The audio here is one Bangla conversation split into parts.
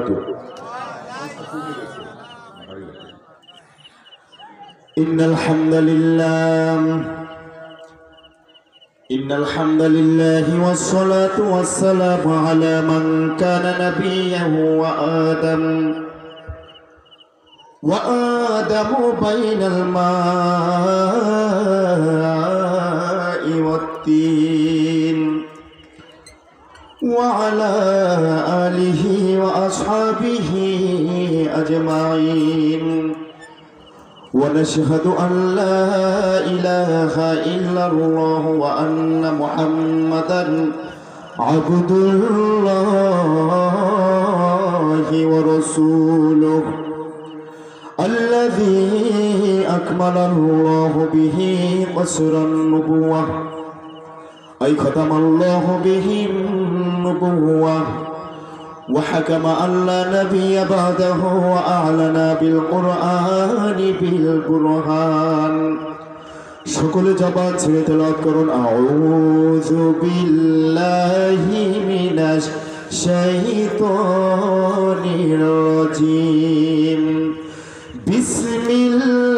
وبركاته. إن الحمد لله والصلاة والسلام على من كان نبيه وآدم بين الماء والطين وعلى آله وأصحابه أجمعين ونشهد أن لا إله إلا الله وأن محمدا عبد الله ورسوله الذي أكمل الله به قصر النبوة أي ختم الله به النبوة وحكم أن لا نبي بعده وأعلن بالقرآن بالبرهان সকল জবান ছেড়ে তেলাওয়াত করুন আউযু বিল্লাহি মিনাশ শাইতানির রাজিম বিসমিল্লাহির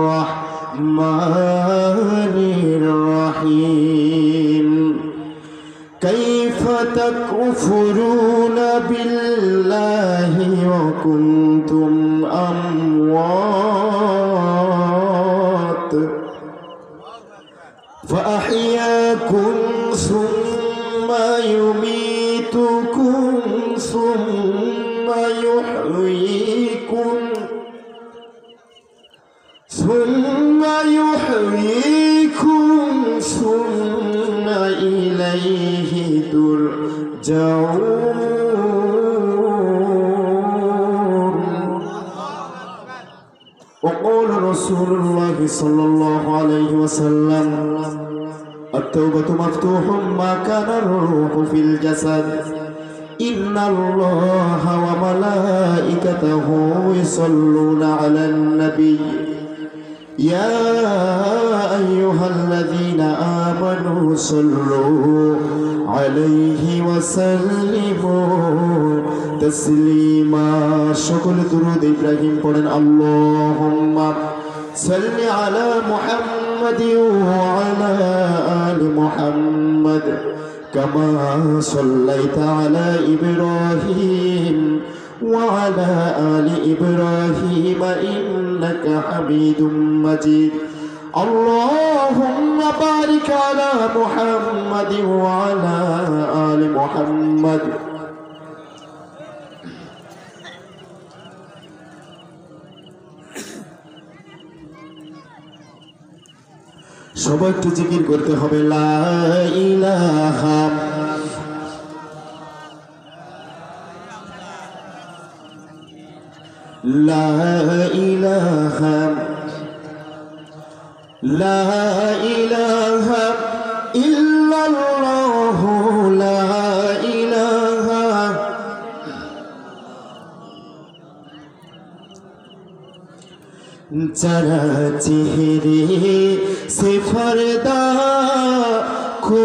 রাহমানির রহিম كيف تكفرون بالله وكنتم أموات فأحياكم ثم يميتكم ثم يحييكم ثم إليه ترجعون وقال رسول الله صلى الله عليه وسلم التوبة مفتوح ما كان الروح في الجسد إن الله وملائكته يصلون على النبي يا أيها الذين آمنوا صلوا عليه وسلموا تسليما شكل درود إبراهيم قرن اللهم صل على محمد وعلى آل محمد كما صليت على إبراهيم وعلى آل إبراهيم إنك حميد مجيد اللهم بارك على محمد وعلى آل محمد সবাইকে জিকির করতে হবে লা ইলাহা لا إله إلا الله لا إله जरा चेहरे से पर्दा को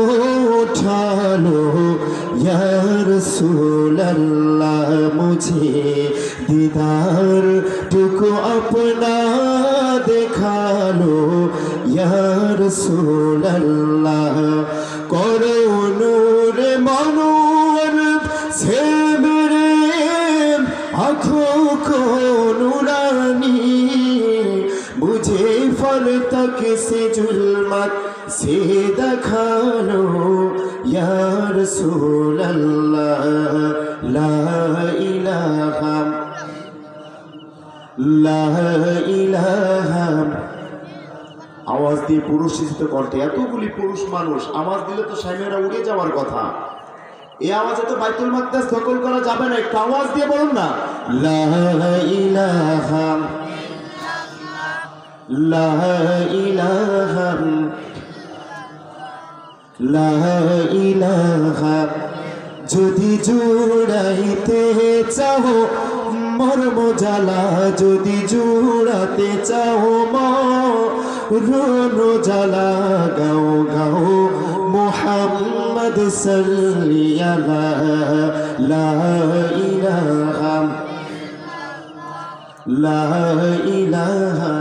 उठा लो या रसूल अल्लाह मुझे दीदार टुको अपना दिखा लो या रसूल अल्लाह करो नूर मनूर से मेरे आँखों को नूरानी मुझे फल तक से जुल्मत से दिखा लो या रसूल अल्लाह ला इलाहा আওয়াজ দিয়ে পুরুষ সৃষ্ট কণ্ঠে এতগুলি পুরুষ মানুষ আওয়াজ দিলে তো সামনেরা উড়ে যাওয়ার কথা এই আওয়াজে তো বাইতুল মাকদাস দখল করা যাবে না একটু আওয়াজ দিয়ে বলুন না লা ইলাহা লা ইলাহা লা ইলাহা যদি জুড়াইতে চাও মর্ম জ্বালা যদি জুড়াতে চাও মরণ জ্বালা গাও গাও মুহাম্মদ সাল্লি আলা লা ইলাহা লা ইলাহা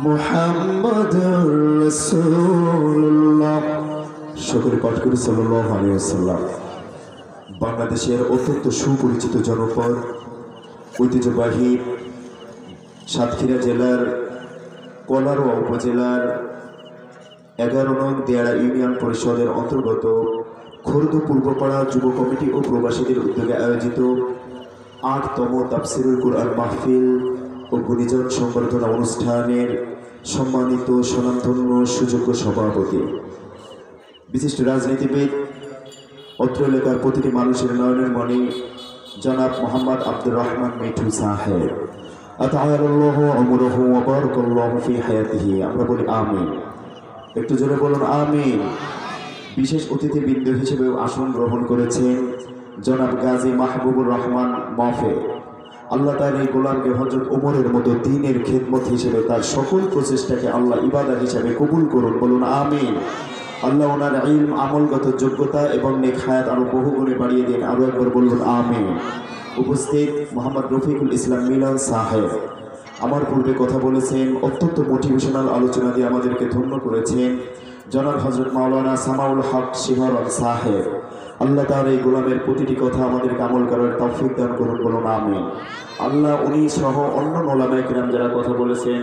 মুহাম্মাদুর রাসূলুল্লাহ। সকলে পাঠ করি সাল্লাল্লাহু আলাইহি ওয়াসাল্লাম। বাংলাদেশের অত্যন্ত সুপরিচিত জনপদ, ঐতিহ্যবাহী সাতক্ষীরা জেলার কলারোয়া উপজেলার 11 নং দেয়াড়া ইউনিয়ন পরিষদের অন্তর্গত খোর্দ পূর্বপাড়া যুব কমিটি ও প্রবাসীদের উদ্যোগে আয়োজিত 8তম তাফসিরুল কুরআন মাহফিল ও গুণীজন সংবর্ধনা অনুষ্ঠানের সম্মানিত স্বনামধন্য সুযোগ্য সভাপতি, বিশিষ্ট রাজনীতিবিদ, অত্র এলাকার প্রতিটি মানুষের নয়নের মণি জনাব মোহাম্মদ আব্দুর রহমান মিঠু সাহেব, আতায়াল্লাহু উমরুহু ওয়া বারাকাল্লাহু ফি হায়াতিহি। আমরা বলি আমিন। একটু জোরে বলুন আমিন। বিশেষ অতিথিবৃন্দ হিসেবে আসন গ্রহণ করেছেন জনাব গাজী মাহবুবুর রহমান মফে। আল্লাহ তার এই গোলামকে হযরত ওমরের মতো দ্বীনের খেদমত হিসেবে তার সকল প্রচেষ্টাকে আল্লাহ ইবাদত হিসেবে কবুল করুন, বলুন আমিন। আল্লাহ ওনার ইলম, আমলগত যোগ্যতা এবং নেক হায়াত আরো বহুগুণে বাড়িয়ে দিন, আরো একবার বলুন আমিন। উপস্থিত মোহাম্মদ রফিকুল ইসলাম মিলন সাহেব আমার পূর্বে কথা বলেছেন, অত্যন্ত মোটিভেশনাল আলোচনা দিয়ে আমাদেরকে ধন্য করেছেন। জনাব হযরত মাওলানা সামাউল হক শিহরন সাহেব, আল্লাহ তার এই গোলামের প্রতিটি কথা আমাদেরকে আমল করার তৌফিক দান করুন, বলুন আমিন। আল্লাহ উনি সহ অন্য ওলামায়ে কিরাম যারা কথা বলেছেন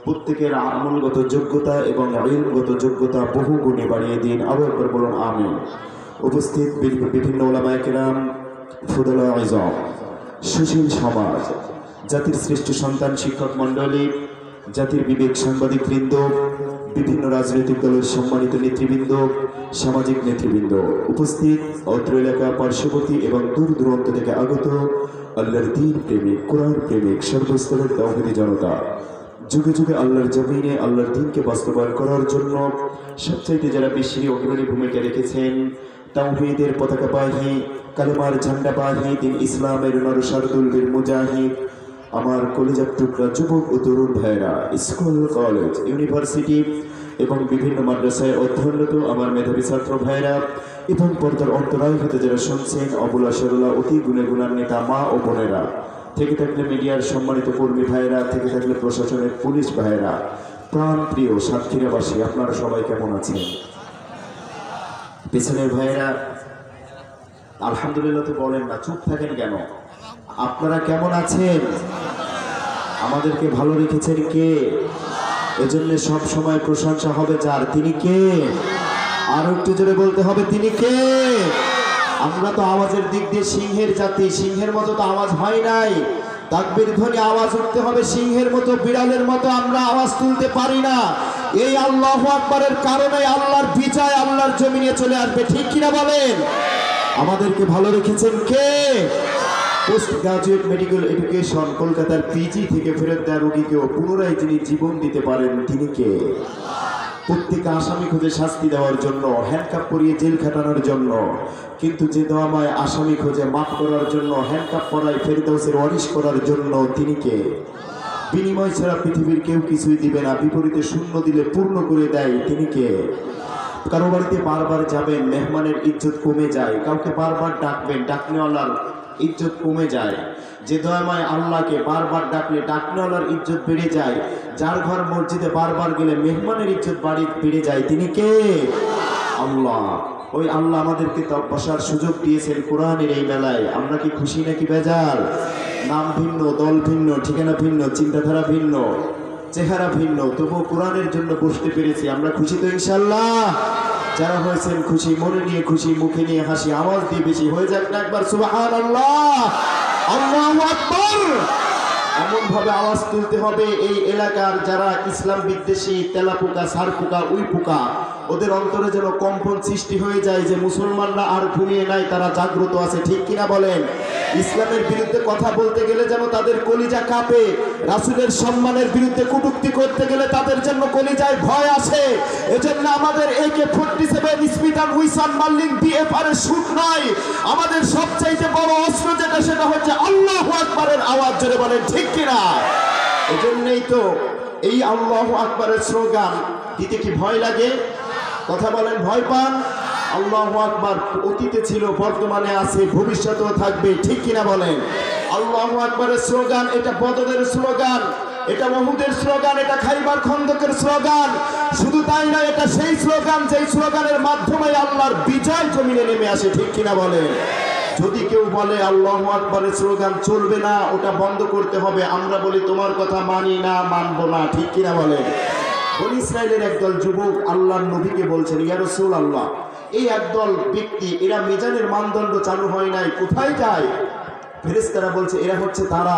প্রত্যেকের আমলগত যোগ্যতা এবং ইলমগত যোগ্যতা বহু গুণে বাড়িয়ে দিন, আরও একবার বলুন আমিন। উপস্থিত বিভিন্ন ওলামায়ে কিরাম, ফুদালা আযম, সুশীল সমাজ, জাতির শ্রেষ্ঠ সন্তান শিক্ষক মণ্ডলী, জাতির বিবেক সাংবাদিকবৃন্দ, বিভিন্ন রাজনৈতিক দলের সম্মানিত নেতৃবৃন্দ, সামাজিক নেতৃবৃন্দ, উপস্থিত অত্র এলাকা, পার্শ্ববর্তী এবং দূর দূরান্ত থেকে আগত আল্লাহর দ্বীন প্রেমিক, কোরআন প্রেমিক, সর্বস্তরের তাওহীদি জনতা, যুগে যুগে আল্লাহর জমিনে আল্লাহর দ্বীনকে বাস্তবায়ন করার জন্য সবচাইতে যারা বেশি অগ্রণী ভূমিকা রেখেছেন, তাওহীদের পতাকাবাহী, কালেমার ঝান্ডাবাহী, দিন ইসলামের নরসারদুল বীর মুজাহিদ, আমার কলিজার টুকরা যুবক ও তরুণ ভাইরা, স্কুল, কলেজ, ইউনিভার্সিটি এবং বিভিন্ন মাদ্রাসায় অধ্যয়নরত আমার মেধাবী ছাত্র ভাইরা এবং পর্দার অন্তরায় হতে যারা শুনছেন, অবলা সরলা অতি গুণে গুণান্বিতা মা ও বোনেরা, থেকে থাকলে মিডিয়ার সম্মানিত কর্মী ভাইরা, থেকে থাকলে প্রশাসনের পুলিশ ভাইরা, প্রাণ প্রিয় সাতক্ষীরাবাসী, আপনারা সবাই কেমন আছেন? পেছনের ভাইরা আলহামদুলিল্লাহ তো বলেন না, চুপ থাকেন কেন? আপনারা কেমন আছেন? আমাদেরকে ভালো রেখেছেন কে? এজন্য সব সময় প্রশংসা হবে যার, তিনি কে? আর একটু জোরে বলতে হবে, তিনি কে? আমরা তো আওয়াজের দিক দিয়ে সিংহের জাতি, সিংহের মতো তো আওয়াজ হয় নাই। তাকবীর ধ্বনি আওয়াজ উঠতে হবে সিংহের মতো, বিড়ালের মতো আমরা আওয়াজ তুলতে পারি না। এই আল্লাহু আকবারের কারণে আল্লাহর বিজয় আল্লাহর জমিনে চলে আসবে, ঠিক কিনা বলেন? আমাদেরকে ভালো রেখেছেন কে? পোস্ট গ্রাজুয়েট মেডিকেল এডুকেশন, কলকাতার পিজি থেকে ফেরত দেওয়া রোগীকেও পুনরায় যিনি জীবন দিতে পারেন, তিনি কে? প্রত্যেক আসামি খুঁজে শাস্তি দেওয়ার জন্য, হ্যান্ডকাপ পরিয়ে জেল খাটানোর জন্য, কিন্তু যে দয়াময় আসামি খুঁজে মাফ করার জন্য, হ্যান্ডকাপ পরায় ফেরদাউসের ওয়ারিশ করার জন্য, তিনি কে? বিনিময় ছাড়া পৃথিবীর কেউ কিছুই দিবে না, বিপরীতে শূন্য দিলে পূর্ণ করে দেয়, তিনি কে? কারো বাড়িতে বারবার যাবেন, মেহমানের ইজ্জত কমে যায়। কাউকে বারবার ডাকবেন, ডাকনেওয়ালার ইজ্জত কমে যায়। যে দয়াময় আল্লাহকে বারবার ডাকলে ডাকনেওয়ালার ইজ্জত বেড়ে যায়। যার ঘর মসজিদে বারবার গেলে মেহমানের ইজ্জত বেড়ে যায়, তিনি কে? আল্লাহ। ওই আল্লাহ আমাদেরকে বসার সুযোগ দিয়েছেন কোরআনের এই মেলায়। আমরা কি খুশি নাকি বেজার? নাম ভিন্ন, দল ভিন্ন, ঠিকানা ভিন্ন, চিন্তাধারা ভিন্ন, চেহারা ভিন্ন, তবুও কোরআনের জন্য বসতে পেরেছি। আমরা খুশি তো ইনশাল্লাহ? যারা হয়েছেন খুশি, মনে নিয়ে খুশি, মুখে নিয়ে হাসি, আওয়াজ দিয়ে বেশি হয়ে যাক না একবার সুবহানাল্লাহ, আল্লাহু আকবার। এমন ভাবে আওয়াজ তুলতে হবে এই এলাকার যারা ইসলাম বিদ্বেষী, তেলাপোকা, সারপোকা, উই পোকা, ওদের অন্তরে যেন কম্পন সৃষ্টি হয়ে যায় যে মুসলমানরা আর ঘুমিয়ে নাই, তারা জাগ্রত আছে, ঠিক কিনা বলেন? ইসলামের বিরুদ্ধে কথা বলতে গেলে যেন তাদের কলিজা কাঁপে, রাসূলের সম্মানের বিরুদ্ধে কটূক্তি করতে গেলে তাদের জন্য কলিজায় ভয় আসে। এজন্য আমাদের AK-47 Smith and Wesson Marlin BFR এর শুট নয়, আমাদের সবচাইতে বড় অস্ত্র যেটা, সেটা হচ্ছে আল্লাহু আকবারের আওয়াজ। জোরে বলেন ঠিক কিনা? এজন্যই তো এই আল্লাহু আকবারের স্লোগান দিতে কি ভয় লাগে? কথা বলেন, ভয় পান? আল্লাহু আকবার অতীতে ছিল, বর্তমানে আছে, ভবিষ্যতেও থাকবে, ঠিক কিনা বলেন? আল্লাহু আকবারের স্লোগান, এটা বদরের স্লোগান, এটা উহুদের স্লোগান, এটা খাইবার খন্দকের স্লোগান। শুধু তাই না, এটা সেই স্লোগান যেই স্লোগানের মাধ্যমে আল্লাহর বিজয় জমিনে নেমে আসে, ঠিক কিনা বলেন? যদি কেউ বলে আল্লাহু আকবারের স্লোগান চলবে না, ওটা বন্ধ করতে হবে, আমরা বলি তোমার কথা মানি না, মানবো না, ঠিক কিনা বলেন? বনী ইসরাইলের একদল যুবক আল্লাহর নবীকে বলছেন, ইয়া রাসূলুল্লাহ, এই একদল ব্যক্তি, এরা মিজানের মানদণ্ড চালু হয় নাই, কোথায় যায়? ফেরেশতারা বলছে, এরা হচ্ছে তারা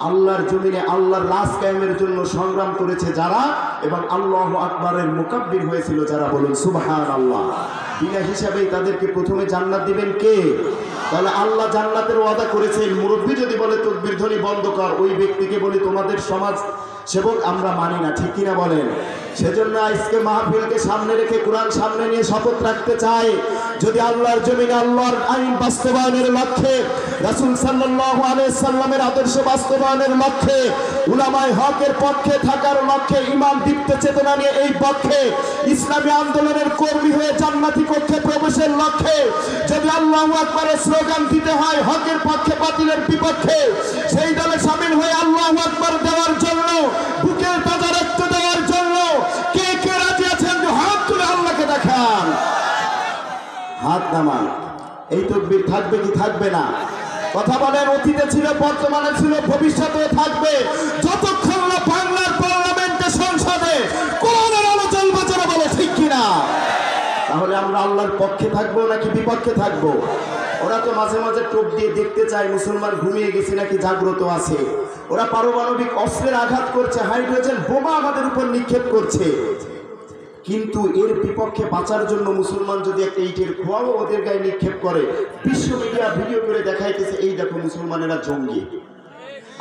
আল্লাহর জমিনে আল্লাহর রাজ কায়েমের জন্য সংগ্রাম করেছে যারা, এবং আল্লাহু আকবারের মুকাব্বির হয়েছিল যারা। বলুন সুবহানাল্লাহ। বিনা হিসাবেই তাদেরকে প্রথমে জান্নাত দিবেন কে? তাহলে আল্লাহ জান্নাতের ওয়াদা করেছেন। মুরব্বী যদি বলে তাকবীর ধ্বনি বন্ধ কর, ওই ব্যক্তিকে বলি তোমাদের সমাজ সেবক আমরা মানি না, ঠিক কিনা বলেন? সেজন্য আজকে মাহফিলকে সামনে রেখে কোরআন সামনে নিয়ে শপথ রাখতে চাই, যদি আল্লাহর জমিনে আল্লাহর আইন বাস্তবায়নের লক্ষ্যে, রাসূল সাল্লাল্লাহু আলাইহি সাল্লামের আদর্শ বাস্তবায়নের লক্ষ্যে, উলামায়ে হকের পক্ষে থাকার লক্ষ্যে, ইমান দীপ্ত চেতনা নিয়ে এই পক্ষে ইসলামী আন্দোলনের কর্মী হয়ে জান্নাতি কক্ষে প্রবেশের লক্ষ্যে যদি আল্লাহু আকবারের স্লোগান দিতে হয় হকের পক্ষে বাতিলের বিপক্ষে, সেই দলে শামিল হয়ে আল্লাহু আকবার দেওয়ার জন্য, বুকের তাজা রক্ত দেওয়ার জন্য কে কে রাজি আছেন? হাত তুলে আল্লাহকে দেখান, হাত নামান। এই তাকবীর থাকবে কি থাকবে না? কথা বলেন। অতীতে ছিল, বর্তমানে ছিল, ভবিষ্যতে থাকবে, যতক্ষণ না বাংলার পার্লামেন্টে, সংসদে কোরআনের আলো চলবে, যারা বলে, ঠিক কিনা? তাহলে আমরা আল্লাহর পক্ষে থাকবো নাকি বিপক্ষে থাকবো? ওরা তো মাঝে মাঝে টোপ দিয়ে দেখতে চায় মুসলমান ঘুমিয়ে গেছে নাকি জাগ্রত আছে। ওরা পারমাণবিক অস্ত্রের আঘাত করছে, হাইড্রোজেন বোমা আমাদের উপর নিক্ষেপ করছে, কিন্তু এর বিপক্ষে বাঁচার জন্য মুসলমান যদি একটা ইটের খোয়াও ওদের গায়ে নিক্ষেপ করে, বিশ্ব মিডিয়া ভিডিও করে দেখাইতেছে, এই দেখো মুসলমানেরা জঙ্গি।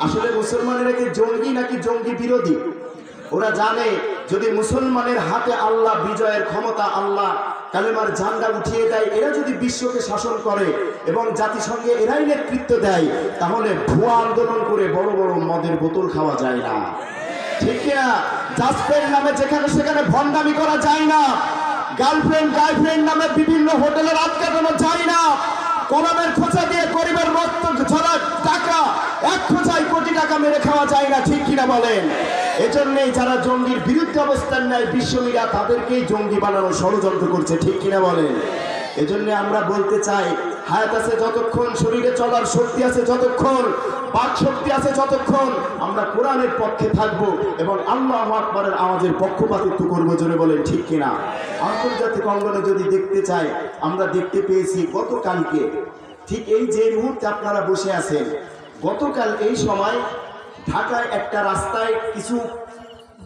আসলে মুসলমানেরা কি জঙ্গি নাকি জঙ্গি বিরোধী? ওরা জানে যদি মুসলমানের হাতে আল্লাহ বিজয়ের ক্ষমতা, আল্লাহ কালেমার ঝান্ডা উঠিয়ে দেয়, এরা যদি বিশ্বকে শাসন করে এবং জাতিসংঘে এরাই নেতৃত্ব দেয়, তাহলে ভুয়া আন্দোলন করে বড় বড় মদের বোতল খাওয়া যায় না, ঠিক কিনা? জাসপের নামে যেখানে সেখানে ভণ্ডামি করা যায় না, গার্লফ্রেন্ড নামে বিভিন্ন হোটেলে রাত কাটানো যায় না, কলমের খোঁচা দিয়ে গরিবের রক্ত ঝরা টাকা, এক খোঁচায় কোটি টাকা মেরে খাওয়া যায় না, ঠিক কিনা বলেন? এজন্যই যারা জঙ্গির বিরুদ্ধে অবস্থান নেয়, বিশ্ব মিডিয়া তাদেরকেই জঙ্গি বানানোর ষড়যন্ত্র করছে, ঠিক কিনা বলেন? এজন্য আমরা বলতে চাই, হায়াত আছে যতক্ষণ, শরীরে চলার শক্তি আছে যতক্ষণ, বাক শক্তি আছে যতক্ষণ, আমরা কোরআনের পক্ষে থাকবো এবং আল্লাহু আকবারের আওয়াজের পক্ষপাতিত্ব করবো, জোরে বলেন, ঠিক কিনা? আন্তর্জাতিক অঙ্গনে যদি দেখতে চাই, আমরা দেখতে পেয়েছি গতকালকে, ঠিক এই যে মুহূর্তে আপনারা বসে আছেন, গতকাল এই সময় ঢাকায় একটা রাস্তায় কিছু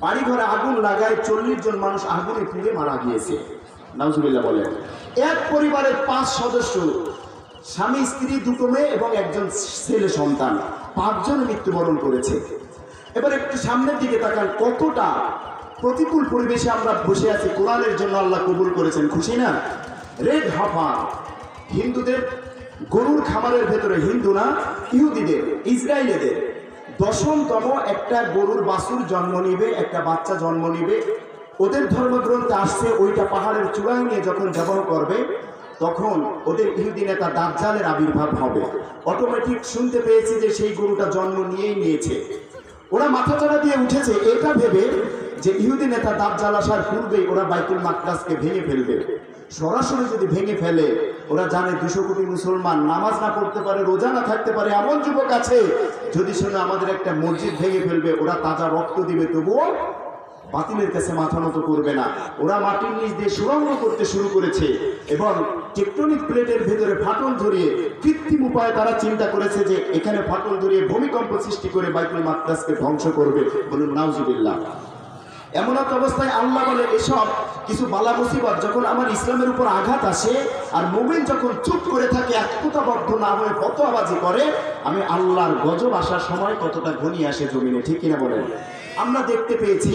বাড়িঘরে আগুন লাগায় 40 জন মানুষ আগুনে পুড়ে মারা গিয়েছে। নাউজুবিল্লাহ বলেন। এক পরিবারের 5 সদস্য, স্বামী স্ত্রী, 2 মেয়ে এবং একজন ছেলে সন্তান, 5 জন মৃত্যুবরণ করেছে। এবার একটু সামনের দিকে তাকান, কতটা প্রতিকূল পরিবেশে আমরা বসে আছি। কোরআনের জন্য আল্লাহ কবুল করেছেন, খুশি না? রেড হাফা হিন্দুদের গরুর খামারের ভেতরে, হিন্দু না, ইহুদিদের, ইসরায়েলিদের 10তম একটা গরুর বাছুর জন্ম নিবে, একটা বাচ্চা জন্ম নিবে। ওদের ধর্মগ্রন্থে আসছে, ওইটা পাহাড়ের চূড়ায় নিয়ে যখন জবাহ করবে, তখন ওদের ইহুদি নেতা দাজ্জালের আবির্ভাব হবে। অটোমেটিক শুনতে পেয়েছি যে সেই গরুটা জন্ম নিয়েই নিয়েছে। ওরা মাথাচাড়া দিয়ে উঠেছে এটা ভেবে যে ইহুদি নেতা দাজ্জাল আসার পূর্বেই ওরা বাইতুল মাকদাসকে ভেঙে ফেলবে। সরাসরি যদি ভেঙে ফেলে, ওরা জানে 200 কোটি মুসলমান নামাজ না পড়তে পারে, রোজা না থাকতে পারে, এমন যুবক আছে, যদি শুনে আমাদের একটা মসজিদ ভেঙে ফেলবে, ওরা তাজা রক্ত দিবে, তবুও বাতিলের কাছে মাথা নত করবে না। ওরা মাটির নিচ দিয়ে সুড়ঙ্গ করতে শুরু করেছে এবং টেকটনিক প্লেটের ভেতরে ফাটল ধরিয়ে কৃত্রিম উপায়ে তারা চিন্তা করেছে যে এখানে ফাটল ধরিয়ে ভূমিকম্প সৃষ্টি করে বাইতুল মাকদাসকে ধ্বংস করবে। বলুন নাউজুবিল্লাহ। এমন এক অবস্থায় আল্লাহ বলে, এসব কিছু বালা মুসিবত যখন আমার ইসলামের উপর আঘাত আসে আর মুমিন যখন চুপ করে থাকে, একতাবদ্ধ না হয়ে ফতোয়াবাজি করে, আমি আল্লাহর গজব আসার সময় কতটা ঘনিয়ে আসে জমিনে, ঠিক কিনা বলেন? আমরা দেখতে পেয়েছি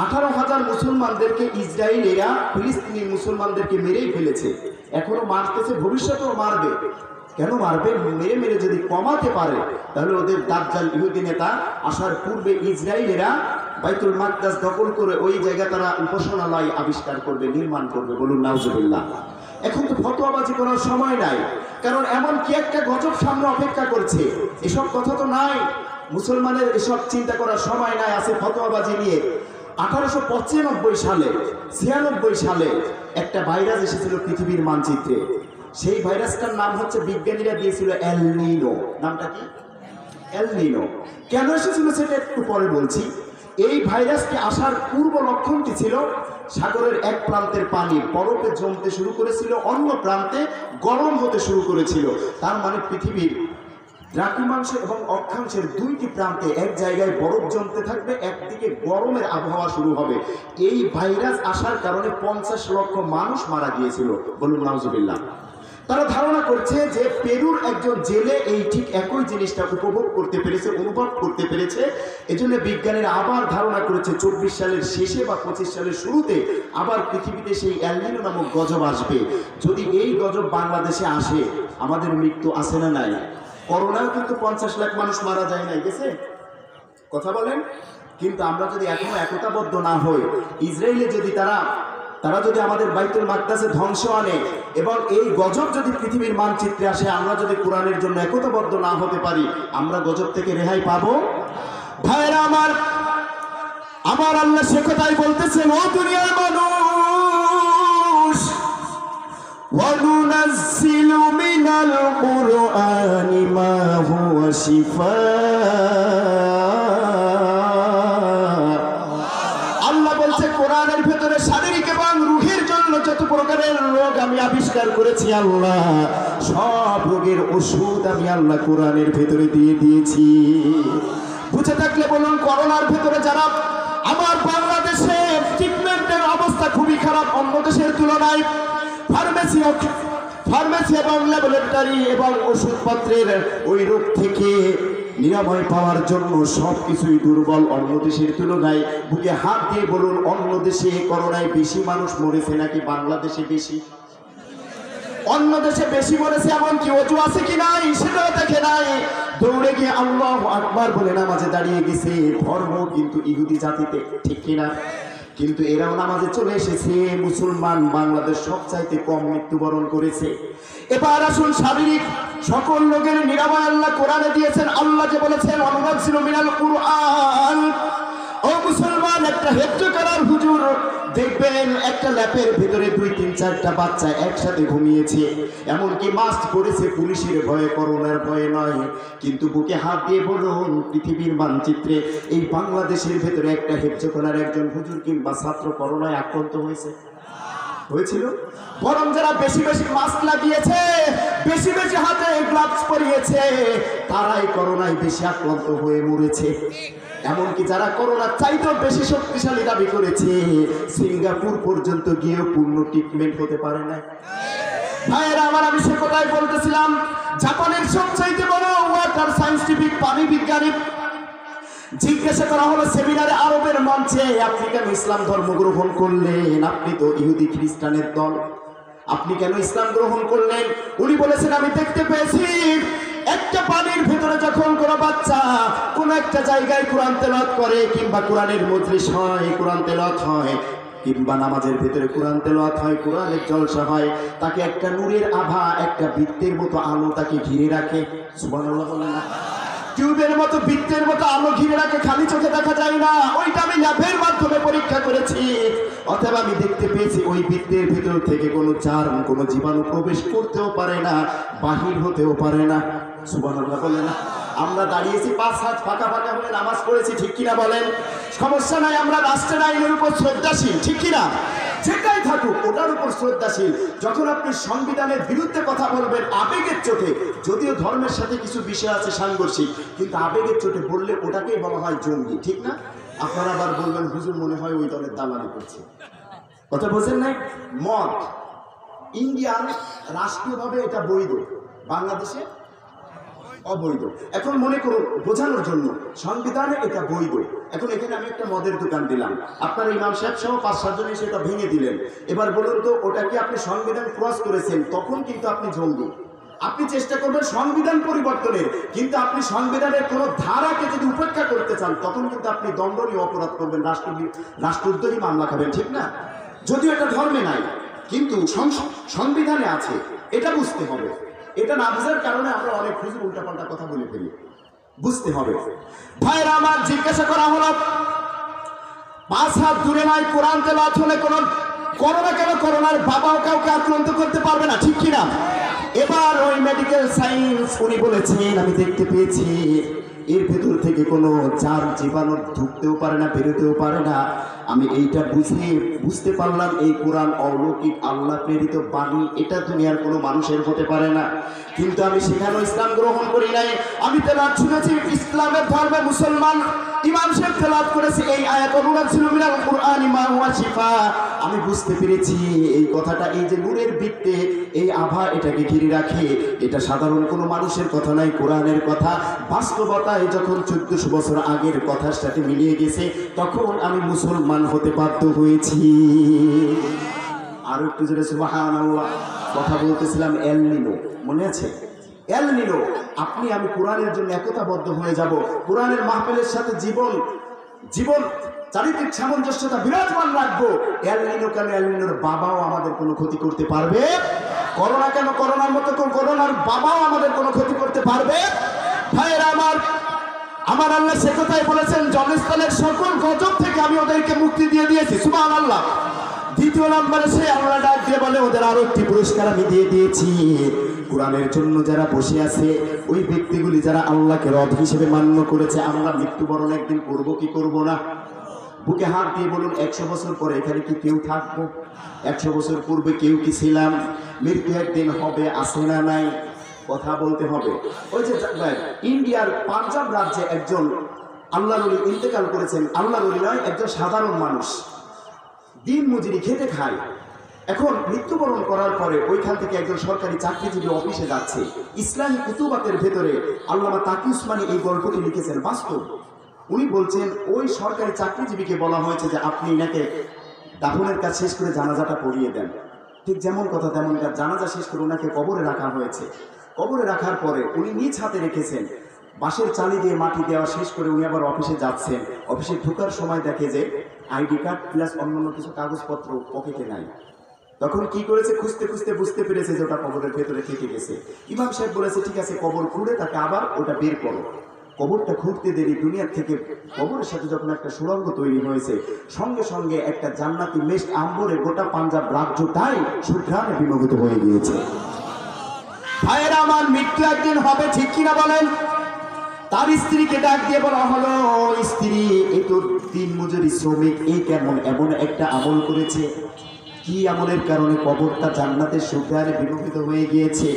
18,000 মুসলমানদেরকে ইসরায়েলিরা ফিলিস্তিনি মুসলমানদেরকে মেরেই ফেলেছে, এখনো মারতেছে, ভবিষ্যতেও মারবে। কেন মারবে? মেরে মেরে যদি কমাতে পারে, তাহলে ওদের দাজ্জাল ইহুদি নেতা আসার পূর্বে ইসরায়েলিরা বাইতুল মাকদাস দখল করে ওই জায়গা তারা উপাসনালয় আবিষ্কার করবে, নির্মাণ করবে। বলুন নাউজুবিল্লাহ। এখন তো ফতোয়াবাজি করার সময় নাই, কারণ এমন কি একটা গজব সামনে অপেক্ষা করছে। এসব কথা তো নাই, মুসলমানের এসব চিন্তা করার সময় নাই, আছে ফতোয়াবাজি নিয়ে। 1895 সালে 96 সালে একটা ভাইরাস এসেছিল পৃথিবীর মানচিত্রে। সেই ভাইরাসটার নাম হচ্ছে, বিজ্ঞানীরা দিয়েছিল এল নিনো। নামটা কি? এল নিনো। কেন এসেছিল সেটা একটু পরে বলছি। এই ভাইরাসটি আসার পূর্ব লক্ষণটি ছিল, সাগরের এক প্রান্তের পানি বরফে জমতে শুরু করেছিল, অন্য প্রান্তে গরম হতে শুরু করেছিল। তার মানে পৃথিবীর দ্রাঘিমাংশ এবং অক্ষাংশের দুইটি প্রান্তে এক জায়গায় বরফ জমতে থাকবে, একদিকে গরমের আবহাওয়া শুরু হবে। এই ভাইরাস আসার কারণে 50 লক্ষ মানুষ মারা গিয়েছিল। বলুন নাউজুবিল্লাহ। তারা ধারণা করছে যে পেরুর একজন জেলে এই ঠিক একই জিনিসটা উপভোগ করতে পেরেছে, অনুভব করতে পেরেছে। এজন্য বিজ্ঞানীরা আবার ধারণা করেছে 24 সালের শেষে বা 25 সালের শুরুতে আবার পৃথিবীতে সেই এল নিনো নামক গজব আসবে। যদি এই গজব বাংলাদেশে আসে, আমাদের মৃত্যু আছে না নাই? করোনাও কিন্তু 50 লাখ মানুষ মারা যায় নাই, গেছে? কথা বলেন। কিন্তু আমরা যদি এখনো একতাবদ্ধ না হই, ইসরায়েলে যদি তারা যদি আমাদের বাইতুল মাকদাসে ধ্বংস আনে এবং এই গজব যদি পৃথিবীর মানচিত্রে আসে, আমরা যদি কোরআনের জন্য একতাবদ্ধ না হতে পারি, আমরা গজব থেকে রেহাই পাবো? ভাইরা আমার আল্লাহ সে কথাই বলতেছেন, ও দুনিয়ার মানুষ, وَنُنَزِّلُ مِنَ الْقُرْآنِ مَا هُوَ شِفَاءٌ। আল্লাহ বলছে, কোরআনের ভেতরে শারীরিক এবং রূহের জন্য যত প্রকারের রোগ আমি আবিষ্কার করেছি, আল্লাহ সব রোগের ওষুধ আমি আল্লাহ কোরআনের ভেতরে দিয়ে দিয়েছি। বুঝে থাকলে বলুন, করোনার ভেতরে যারা আমার বাংলাদেশে ট্রিটমেন্টের অবস্থা খুবই খারাপ অন্য দেশের তুলনায়। ফার্মেসি এবং ল্যাবরেটরি এবং ওষুধপত্রের ওই রোগ থেকে নিরাময় পাওয়ার জন্য সবকিছুই দুর্বল অন্য দেশের তুলনায়। বুকে হাত দিয়ে বলুন, অন্য দেশে করোনায় বেশি মানুষ মরেছে নাকি বাংলাদেশে বেশি? অন্য দেশে বেশি মরেছে, এমনকি অজু আছে কি নাই সেটাও দেখে নাই, দৌড়ে গিয়ে আল্লাহু আকবার বলে নামাজে দাঁড়িয়ে গেছে। ধর্ম কিন্তু ইহুদি জাতিতে, ঠিক কিনা? কিন্তু এরাও নামাজে চলে এসেছে। মুসলমান বাংলাদেশ সবচাইতে কম মৃত্যুবরণ করেছে। এবার আসুন, শারীরিক সকল রোগের নিরাময় আল্লাহ কোরআনে দিয়েছেন। আল্লাহ যে বলেছেন, অনুনাজ্জিলু মিনাল কুরআন। ও মুসলমান, একটা হেফজ করার হুজুর দেখবেন একটা ল্যাপের ভিতরে 2, 3, 4টা বাচ্চা একসাথে ঘুমিয়েছে, এমনকি মাস্ক পরেছে পুলিশের ভয়ে, করোনার ভয়ে নয়। কিন্তু বুকে হাত দিয়ে বলুন, পৃথিবীর মানচিত্রে এই বাংলাদেশের ভেতরে একটা হেফজ করার একজন হুজুর কিংবা ছাত্র করোনায় আক্রান্ত হয়েছিল? বরং যারা বেশি বেশি মাস্ক লাগিয়েছে, বেশি বেশি হাতে গ্লাভস পরিয়েছে, তারাই করোনায় বেশি আক্রান্ত হয়ে মরেছে। এমনকি যারা করোনার চাইতেও বেশি শক্তিশালী দাবি করেছে, সিঙ্গাপুর পর্যন্ত গিয়েও পূর্ণ ট্রিটমেন্ট হতে পারে না। ভাইয়েরা আমার, আমি সে কথাই বলতেছিলাম, জাপানের সবচাইতে বড় ওয়াটার সায়েন্টিফিক পানি বিজ্ঞানী জিজ্ঞাসা করা হলো সেমিনারে আরবের মঞ্চে, আপনি কেন ইসলাম ধর্ম গ্রহণ করলেন? আপনি তো ইহুদি খ্রিস্টানের দল, আপনি কেন ইসলাম গ্রহণ করলেন? উনি বলেছেন, আমি দেখতে পেয়েছি একটা পানির ভিতরে যখন কোনো বাচ্চা কোনো একটা জায়গায় কোরআন তেলাওয়াত করে, কিংবা কোরআনের মজলিস হয়, কোরআন তেলাওয়াত হয়, কিংবা নামাজের ভিতরে কোরআন তেলাওয়াত হয়, কোরআনের জলসা হয়, তাকে একটা নূরের আভা, একটা বৃত্তের মতো আলো তাকে ঘিরে রাখে। সুবহানাল্লাহ বলেন না? টিউবের মতো, বৃত্তের মতো আলো ঘিরে রাখে, খালি চোখে দেখা যায় না। ওইটা আমি ল্যাবের মাধ্যমে পরীক্ষা করেছি। অথবা আমি দেখতে পেয়েছি ওই বৃত্তের ভিতর থেকে কোনো জার্ম, কোনো জীবাণু প্রবেশ করতেও পারে না, বাহির হতেও পারে না। সুবহানাল্লাহ বলেন না? আমরা দাঁড়িয়েছি 5 হাত ফাঁকা ফাঁকা হয়ে নামাজ পড়েছি, ঠিক কিনা বলেন? সমস্যা নাই, আমরা রাষ্ট্রের আইনের উপর শ্রদ্ধাশীল, ঠিক কিনা? যেটাই থাকুক ওটার উপর শ্রদ্ধাশীল। যখন আপনি সংবিধানের বিরুদ্ধে কথা বলবেন আবেগের চোটে, যদিও ধর্মের সাথে কিছু বিষয় আছে সাংঘর্ষিক, কিন্তু আবেগের চোটে বললে ওটাকেই বলা হয় জঙ্গি, ঠিক না? আপনারা আবার বলবেন, হুজুর মনে হয় ওই দলের দালালি করছে। কথা বোঝেন নাই? মদ ইন্ডিয়ান রাষ্ট্রীয়ভাবে এটা বৈধ, বাংলাদেশে অবৈধ। এখন মনে করুন বোঝানোর জন্য, সংবিধানে এটা বৈধ। এখন এখানে আমি একটা মদের দোকান দিলাম, আপনার ইমাম সাহেব সহ 5-7 জন সেটা ভেঙে দিলেন। এবার বলুন তো, ওটা কি আপনি সংবিধান ক্রস করেছেন? তখন কিন্তু আপনি জঙ্গি। আপনি চেষ্টা করবেন সংবিধান পরিবর্তনের, কিন্তু আপনি সংবিধানের কোনো ধারাকে যদি উপেক্ষা করতে চান তখন কিন্তু আপনি দণ্ডনীয় অপরাধ করবেন, রাষ্ট্রদ্রোহী মামলা খাবেন, ঠিক না? যদিও এটা ধর্মে নাই, কিন্তু সংবিধানে আছে, এটা বুঝতে হবে। এটা না বুঝার কারণে আমরা অনেক হুজুর উল্টাপাল্টা কথা বলে ফেলি, বুঝতে হবে। ভাইরা আমার, জিজ্ঞাসা করা হলো 5 হাত দূরে নাই কোরআন তেলাওয়াত হলে কোন করোনা কেন, করোনার বাবাও কাউকে আক্রান্ত করতে পারবে না, ঠিক কিনা? এবার ওই মেডিকেল সায়েন্স উনি বলেছেন, আমি দেখতে পেয়েছি এর ভেতর থেকে কোনো জার জীবাণু ঢুকতেও পারে না, বেরোতেও পারে না। আমি এইটা বুঝতে পারলাম এই কোরআন অলৌকিক আল্লাহ প্রেরিত বাণী, এটা দুনিয়ার কোনো মানুষের হতে পারে না। কিন্তু আমি সেখানেও ইসলাম গ্রহণ করি নাই। আমি তেলাওয়াত শুনেছি, ইসলামের ধর্মে মুসলমান ইমাম সাহেব তেলাওয়াত করেছে এই আয়াত, নুনাজ্জিলু মিনাল কুরআনি মা হুয়া শিফা। আমি বুঝতে পেরেছি এই কথাটা, এই যে নূরের বৃত্তে এই আভা এটাকে ঘিরে রাখে, এটা সাধারণ কোনো মানুষের কথা নয়, কোরআনের কথা। বাস্তবতায় যখন 1400 বছর আগের কথার সাথে মিলিয়ে গেছে, তখন আমি মুসলমান হতে বাধ্য হয়েছি। আর একটু জোরে সুবহানাল্লাহ। কথা বলতেছিলাম এল নিনো, মনে আছে? এল নিনো, আপনি আমি কোরআনের জন্য একতাবদ্ধ হয়ে যাব, কোরআনের মাহফিলের সাথে জীবন চারিত্রিক সামঞ্জস্যতা বিরাজমান রাখবো। এল নিনো কেন, এল নিনোর বাবাও আমাদের কোনো ক্ষতি করতে পারবে? করোনা কেন, করোনার মতো করোনার বাবাও আমাদের কোনো ক্ষতি করতে পারবে? ভাইয়েরা আমার আল্লাহ সে কথাই বলেছেন, জনস্থলের সকল গজব থেকে আমি ওদেরকে মুক্তি দিয়ে দিয়েছি, সুবহানাল্লাহ। দ্বিতীয় নম্বরে সে আল্লাহ ডাক দিয়ে বলে, ওদের আরো একটি পুরস্কার আমি দিয়ে দিয়েছি। কোরআনের জন্য যারা বসে আছে, ওই ব্যক্তিগুলি যারা আল্লাহকে রব হিসেবে মান্য করেছে, আমরা মৃত্যুবরণ একদিন করবো কি করব না? বুকে হাত দিয়ে বলুন, 100 বছর পরে এখানে কি কেউ থাকবো? 100 বছর পূর্বে কেউ কি ছিলাম? মৃত্যু একদিন হবে, আছে না নাই? কথা বলতে হবে। ওই যে ইন্ডিয়ার পাঞ্জাব রাজ্যে একজন আল্লাহর ওলি ইন্তেকাল করেছেন। আল্লাহর ওলি নয়, একজন সাধারণ মানুষ, দিন মজুরি খেতে খায়। এখন মৃত্যুবরণ করার পরে ওইখান থেকে একজন সরকারি চাকরিজীবী অফিসে যাচ্ছে। ইসলামী কুতুবাতের ভেতরে আল্লামা তাকি উসমানী এই গল্পটি লিখেছেন, বাস্তব। উনি বলছেন, ওই সরকারি চাকরিজীবীকে বলা হয়েছে যে আপনি এনাকে দাফনের কাজ শেষ করে জানাজাটা পড়িয়ে দেন। ঠিক যেমন কথা তেমন কাজ, জানাজা শেষ করে ওনাকে কবরে রাখা হয়েছে। কবরে রাখার পরে উনি নিজ হাতে রেখেছেন, বাঁশের চালি দিয়ে মাটি দেওয়া শেষ করে উনি আবার অফিসে যাচ্ছেন। অফিসে ঢোকার সময় দেখে যে আইডি কার্ড প্লাস অন্যান্য কিছু কাগজপত্র পকেটে নাই। তখন কি করেছে, খুঁজতে খুঁজতে বুঝতে পেরেছে যে ওটা কবরের ভেতরে থেকে গেছে। ইমাম সাহেব বলেছে, ঠিক আছে, কবর খুঁড়ে তাকে আবার ওটা বের করো। কবরটা খুঁড়তে দেরি, দুনিয়ার থেকে কবরের সাথে যখন একটা সুড়ঙ্গ তৈরি হয়েছে, সঙ্গে সঙ্গে একটা জান্নাতি মেস্ট আম্বরে গোটা পাঞ্জাব রাজ্যটাই সুঘ্রাণে বিমোহিত হয়ে গিয়েছে। ভাইয়েরা আমার, মৃত্যু একদিন হবে, ঠিক কিনা বলেন? তার স্ত্রীকে ডাক দিয়ে বলা হলো, স্ত্রী, এই তো দিন মজুরি শ্রমিক, এই কেমন এমন একটা আমল করেছে, কি আমলের কারণে কবরটা জান্নাতের সুঘ্রাণে বিমোহিত হয়ে গিয়েছে?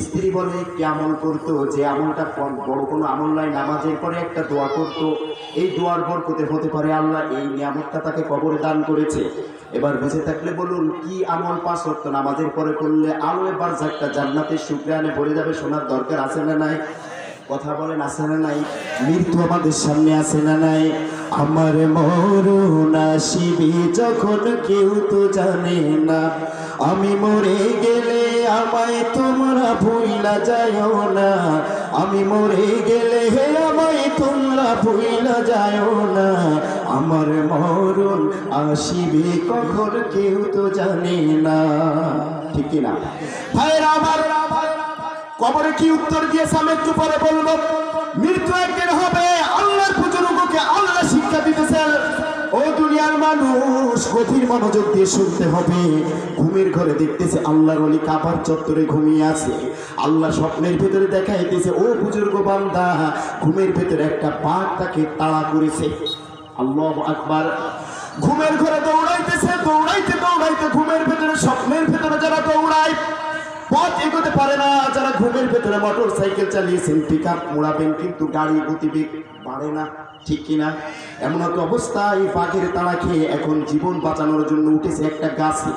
স্ত্রী বলে, কি আমল করতো? যে আমলটা বড় কোনো আমল নয়, নামাজের পরে একটা দোয়া করতো। এই দোয়ার বরকতে হতে পারে আল্লাহ এই নিয়ামতটা তাকে কবরে দান করেছে। এবার বুঝে থাকলে বলুন, কি আমল 5 ওয়াক্ত নামাজের পরে করলে আলোয় বারজাখটা জান্নাতের সুঘ্রাণে ভরে যাবে? শোনার দরকার আছে না নাই? কথা বলেন, আছে না নাই? মৃত্যু আমাদের সামনে আছে না নাই? আমার মরণ আসিবে যখন কেউ তো জানে না, আমি মরে গেলে আমায় তোমরা ভুইলা যাও না, আমি মরে গেলে আমায় তোমরা ভুইলা যাও না, আমার মরণ আসিবে কখন কেউ তো জানে না, ঠিক কিনা? ভাইরা আমার, কবরে কি উত্তর দিয়েছে আমি একটু পরে বলবো। মৃত্যু একদিন হবে, আল্লাহর বুজুর্গকে আল্লাহ শিক্ষা দিতেছেন। ও দুনিয়ার মানুষ, গভীর মনোযোগ দিয়ে শুনতে হবে। ঘুমের ঘরে দেখতেছে আল্লাহর ওলি কাবার চত্বরে ঘুমিয়ে আছে। আল্লাহ স্বপ্নের ভেতরে দেখাইতেছে, ও বুজুর্গ বান্দা, ঘুমের ভেতরে একটা বাঘ তাকে তাড়া করেছে। আল্লাহু আকবার। ঘুমের ঘরে দৌড়াইতেছে, দৌড়াইতে দৌড়াইতে ঘুমের ভেতরে, স্বপ্নের ভেতরে যারা দৌড়ায় পথ এগোতে পারে না, যারা ঘুমের ভেতরে মোটর সাইকেল চালিয়েছেন, পিক আপ মোড়াবেন, কিন্তু গাড়ি গতিবেগ বাড়ে না, ঠিক কিনা? এমন একটা অবস্থায় বাঘের তাড়া খেয়ে এখন জীবন বাঁচানোর জন্য উঠেছে একটা গাছে।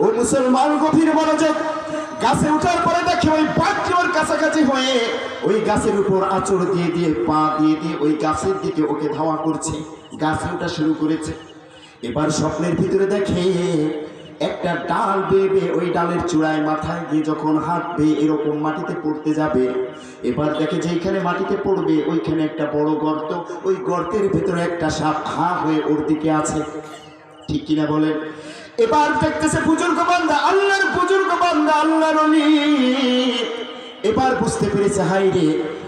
ও মুসলমান, গভীর মনোযোগ। গাছে উঠার পরে দেখে ওই বাঘটি ওর কাছাকাছি হয়ে ওই গাছের উপর আঁচড় দিয়ে দিয়ে, পা দিয়ে দিয়ে ওই গাছের দিকে ওকে ধাওয়া করছে, গাছে ওঠা শুরু করেছে। এবার স্বপ্নের ভিতরে দেখে একটা একটা ডাল বেয়ে ওই ডালের চূড়ায় মাথায় গিয়ে যখন হাত বেয়ে এরকম মাটিতে পড়তে যাবে, এবার দেখে যে এইখানে মাটিতে পড়বে ওইখানে একটা বড় গর্ত, ওই গর্তের ভেতরে একটা সাপ হা হয়ে ওর দিকে আছে, ঠিক কিনা বলেন? এবার দেখতেছে বুজুর্গ বান্দা, আল্লাহর বুজুর্গ বান্দা, আল্লাহর ওলি, এবার বুঝতে পেরেছে হাই রে,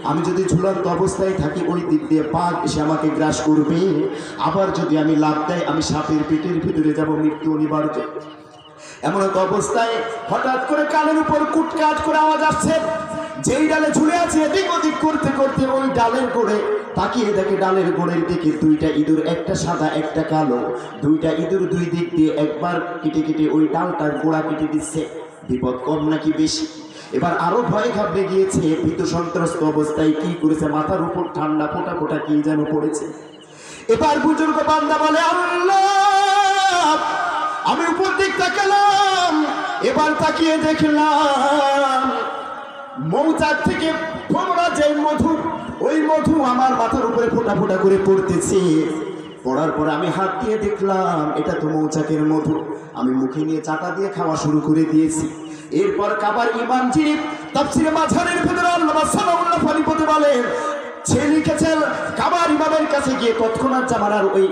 আমি যদি ঝুলন্ত অবস্থায় থাকি ওই দিক দিয়ে বাঘ এসে আমাকে গ্রাস করবে, আবার যদি আমি লাফ দেয় আমি সাপের পেটের ভিতরে যাব, মৃত্যু অনিবার্য। এমন এক অবস্থায় হঠাৎ করে কানের উপর কুটকাট করে আওয়াজ আসছে, যেই ডালে ঝুলে আছে এদিক ওদিক করতে করতে ওই ডালের গোড়ে তাকিয়ে দেখে ডালের গোড়ের দিকে দুইটা ইঁদুর, একটা সাদা একটা কালো, দুইটা ইঁদুর দুই দিক দিয়ে একবার কেটে কেটে ওই ডালটার গোড়া কেটে দিচ্ছে। বিপদ কম নাকি বেশি? এবার আরো ভয় ঘাবড়ে গিয়েছে, ভীত সন্ত্রস্ত অবস্থায় কি করেছে, মাথার উপর ঠান্ডা ফোটা ফোটা কি যেন পড়েছে। এবার বুজুর্গ বান্দা বলে, আল্লাহ, আমি উপর দিক তাকালাম, এবার তাকিয়ে দেখলাম মৌচাক থেকে ফোড়া যে মধু, ওই মধু আমার মাথার উপরে ফোটা ফোটা করে পড়তেছে। পড়ার পর আমি হাত দিয়ে দেখলাম এটা তো মৌচাকের মধু। আমি মুখে নিয়ে চাটা দিয়ে খাওয়া শুরু করে দিয়েছি। এরপর কাবার ইমাম যিনি তাফসীরে মাঝারের ভেতরে আল্লামা সালাউল্লাহ ফারিপতি বলেন, সে লিখেছেন কাবার ইমামের কাছে গিয়ে তৎক্ষণাৎ জামানার ওই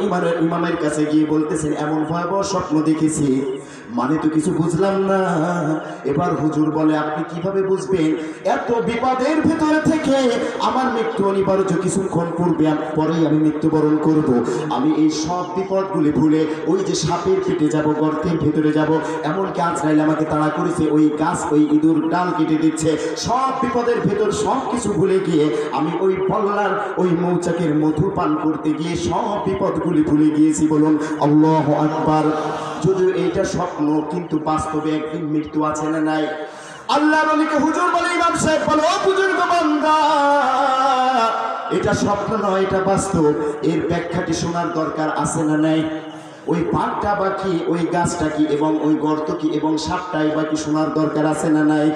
ইমামের কাছে গিয়ে বলতেছেন, এমন ভয়াবহ স্বপ্ন দেখেছি, মানে তো কিছু বুঝলাম না। এবার হুজুর বলে, আপনি কিভাবে বুঝবেন? এত বিপদের ভেতরে থেকে আমার মৃত্যু অনিবার্য, কিছুক্ষণ পরেই আমি মৃত্যুবরণ করব। আমি এই সব বিপদগুলি ভুলে ওই যে সাপের পেটে যাব, গর্তের ভেতরে যাব, এমনকি আজরাইল আমাকে তাড়া করেছে, ওই গাছ ওই ইঁদুর ডাল কেটে দিচ্ছে, সব বিপদের ভেতর সব কিছু ভুলে গিয়ে আমি ওই পল্লার ওই মৌচাকের মধু পান করতে গিয়ে সব বিপদগুলি ভুলে গিয়েছি। বলুন আল্লাহু আকবার। যদিও এইটা স্বপ্ন, কিন্তু বাস্তবে একদিন মৃত্যু আছে না নাই? আল্লাহর ওলিকে হুজুর বলে, ইমাম সাহেব বলে, ও বুজুর্গ বান্দা, এটা স্বপ্ন নয়, এটা বাস্তব। এর ব্যাখ্যাটি শোনার দরকার আছে না নাই? ওই পাটটা বাকি, ওই গাছটা কি, এবং ওই গর্ত কি, এবং সাপটাই বাকি, শোনার দরকার আছে না নাই?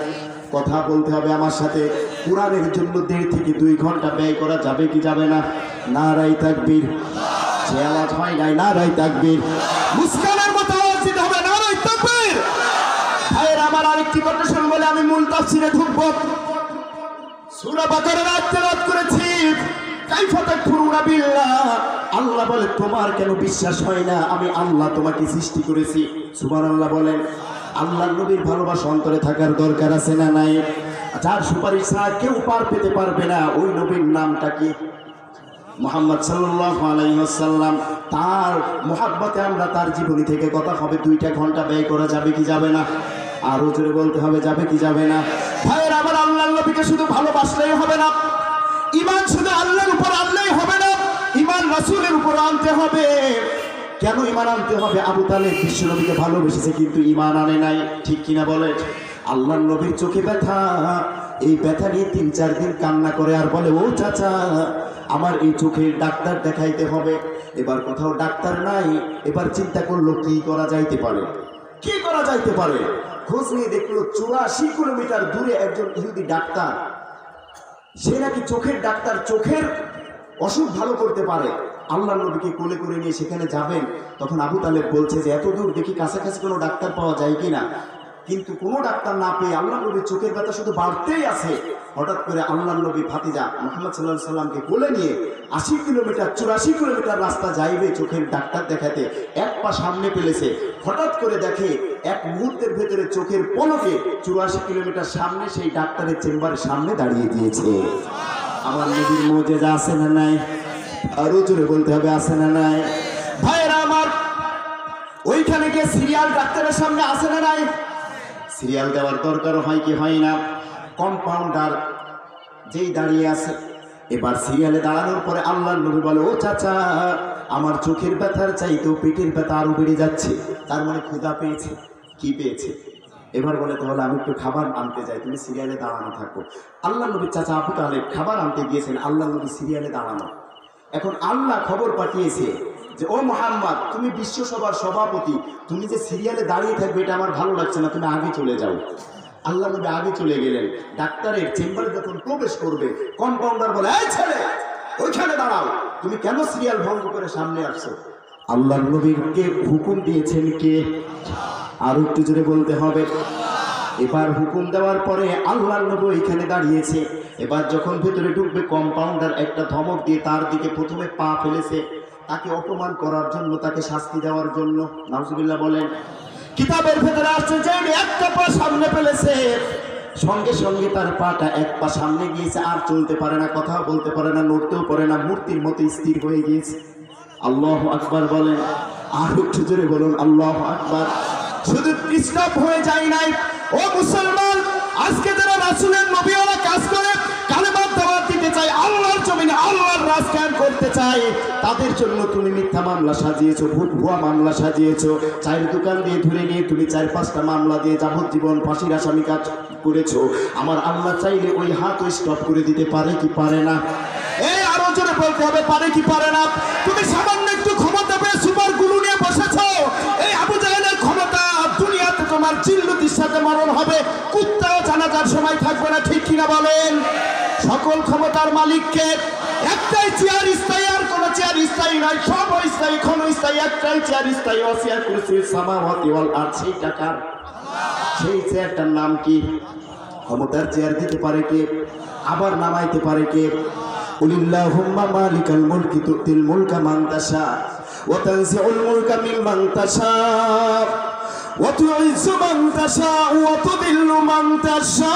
কথা বলতে হবে আমার সাথে। কোরআনের জন্য 1.5 থেকে 2 ঘন্টা ব্যয় করা যাবে কি যাবে না? নারায়ে তাকবীর। যে আওয়াজ হয় নাই, নারায়ে তাকবীর। মুস্কানের মতো আওয়াজ দিতে হবে, নারায়ে তাকবীর। ভাইয়ের আমার আরেকটি কথা শুনুন বলে আমি মূল তাফসীরে ঢুকবো। সূরা বাকারার আয়াত তেলাওয়াত করেছি, কাইফা তাকফুরুনা বিল্লাহ। আল্লাহ বলে, তোমার কেন বিশ্বাস হয় না? আমি আল্লাহ তোমাকে সৃষ্টি করেছি। সুবহানাল্লাহ বলেন। আল্লাহর নবীর ভালোবাসা অন্তরে থাকার দরকার আছে না নাই? যার সুপারিশ ছাড়া কেউ পার পেতে পারবে না, ওই নবীর নামটা কি? মুহাম্মদ সাল্লাল্লাহু আলাইহি ওয়াসাল্লাম। তার মুহাব্বতে আমরা তার জীবনী থেকে কথা হবে 2টা ঘন্টা ব্যয় করা যাবে কি যাবে না? আরো জোরে বলতে হবে, যাবে কি যাবে না? ভাইয়ের আমার, আল্লাহর নবীকে শুধু ভালোবাসলেই হবে না, ঈমান শুধু আল্লাহর উপর আনলেই হবে না, ঈমান রাসূলের উপর আনতে হবে। কেন ঈমান আনতে হবে? আবু তালেব বিশ্ব নবীকে ভালোবেসেছে কিন্তু ঈমান আনে নাই, ঠিক কিনা বলে? আল্লাহর নবীর চোখে ব্যথা, এই ব্যথা নিয়ে 3-4 দিন কান্না করে আর বলে, ও চাচা, আমার এই চোখের ডাক্তার দেখাইতে হবে। এবার কোথাও ডাক্তার নাই, এবার চিন্তা করলো কি করা যাইতে পারে, কি করা যাইতে পারে। খোঁজ নিয়ে দেখলো 84 কিলোমিটার দূরে একজন ইহুদি ডাক্তার, সে নাকি চোখের ডাক্তার, চোখের অসুখ ভালো করতে পারে। আল্লাহর নবীকে কোলে করে নিয়ে সেখানে যাবেন, তখন আবু তালেব বলছে যে এত দূর, দেখি কাছাকাছি কোনো ডাক্তার পাওয়া যায় কিনা। কিন্তু কোনো ডাক্তার না পেয়ে আল্লাহর নবীর চোখের ব্যথা শুধু বাড়তেই আছে। হঠাৎ করে আল্লাহর নবী ভাতিজা মুহাম্মদ সাল্লাল্লাহু আলাইহি সাল্লামকে কোলে নিয়ে 80 কিলোমিটার 84 কিলোমিটার রাস্তা যাইবে চোখের ডাক্তার দেখাতে, এক পা সামনে ফেলেছে। হঠাৎ করে দেখে এক মুহূর্তের ভেতরে চোখের পলকে 84 কিলোমিটার সামনে সেই ডাক্তারের চেম্বারের সামনে দাঁড়িয়ে দিয়েছে। আমার নবীর মুজিজা আছে না নাই? আরো জোরে বলতে হবে, আছে না নাই? ভাইরা আমার, ওইখানে গিয়ে সিরিয়াল ডাক্তারের সামনে আছে না নাই? সিরিয়াল দেওয়ার দরকার হয় কি হয় না? কম্পাউন্ডার যেই দাঁড়িয়ে আছে, এবার সিরিয়ালে দাঁড়ানোর পরে আল্লাহর নবী বলে, ও চাচা, আমার চোখের ব্যথার চাইতেও পেটের ব্যথা আরো বেড়ে যাচ্ছে। তার মানে ক্ষুধা পেয়েছে। কি পেয়েছে? এবার বলে, তাহলে আমি একটু খাবার আনতে যাই, তুমি সিরিয়ালে দাঁড়ানো থাকো। আল্লাহর নবীর চাচা আবু তালেব খাবার আনতে গিয়েছেন, আল্লাহর নবী সিরিয়ালে দাঁড়ানো। এখন আল্লাহ খবর পাঠিয়েছে যে, ও মুহাম্মদ, তুমি বিশ্বসভার সভাপতি, তুমি যে সিরিয়ালে দাঁড়িয়ে থাকবে এটা আমার ভালো লাগছে না, তুমি আগে চলে যাও। আল্লাহ নবী আগে চলে গেলেন। ডাক্তারের চেম্বারে যখন প্রবেশ করবে, কম্পাউন্ডার বলে, এই ছেলে, ওইখানে দাঁড়াও, তুমি কেন সিরিয়াল ভঙ্গ করে সামনে আসছো? আল্লাহর নবীকে হুকুম দিয়েছেন কে? আর একটু জোরে বলতে হবে। এবার হুকুম দেওয়ার পরে আল্লাহর নবী এখানে দাঁড়িয়েছে। এবার যখন ভেতরে ঢুকবে কম্পাউন্ডার একটা ধমক দিয়ে তার দিকে প্রথমে পা ফেলেছে, তাকে অপমান করার জন্য, তাকে শাস্তি দেওয়ার জন্য। নাউজুবিল্লাহ বলেন। কিতাবের ভেতরে আসছে যে একটা পা সামনে ফেলেছে, সঙ্গে সঙ্গে তার পাটা এক পা সামনে গিয়েছে, আর চলতে পারে না, কথাও বলতে পারে না, নড়তেও পারে না, মূর্তির মতো স্থির হয়ে গিয়েছে। আল্লাহু আকবার বলেন। আর একটু জোরে বলুন আল্লাহু আকবার। শুধু ডিস্টার্ব হয়ে যায় নাই, ও মুসলমান, আজকে যারা রাসূলের নবীওয়ালা কাজ করে কালেমার দাওয়াত দিতে চায়, আল্লাহর জমিনে আল্লাহর রাজ কায়েম করতে চায়, তাদের জন্য তুমি মিথ্যা মামলা সাজিয়েছো, ভুয়া মামলা সাজিয়েছো, চায়ের দোকান দিয়ে ধরে নিয়ে তুমি 4-5টা মামলা দিয়ে যাবজ্জীবন ফাঁসির আসামি কাজ করেছো। আমার আল্লাহ চাইলে ওই হাত স্টপ করে দিতে পারে কি পারে না? এই আরো জোরে বলতে হবে, পারে কি পারে না? তুমি সামান্য একটু ক্ষমতা পেয়ে সুপার গুলু নিয়ে বসেছো, এই আবু জাহেলের ক্ষমতা দুনিয়াতে তোমার চিল্লুতির সাথে মরণ হবে, কুত্তাও জানাজার সময় থাকবে না, ঠিক কিনা বলেন? সকল ক্ষমতার মালিককে। একটাই চেয়ার স্থায়ী, আর কোন চেয়ার স্থায়ী নয়, সব অস্থায়ী, ক্ষণস্থায়ী। একটাই চেয়ার স্থায়ী, ওয়াসিয়া কুরসির সামাওয়াতি ওয়াল আরদ। সেই টাকার সেই চেয়ারটার নাম কি? ক্ষমতার চেয়ার দিতে পারে কে? আবার নামাইতে পারে কে? কুলিল্লাহুম্মা মালিকাল মুলকি তুতিল মুলকা মান তাশা ওয়া তানজিউল মুলকা মিম্মান তাশা ওয়া তুইজ্জু মান তাশা ওয়া তুদিল্লু মান তাশা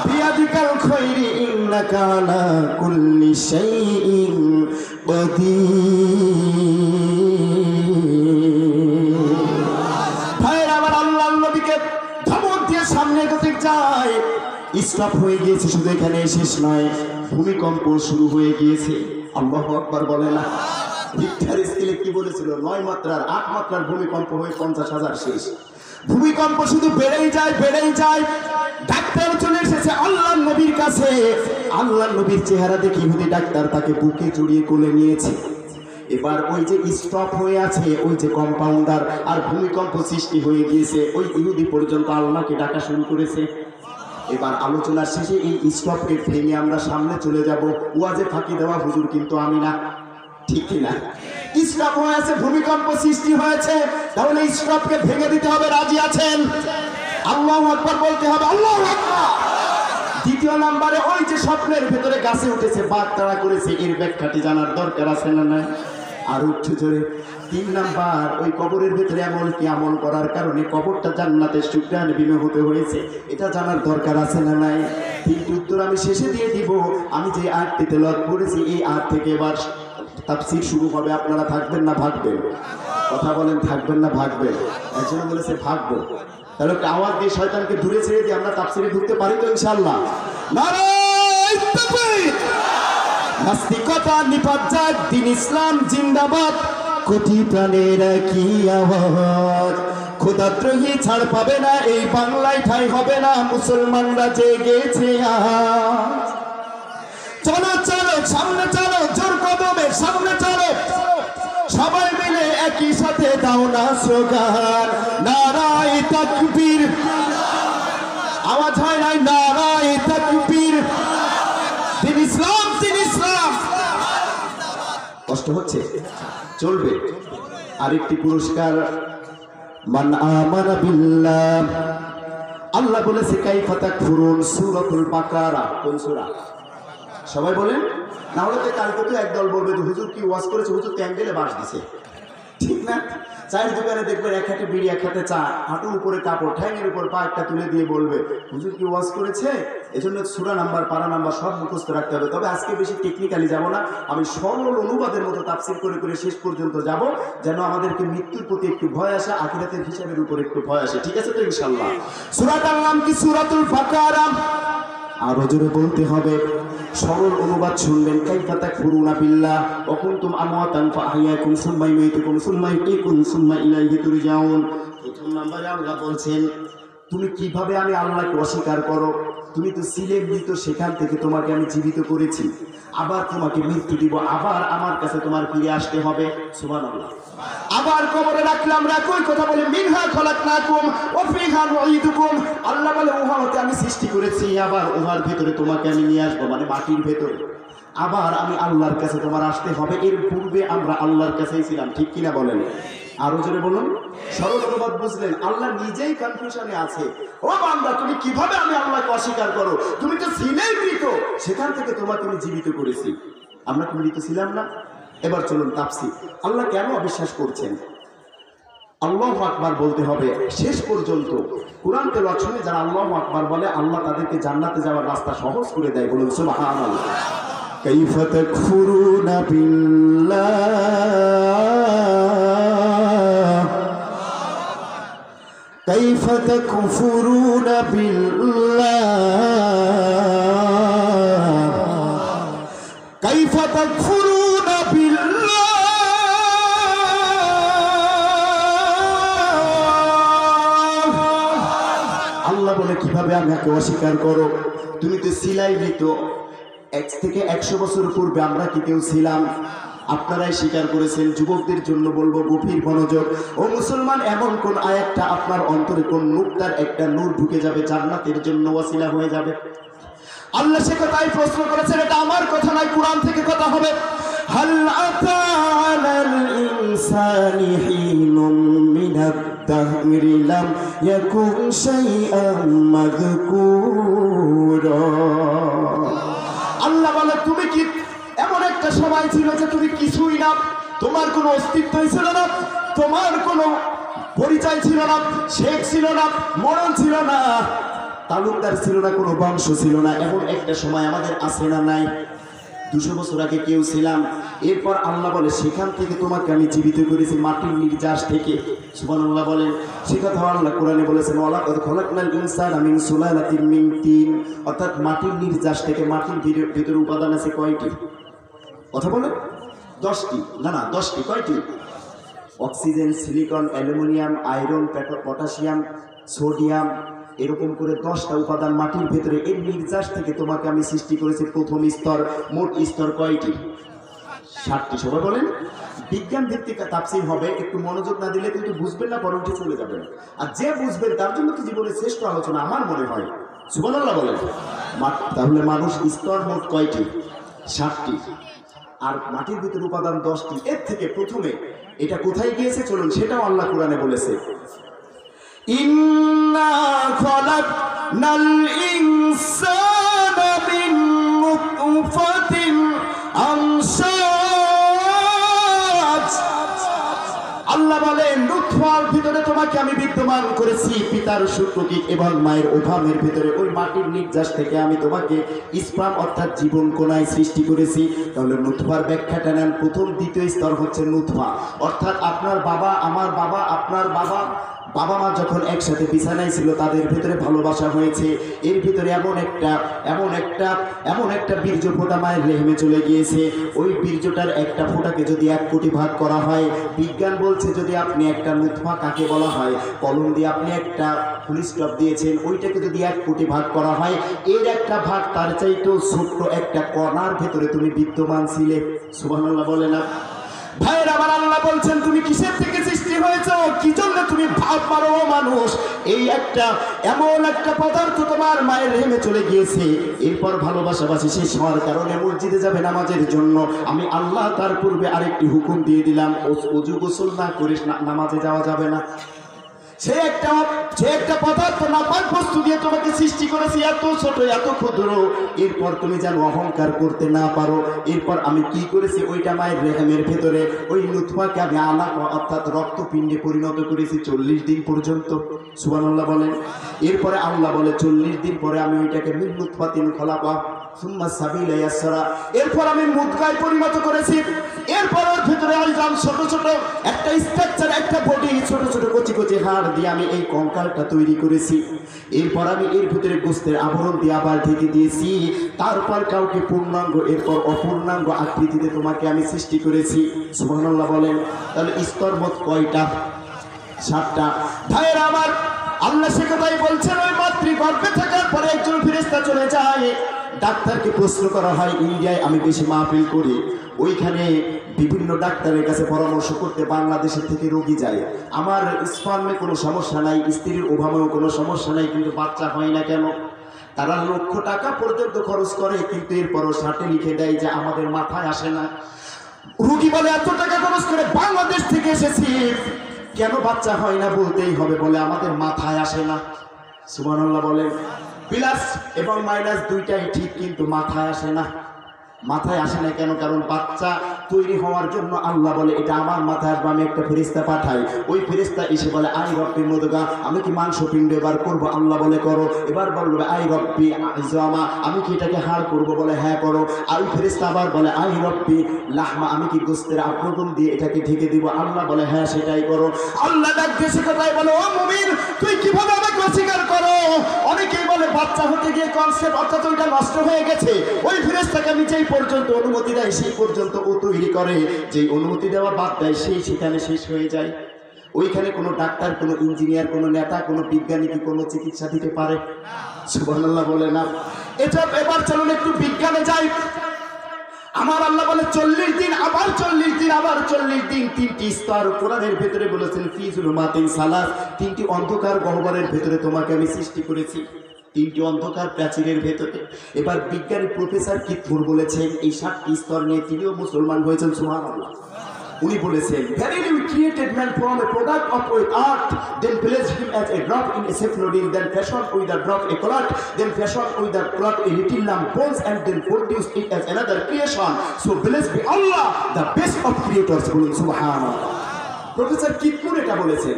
বিয়াদিকাল খায়রি ইন্নাকা আলা কুল্লি শাইইন কাদির। আমার আল্লাহর নবীকে ধমক দিয়ে সামনে এগোতে যায়, স্টপ হয়ে গিয়েছে। শুধু এখানে শেষ নয়, ভূমিকম্প শুরু হয়ে গিয়েছে। আল্লাহু আকবার বলে না? রিক্টার স্কেলে কি বলেছিল? 9 মাত্রার 8 মাত্রার ভূমিকম্প হয়ে 50,000 শেষ। ভূমিকম্প শুধু বেড়েই যায়, বেড়েই যায়। ডাক্তার চলে এসেছে আল্লাহর নবীর কাছে। আল্লাহর নবীর চেহারা দেখে ইহুদি ডাক্তার তাকে বুকে জড়িয়ে কোলে নিয়েছে। এবার ওই যে স্টপ হয়ে আছে ওই যে কম্পাউন্ডার, আর ভূমিকম্প সৃষ্টি হয়ে গিয়েছে, ওই ইহুদি পর্যন্ত আল্লাহকে ডাকা শুরু করেছে। এবার আলোচনার শেষে এই স্টপকে ভেঙে আমরা সামনে চলে যাব। ওয়াজে ফাঁকি দেওয়া হুজুর কিন্তু আমি না, ঠিক কিনা? স্টপ হয়ে আছে, ভূমিকম্প সৃষ্টি হয়েছে, তাহলে স্টপকে ভেঙে দিতে হবে। রাজি আছেন? আল্লাহু আকবার বলতে হবে। আল্লাহু আকবার। দ্বিতীয় নাম্বারে ওই যে স্বপ্নের ভেতরে গাছে উঠেছে, বাঘ তাড়া করেছে, এর ব্যাখ্যাটি জানার দরকার আছে না নাই? আর উঠছে জোরে। 3 নাম্বার, ওই কবরের ভেতরে এমন কি আমল করার কারণে কবরটা জান্নাতের শুকরান বিমে হতে হয়েছে, এটা জানার দরকার আছে না নাই? 3টি উত্তর আমি শেষে দিয়ে দিব। আমি যে আয়াতটি তেলাওয়াত করেছি এই আয়াত থেকে এবার তাফসীর শুরু হবে। আপনারা থাকবেন না ভাগবেন? কথা বলেন, থাকবেন না ভাগবেন? একজন বলেছে ভাগবো। তাহলে আওয়াজ দিয়ে শয়তানকে দূরে ছেড়ে দিয়ে আমরা তাফসীরে ঢুকতে পারি তো ইনশাআল্লাহ? নারায়ে তাকবীর। নাস্তিকতা নিপাত যাক, দ্বীন ইসলাম জিন্দাবাদ, কোটি প্রাণের কি আওয়াজ। খোদাদ্রোহী ছাড় পাবে না, এই বাংলায় ঠাঁই হবে না, মুসলমানরা জেগেছে আজ। চলো চলো সামনে চলো, জোর কদমে সামনে চলো, সবাই মিলে একই সাথে দাও না স্লোগান, নারায়ে তাকবীর। আওয়াজ হয় নাই? নারায়ে তাকবীর। দ্বীন ইসলাম, দ্বীন ইসলাম। কষ্ট হচ্ছে? চলবে। আরেকটি পুরস্কার, মান আমানা বিল্লাহ। আল্লাহ বলেছে কাইফা তাকফুরুন, সূরাতুল বাকারা। কোন সূরা? সবাই বলেন। না হলে তো কালকে তো একদল বলবে যে হুজুর কি ওয়াজ করেছে, হুজুর ক্যান্ডেলে বাস দিছে, ঠিক না? চায়ের দোকানে দেখবেন এক হাতে বিড়ি, এক হাতে চা, হাঁটুর উপরে কাপড়, ঠ্যাঙের উপর পা একটা তুলে দিয়ে বলবে হুজুর কি ওয়াজ করেছে। এজন্য সূরা নাম্বার, পারা নাম্বার সব মুখস্থ রাখতে হবে। তবে আজকে বেশি টেকনিক্যালি যাব না, আমি সরল অনুবাদের মতো তাফসীর করে করে শেষ পর্যন্ত যাব, যেন আমাদেরকে মৃত্যুর প্রতি একটু ভয় আসে, আখিরাতের হিসাবের উপর একটু ভয় আসে। ঠিক আছে তো ইনশাআল্লাহ? সূরাটার নাম কি? সূরাতুল বাকারা। আরো জোরে বলতে হবে। সরল অনুবাদ শুনবেন, কাইফা তাকফুরুনা বিল্লাহ ওয়া কুনতুম আমওয়াতান ফাআহইয়াকুম সুম্মা ইউমীতুকুম সুম্মা ইহয়িকুম সুম্মা ইলাইহি তুরজাউন। প্রথম নম্বরে আল্লাহ বলছেন তুমি কিভাবে আমি আল্লাহকে অস্বীকার করো? তুমি তো ছিলে মৃত, সেখান থেকে তোমাকে আমি জীবিত করেছি, আবার তোমাকে মৃত্যু দিব, আবার আমার কাছে তোমার ফিরে আসতে হবে। সুবহানাল্লাহ। আবার কবরে রাখলাম, রাখোই কথা বলে মিনহা খলাকনাকুম ওয়া ফিহা নুঈদুকুম। আল্লাহ বলে উহা হতে আমি সৃষ্টি করেছি, আবার উহার ভিতরে তোমাকে আমি নিয়ে আসবো, মানে মাটির ভেতরে। আবার আমি আল্লাহর কাছে তোমার আসতে হবে। এর পূর্বে আমরা আল্লাহর কাছেই ছিলাম, ঠিক কিনা বলেন? আরো জোরে বলুন। সরল অনুবাদ বুঝলেন? আল্লাহ নিজেই কনফিউশনে আছে। ও বান্দা, তুমি কিভাবে আমি আল্লাহকে অস্বীকার করো? তুমি তো ছিলেই মৃত, সেখান থেকে তোমাকে আমি জীবিত করেছি। আমরা কি মৃত ছিলাম না? এবার চলুন তাফসীর। আল্লাহ কেন অবিশ্বাস করছেন? আল্লাহু আকবার বলতে হবে শেষ পর্যন্ত। কুরআন তেলাওয়াত শুনে যারা আল্লাহু আকবার বলে, আল্লাহ তাদেরকে জান্নাতে যাওয়ার রাস্তা সহজ করে দেয়। বলুন সুবহানাল্লাহ। কাইফা তাকফুরুনা বিল্লাহ, কাইফা তাকফুরুনা বিল্লাহ, কাইফা তাকফুরুনা বিল্লাহ। আল্লাহ বলে কিভাবে আমাকে অস্বীকার করো? তুমি তো ছিলাই মৃত। 1 থেকে 100 বছর পূর্বে আমরা কি কেউ ছিলাম? আপনারাই স্বীকার করেছেন। যুবকদের জন্য বলবো গভীর মনোযোগ। ও মুসলমান, এমন কোন আয়াতটা আপনার অন্তরে, কোন নূরটার একটা নূর ঢুকে যাবে, জান্নাতের জন্য ওয়াসিলা হয়ে যাবে? আল্লাহ সে কথাই প্রশ্ন করেছেন। এটা আমার কথা নয়, কুরআন থেকে কথা হবে। হাল আতা আলাল ইনসানি হিনুম মিনাদ দাহরি লাম ইয়াকুন শাইআন মাযকুরা। আল্লাহ বলে, তুমি কি এমন একটা সময় ছিল যে তুমি কিছুই না, তোমার কোনো অস্তিত্বই ছিল না, তোমার কোনো পরিচয় ছিল না, শেখ ছিল না, মরণ ছিল না, তালুকদার ছিল না, কোনো বংশ ছিল না। এমন একটা সময় আমাদের আছে না নাই? 200 বছর আগে কেউ ছিলাম। এরপর আল্লাহ বলে, সেখান থেকে তোমাকে আমি জীবিত করেছি, মাটির নির্যাস থেকে। সুবহানাল্লাহ বলেন। সে কথা আল্লাহ কোরআনে বলেছেন, ওয়ালাকাদ খালাকনাল ইনসানা মিন সুলালাতিন মিন তিন। অর্থাৎ মাটির নির্যাস থেকে। মাটির ভিতরে উপাদান আছে কয়টি? কথা বলেন। 10টি। না 10টি। কয়টি? Oxygen, silicon, aluminium, iron, potassium, sodium, এরকম করে 10টা উপাদান মাটির ভেতরে। এর নির্যাস থেকে তোমাকে আমি সৃষ্টি করেছি প্রথম স্তর। মোট স্তর কয়টি? 7টি। সবাই বলেন। বিজ্ঞান ভিত্তিক তাফসীর হবে, একটু মনোযোগ না দিলে কিন্তু বুঝবেন না, বরং উঠে চলে যাবেন। আর যে বুঝবেন তার জন্য কি জীবনের শ্রেষ্ঠ আলোচনা আমার মনে হয়। সুবহানাল্লাহ বলেন। তাহলে মানুষ স্তর মোট কয়টি? 7টি। আর মাটির ভিতরে উপাদান 10টি। এর থেকে প্রথমে এটা কোথায় গিয়েছে চলুন সেটাও আল্লাহ কোরআনে বলেছে। ইন্না খালাকনাল ইনসানা মিন নুতফাতিন আমশাজ। আল্লাহ বলেন, নুতফার ভিতরে তোমাকে আমি বিদ্যমান করেছি, পিতার শুক্রকীট এবং মায়ের ওভামের ভিতরে। ওই মাটির নির্যাস থেকে আমি তোমাকে স্পার্ম অর্থাৎ জীবন কোনায় সৃষ্টি করেছি। তাহলে নুতফার ব্যাখ্যাটা নেন। প্রথম দ্বিতীয় স্তর হচ্ছে নুতফা, অর্থাৎ আপনার বাবা, আমার বাবা, আপনার বাবা, বাবা মা যখন একসাথে বিছানায় ছিল তাদের ভিতরে ভালোবাসা হয়েছে। এর ভিতরে এমন একটা বীর্য ফোঁটা মায়ের রেহমে চলে গিয়েছে। ওই বীর্যটার একটা ফোঁটাকে যদি 1 কোটি ভাগ করা হয়, বিজ্ঞান বলছে যদি আপনি একটা নুতফা কাকে বলা হয়, কলম দিয়ে আপনি একটা ফুল স্টপ দিয়েছেন, ওইটাকে যদি 1 কোটি ভাগ করা হয়, এর একটা ভাগ তার চাইতেও ছোট্ট একটা কণার ভেতরে তুমি বিদ্যমান ছিলে। সুবহানাল্লাহ বলে না? ভাইয়ের আমার, আল্লাহ বলছেন তুমি কিসের থেকে সৃষ্টি হয়েছো, কি জন্য তুমি ভাব মারো মানুষ? এই এমন একটা পদার্থ তোমার মায়ের রেহেমে চলে গিয়েছে। এরপর ভালোবাসাবাসি শেষ হওয়ার কারণে মসজিদে যাবে নামাজের জন্য। আমি আল্লাহ তার পূর্বে আরেকটি হুকুম দিয়ে দিলাম, ওযু গোসল না করে নামাজে যাওয়া যাবে না। সে একটা পদার্থ, নাপাক বস্তু দিয়ে তোমাকে সৃষ্টি করেছি, এত ছোট, এত ক্ষুদ্র। এরপর তুমি যেন অহংকার করতে না পারো। এরপর আমি কি করেছি, ওইটা মায়ের রেহেমের ভেতরে ওই নুতফাকে আমি আলাকা অর্থাৎ রক্তপিণ্ডে পরিণত করেছি 40 দিন পর্যন্ত। সুবহানাল্লাহ বলেন। এরপরে আল্লাহ বলে 40 দিন পরে আমি ওইটাকে মিন নুতফাতিন খলাকা সুম্মা সাবিলা ইয়াসরা। এরপর আমি মুদগায় পরিণত করেছি। এরপর ওর ভিতরে আইলাম ছোট ছোট একটা স্ট্রাকচার, একটা বডি, ছোট ছোট কচি কচি হাড় দিয়ে আমি এই কঙ্কালটা তৈরি করেছি। এরপর আমি এর ভিতরে গোস্তের আবরণ দিয়ে আবার ঢেকে দিয়েছি। তারপর কাউকে পূর্ণাঙ্গ, এরপর অপূর্ণাঙ্গ আকৃতিতে তোমাকে আমি সৃষ্টি করেছি। সুবহানাল্লাহ বলেন। তাহলে স্তর মোট কয়টা? 7টা। ভাইয়ের আমার, আল্লাহ সে কথাই বলছেন। ওই মাতৃগর্ভে থাকার পরে একজন ফেরেশতা চলে যায়। ডাক্তারকে প্রশ্ন করা হয়, ইন্ডিয়ায় আমি বেশি মাহফিল করি, ওইখানে বিভিন্ন ডাক্তারের কাছে পরামর্শ করতে বাংলাদেশের থেকে রোগী যায়। আমার স্পার্মে কোনো সমস্যা নাই, স্ত্রীর ওভামেও কোনো সমস্যা নাই, কিন্তু বাচ্চা হয় না কেন? তারা লক্ষ টাকা পর্যন্ত খরচ করে, কিন্তু এরপরও শার্টে লিখে দেয় যে আমাদের মাথায় আসে না। রুগী বলে এত টাকা খরচ করে বাংলাদেশ থেকে এসেছি, কেন বাচ্চা হয় না বলতেই হবে, বলে আমাদের মাথায় আসে না। সুবহানাল্লাহ বলেন। প্লাস এবং মাইনাস দুইটাই ঠিক, কিন্তু মাথায় আসে না। মাথায় আসে না কেন? কারণ বাচ্চা তৈরি হওয়ার জন্য আল্লাহ বলে এটা আমার মাথায় আসবে, আমি একটা ফেরেশতা পাঠাই। ওই ফেরেশতা এসে বলে আই রব্বি মুদগা, আমি কি মাংসপিণ্ড এবার করবো? আল্লাহ বলে করো। এবার বলবে আই রব্বি ইজামা, আমি কি এটাকে হাড় করবো? বলে হ্যাঁ করো। আই ফেরেশতা আবার বলে আই রব্বি লাহমা, আমি কি গোস্তের আবরণ দিয়ে এটাকে ঢেকে দিব? আল্লাহ বলে হ্যাঁ সেটাই করো। আল্লাহ ডাক দিয়ে সে কথাই বলে ও মুমিন, তুই কিভাবে আমাকে অস্বীকার করো? অনেকেই বলে বাচ্চা হতে গিয়ে কনসেপ্ট অর্থাৎ ওইটা নষ্ট হয়ে গেছে। ওই ফেরেশতাকে আমি যেই পর্যন্ত অনুমতি দেয় সেই পর্যন্ত ও তৈরি করে, যেই অনুমতি দেওয়া বাদ দেয় সেই সেখানে শেষ হয়ে যায়। ওইখানে কোনো ডাক্তার, কোনো ইঞ্জিনিয়ার, কোনো নেতা, কোনো বিজ্ঞানী কি কোনো চিকিৎসা দিতে পারে? সুবহানাল্লাহ বলে না। এটা এবার চলুন একটু বিজ্ঞানে যাই। আমার আল্লাহ বলে 40 দিন, আবার 40 দিন, আবার 40 দিন, 3টি স্তর কোরআনের ভেতরে বলেছেন ফি যুলুমাতিন সালাস, 3টি অন্ধকার গহ্বরের ভেতরে তোমাকে আমি সৃষ্টি করেছি, 3টি অন্ধকার প্রাচীরের ভেতরে। এবার বিজ্ঞানী প্রফেসর কিথুর বলেছেন এই 7টি স্তর নিয়ে তিনিও মুসলমান হয়েছেন। সুবহানাল্লাহ। উনি বলেছেন verily we created man from a product of earth, then placed him as a drop in a cephalodin, then fashioned with a drop a clot, then fashioned with a clot a little lump bones, and then produced it as another creation. So blessed be Allah, the best of creators. বলুন সুবহানাল্লাহ। প্রফেসর কিথুর এটা বলেছেন।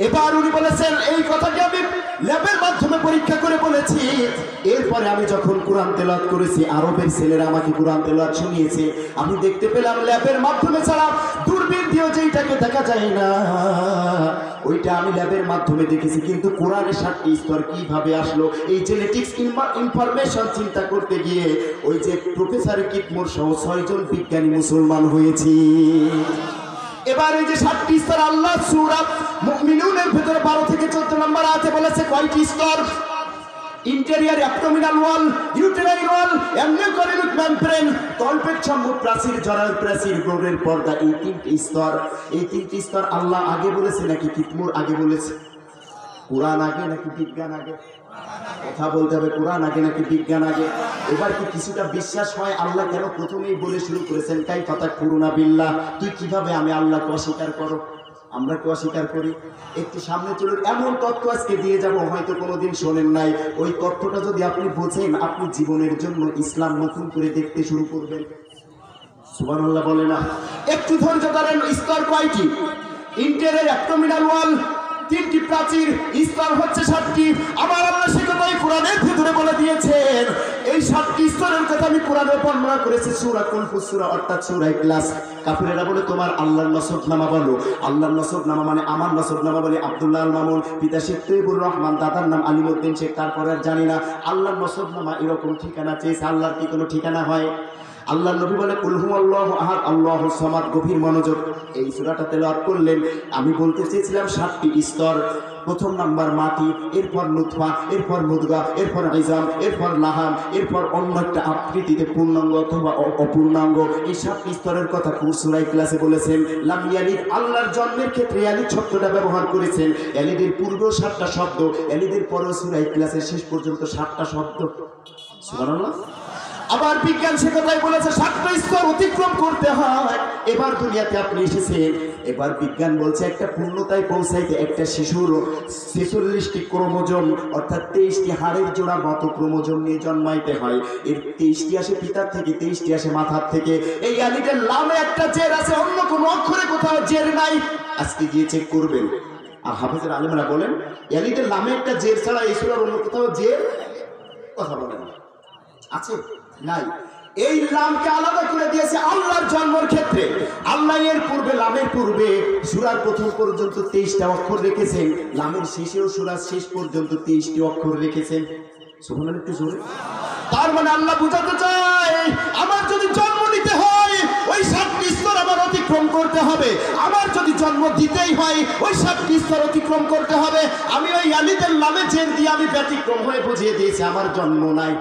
এবার উনি বলেছেন এই কথাটি আমি ল্যাবের মাধ্যমে পরীক্ষা করে বলেছি। এরপরে আমি যখন কোরআন তেলাওয়াত করেছি, আরবের ছেলেরা আমাকে কোরআন তেলাওয়াত শুনিয়েছে, আমি দেখতে পেলাম ল্যাবের মাধ্যমে ছাড়া দূরবীন দিয়েও যেটাকে দেখা যায় না, ওইটা আমি ল্যাবের মাধ্যমে দেখেছি। কিন্তু কোরআনের 7টি স্তর কিভাবে আসলো? এই জেনেটিক্স ইনফরমেশন চিন্তা করতে গিয়ে ওই যে প্রফেসর কিথমোর সহ 6 জন বিজ্ঞানী মুসলমান হয়েছে। এবার এই যে 7টি স্তর আল্লাহ সূরা মুমিনুনের ভিতরে 12 থেকে 14 নম্বর আয়াতে বলেছে কয়টি স্তর? ইন্টেরিয়র অ্যাবডোমিনাল ওয়াল, ইউটেরাইন ওয়াল, এন্ডোক্রাইনিক মেমব্রেন, তলপেট প্রাচীর, জরায়ুর প্রাচীর, গ্রহের পর্দা, এই 3টি স্তর। এই 3টি স্তর আল্লাহ আগে বলেছে নাকি কিথমুর আগে বলেছে? কোরআন আগে নাকি বিজ্ঞান আগে? কথা বলতে হবে, কোরআন আগে নাকি বিজ্ঞান আগে? এবার কি কিছুটা বিশ্বাস হয় আল্লাহ কেন প্রথমেই বলে শুরু করেছেন কাইফা তাকফুরুনা বিল্লাহ, তুই কিভাবে আমি আল্লাহকে অস্বীকার করো? আমরা কি অস্বীকার করি? একটু সামনে চলুন, এমন তথ্য আজকে দিয়ে যাব হয়তো কোনোদিন শোনেন নাই। ওই তথ্যটা যদি আপনি বোঝেন, আপনি জীবনের জন্য ইসলাম নতুন করে দেখতে শুরু করবেন। সুবহানাল্লাহ বলে না। একটু ধৈর্য ধরেন। স্তর কয়টি? ইন্টেরিয়র অ্যাবডোমিনাল ওয়াল, 3টি প্রাচীর, স্তর হচ্ছে 7টি। আমার আল্লাহ সে কথাই কোরআনের ভিতরে বলে দিয়েছেন। এই 7টি স্তরের কথা আমি কোরআনে বর্ণনা করেছি সূরা কুলফুস সূরা অর্থাৎ সূরা ইখলাস। কাফিরেরা বলে তোমার আল্লাহর নসবনামা বলো। আল্লাহর নসবনামা মানে আমার নসবনামা বলে আব্দুল্লাহ আল মামুন, পিতা শেখ তৈবুর রহমান, দাদার নাম আলিমউদ্দিন শেখ। তারপরে আর জানি না। আল্লাহর নসবনামা এরকম ঠিকানা চেয়েছে, আল্লাহর কি কোনো ঠিকানা হয়? আল্লাহ নবী বলে কুল হুয়াল্লাহু আহাদ আল্লাহুস সামাদ। গভীর মনোযোগ, এই সূরাটা তেলাওয়াত করলেন। আমি বলতে চেয়েছিলাম 7টি স্তর। প্রথম নাম্বার মাটি, এরপর নুতফা, এরপর মুদগা, এরপর ইজাম, এরপর লাহাম, এরপর অন্য একটা আকৃতিতে পূর্ণাঙ্গ অথবা অপূর্ণাঙ্গ। এই 7টি স্তরের কথা সূরা ইখলাসে বলেছেন। লাম ইয়ালিদ, আল্লাহর জন্মের ক্ষেত্রে ইয়ালিদ শব্দটা ব্যবহার করেছেন। ইয়ালিদের পূর্বেও 7টা শব্দ, ইয়ালিদের পরেও সূরা ইখলাসের শেষ পর্যন্ত 7টা শব্দ। সুবহানাল্লাহ। আবার বিজ্ঞান সে কথাই বলেছে 7টা স্তর অতিক্রম করতে হয়। এবার দুনিয়াতে আপনি এসেছেন, এবার বিজ্ঞান বলছে একটা পূর্ণতায় পৌঁছাইতে একটা শিশুর 46টি ক্রোমোজোম অর্থাৎ 23টি হাড়ের জোড়া মতো ক্রোমোজোম নিয়ে জন্মাইতে হয়। এর 23টি আসে পিতার থেকে, 23টি আসে মাথার থেকে। এই আলিদের লামে একটা জের আছে, অন্য কোনো অক্ষরে কোথাও জের নাই। আজকে গিয়ে চেক করবেন। আর হাফেজের আলেমরা বলেন ইয়ালিদের নামে একটা জের ছাড়া এই সূরার অন্য কোথাও জের কথা বলেন আছে নাই। এই লামকে আলাদা করে দিয়েছে আল্লাহর জন্মের ক্ষেত্রে। আল্লাহ এর পূর্বে লামের পূর্বে সূরার প্রথম পর্যন্ত 23টা অক্ষর রেখেছেন, লামের শেষেও সূরার শেষ পর্যন্ত 23টি অক্ষর রেখেছেন। সুবহানাল্লাহ একটু জোরে। তার মানে আল্লাহ বুঝাতে চায় আমার যদি জন্ম নিতে হয় ওই 7টি স্তর আমার অতিক্রম করতে হবে। আমার যদি জন্ম দিতেই হয় ওই 7টি স্তর অতিক্রম করতে হবে। আমি ওই আলিদের নামে জের দিয়ে আমি ব্যতিক্রম হয়ে বুঝিয়ে দিয়েছি আমার জন্ম নাই।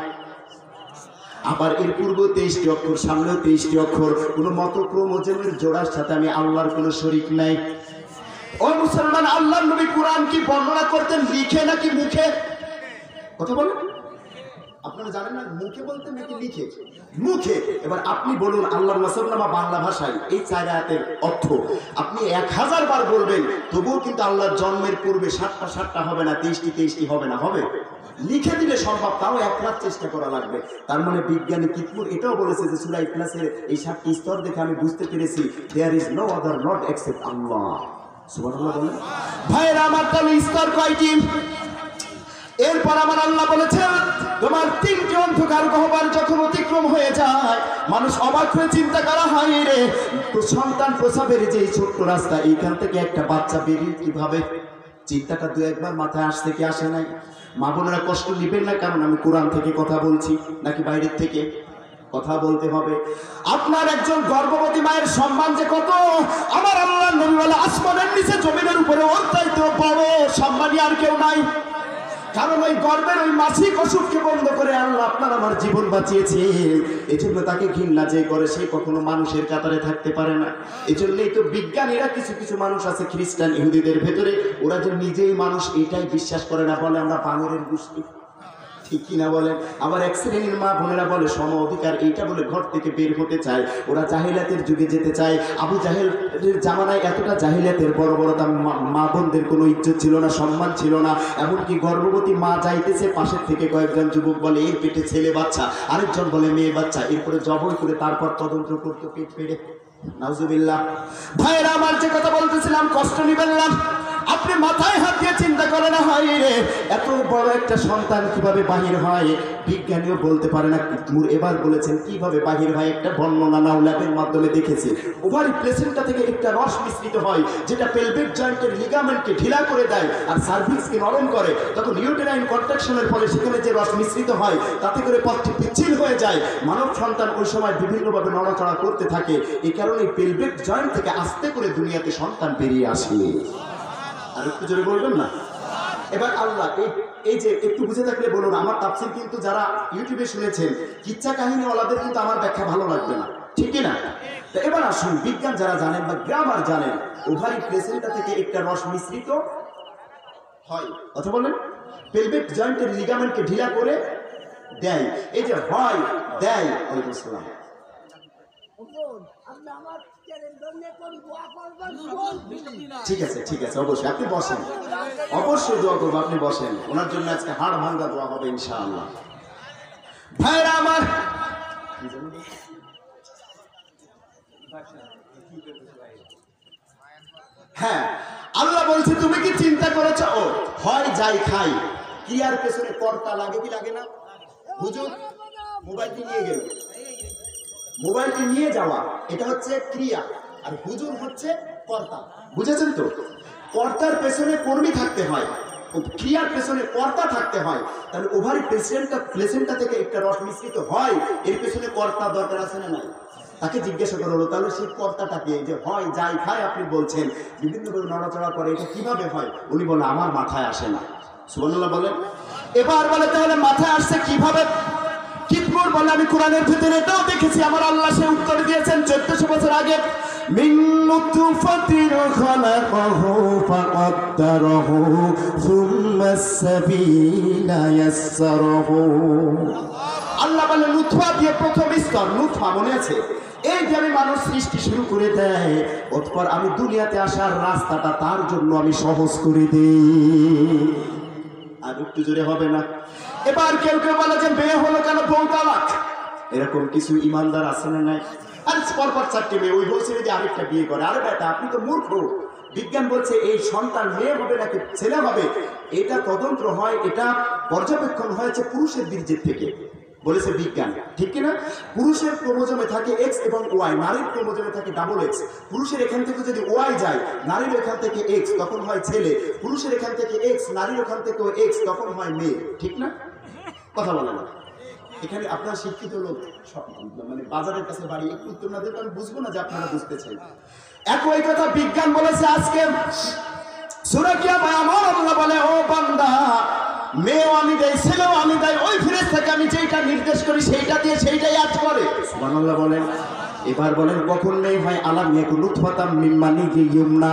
আবার এর পূর্ব 23টি অক্ষর, সামনেও 23টি অক্ষর। কোনো মত ক্রোমোজোমের জোড়ার সাথে আমি আল্লাহর কোনো শরীক নাই। ও মুসলমান, আল্লাহর নবী কোরআন কি বর্ণনা করতেন লিখে নাকি মুখে? কথা বলেন। আপনারা জানেন না, মুখে বলতে নাকি লিখে? মুখে। এবার আপনি বলুন আল্লাহর নাসরনামা বাংলা ভাষায় এই 4 আয়াতের অর্থ আপনি 1000 বার বলবেন, তবুও কিন্তু আল্লাহর জন্মের পূর্বে 7টা হবে না, 23টি হবে না। হবে লিখে দিলে সম্ভব, তাও 1 লাখ চেষ্টা করা লাগবে। তার মানে বিজ্ঞানী কিতমুর এটাও বলেছে যে সূরা ইখলাসের এই 7টি স্তর দেখে আমি বুঝতে পেরেছি there is no other lord except Allah. সুবহানাল্লাহ বলেন। ভাইরা আমার, তাহলে স্তর কয়টি? এরপর আমার আল্লাহ বলেছেন তোমার 3টি অন্ধকার গহ্বর যখন অতিক্রম হয়ে যায়, মানুষ অবাক হয়ে চিন্তা করা হয়, রে তো সন্তান প্রসবের যে ছোট্ট রাস্তা, এইখান থেকে একটা বাচ্চা বেরিয়ে কিভাবে? চিন্তাটা 2-1 বার মাথায় আসছে কি আসে নাই? মা বোনেরা কষ্ট নেবেন না, কারণ আমি কোরআন থেকে কথা বলছি নাকি বাইরের থেকে কথা বলতে হবে? আপনার একজন গর্ভবতী মায়ের সম্মান যে কত, আমার আল্লাহ নবী বলে আসমানের নিচে জমিনের উপরে ওর চাইতে বড় সম্মানী আর কেউ নাই। কারণ ওই গর্বের ওই মাসিক অসুখকে বন্ধ করে আল্লাহ আপনার আমার জীবন বাঁচিয়েছে। এই জন্য তাকে ঘৃণা যে করে সে কখনো মানুষের কাতারে থাকতে পারে না। এই জন্যই তো বিজ্ঞানীরা কিছু মানুষ আছে খ্রিস্টান ইহুদিদের ভেতরে, ওরা যে নিজেই মানুষ এটাই বিশ্বাস করে না, বলে আমরা বানরের গোষ্ঠী। ঠিক কিনা বলেন? আবার এক শ্রেণীর মা বোনেরা বলে সম অধিকার, এইটা বলে ঘর থেকে বের হতে চায়, ওরা জাহিলাতের যুগে যেতে চায়। আবু জাহেলের জামানায় এতটা জাহিলাতের বড় তার মা বোনদের কোনো ইজ্জত ছিল না, সম্মান ছিল না। এমনকি গর্ভবতী মা যাইতেছে, পাশের থেকে কয়েকজন যুবক বলে এর পেটে ছেলে বাচ্চা, আরেকজন বলে মেয়ে বাচ্চা, এরপরে জবই করে তারপর তদন্ত করতো পেট পেড়ে। নাউজুবিল্লাহ। ভাইরা আমার, যে কথা বলতেছিলাম, কষ্ট নিবেন না। আপনি মাথায় হাত দিয়ে চিন্তা করেন, হয় রে এত বড় একটা সন্তান কিভাবে বাহির হয়? বিজ্ঞানীও বলতে পারে না। কিতমুর এবার বলেছেন কিভাবে বাহির হয়, একটা বর্ণনা নাও ল্যাবের মাধ্যমে দেখেছে। ওভারি প্লেসেন্টা থেকে একটা রস মিশ্রিত হয়, যেটা পেলভিক জয়েন্টের লিগামেন্টকে ঢিলা করে দেয় আর সার্ভিক্সকে নরম করে। তখন ইউটেরাইন কন্ট্রাকশনের ফলে সেখানে যে রস মিশ্রিত হয়, তাতে করে পথটি পিচ্ছিল হয়ে যায়। মানব সন্তান ওই সময় বিভিন্নভাবে নড়াচড়া করতে থাকে। এই কারণে পেলভিক জয়েন্ট থেকে আস্তে করে দুনিয়াতে সন্তান বেরিয়ে আসে। আর একটু জোরে বলবেন না? এবার আল্লাহ এই যে একটু বুঝে থাকলে বলুন, আমার তাফসীর কিন্তু যারা ইউটিউবে শুনেছেন, কিচ্ছা কাহিনীওয়ালাদের কিন্তু আমার ব্যাখ্যা ভালো লাগবে না, ঠিক না? তো এবার আসুন, বিজ্ঞান যারা জানেন বা গ্রামার জানেন, ওভারি প্লেসেন্টা থেকে একটা রস মিশ্রিত হয়, কথা বলেন, পেলভিক জয়েন্টের লিগামেন্টকে ঢিলা করে দেয়। এই যে হয় দেয়, ওয়ালাইকুম আসসালাম। ঠিক আছে অবশ্যই আপনি বসেন, অবশ্যই দোয়া করবো, আপনি বসেন। ওনার জন্য আজকে হাড় ভাঙ্গা দোয়া হবে ইনশাআল্লাহ। ভাইরা আমার, হ্যাঁ আল্লাহ বলছে তুমি কি চিন্তা করেছ? ও হয় যাই খাই, ক্রিয়ার পেছনে কর্তা লাগে কি লাগে না? হুজুর মোবাইলটি নিয়ে গেল, মোবাইলটি নিয়ে যাওয়া এটা হচ্ছে ক্রিয়া, আর হুজুর হচ্ছে কর্তা। বুঝেছেন তো? কর্তার পেছনে কর্মী থাকতে হয়, ক্রিয়ার পেছনে কর্তা থাকতে হয়। তাহলে ওভারি প্লেসেন্টা থেকে একটা রস মিশ্রিত হয়, এর পেছনে কর্তা দরকার আছে না নাই? তাকে জিজ্ঞাসা করা হলো তাহলে সেই কর্তাটাকে, যে হয় যাই খায় আপনি বলছেন বিভিন্নভাবে নড়াচড়া করে, এটা কিভাবে হয়? উনি বলে আমার মাথায় আসে না। সুবহানাল্লাহ বলেন। এবার বলে তাহলে মাথায় আসছে কিভাবে? কিতমুর বলে আমি কোরআনের ভিতরে এটাও দেখেছি, আমার আল্লাহ সে উত্তর দিয়েছেন 1400 বছর আগে। মিন নুতফাতিন খালাকাহু ফাকাদ্দারাহু সুম্মা সাবিলা ইয়াসসারাহু। আল্লাহ বলে নুতফা দিয়ে প্রথম স্তর, নুতফা মনে আছে? এই যে আমি মানুষ সৃষ্টি শুরু করে দেয়, অতঃপর আমি দুনিয়াতে আসার রাস্তাটা তার জন্য আমি সহজ করে দিই। আর একটু জোরে হবে না? এবার কেউ বলে যে মেয়ে হলো কেন, বউ তালাক। এরকম কিছু ইমানদার আছে না নাই? আর পরপর 4টে মেয়ে, ওই বলছে যদি আরেকটা বিয়ে করে। আরে বেটা আপনি তো মূর্খ। বিজ্ঞান বলছে এই সন্তান মেয়ে হবে নাকি ছেলে হবে, এটা তদন্ত হয়, এটা পর্যবেক্ষণ হয়েছে পুরুষের বীর্যের থেকে, বলেছে বিজ্ঞান, ঠিক কিনা? পুরুষের ক্রোমোজোমে থাকে এক্স এবং ওয়াই, নারীর ক্রোমোজোমে থাকে ডাবল এক্স। পুরুষের এখান থেকে যদি ওয়াই যায়, নারীর এখান থেকে এক্স, তখন হয় ছেলে। পুরুষের এখান থেকে এক্স, নারীর ওখান থেকে এক্স, তখন হয় মেয়ে, ঠিক না? কথা বলে না। এখানে আপনারা শিক্ষিত লোক, মানে বাজারের কাছে বাড়ি, একটু উত্তর না দিলে আমি বুঝবো না যে আপনারা বুঝতেছেন। একই কথা বিজ্ঞান বলেছে আজকে সূরা কিয়ামা। আমার আল্লাহ বলে ও বান্দা, মেয়েও আমি দেই, ছেলেও আমি দেই, ওই ফেরেশতাকে আমি যেইটা নির্দেশ করি সেইটা দিয়ে সেইটাই আজ করে। সুবহানাল্লাহ বলেন। এবার বলেন কখন মেয়ে হয়? আলাম ইয়াকুন নুতফাতাম মিন মানিয়্যিন ইউমনা।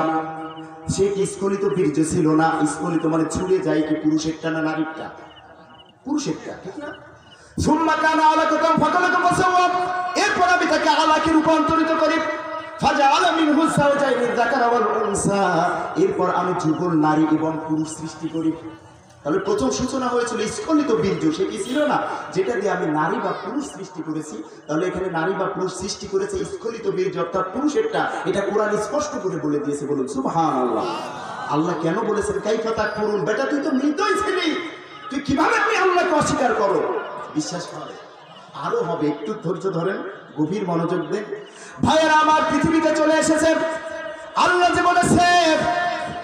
সে কি স্খলিত বীর্য ছিল না? স্খলিত মানে ছুঁড়ে যায় কি পুরুষেরটা না নারীরটা? পুরুষেরটা, ঠিক না? সুম্মা কানা আলাকাতান ফাখালাকা ফাসাওয়া, এরপর আমি তাকে আলাকে রূপান্তরিত করি। ফাজআলা মিনহু যাওজাইনি যাকারা ওয়াল উনসা, এরপর আমি যুগল নারী এবং পুরুষ সৃষ্টি করি। তাহলে প্রথম সূচনা হয়েছিল স্খলিত বীর্য, সে কি ছিল না, যেটা দিয়ে আমি নারী বা পুরুষ সৃষ্টি করেছি। তাহলে এখানে নারী বা পুরুষ সৃষ্টি করেছে স্খলিত বীর্য, অর্থাৎ পুরুষেরটা, এটা কোরআন স্পষ্ট করে বলে দিয়েছে। বলুন সুবহানাল্লাহ। আল্লাহ কেন বলেছেন কাইফা তাকফুরুন? বেটা তুই তো মৃতই ছিলি, তুই কিভাবে তুই আল্লাহকে অস্বীকার করো? বিশ্বাস করে আরো হবে, একটু ধৈর্য ধরেন, গভীর মনোযোগ দেন। ভাইয়েরা আমার, পৃথিবীতে চলে এসেছে আল্লাহ যে বলেছে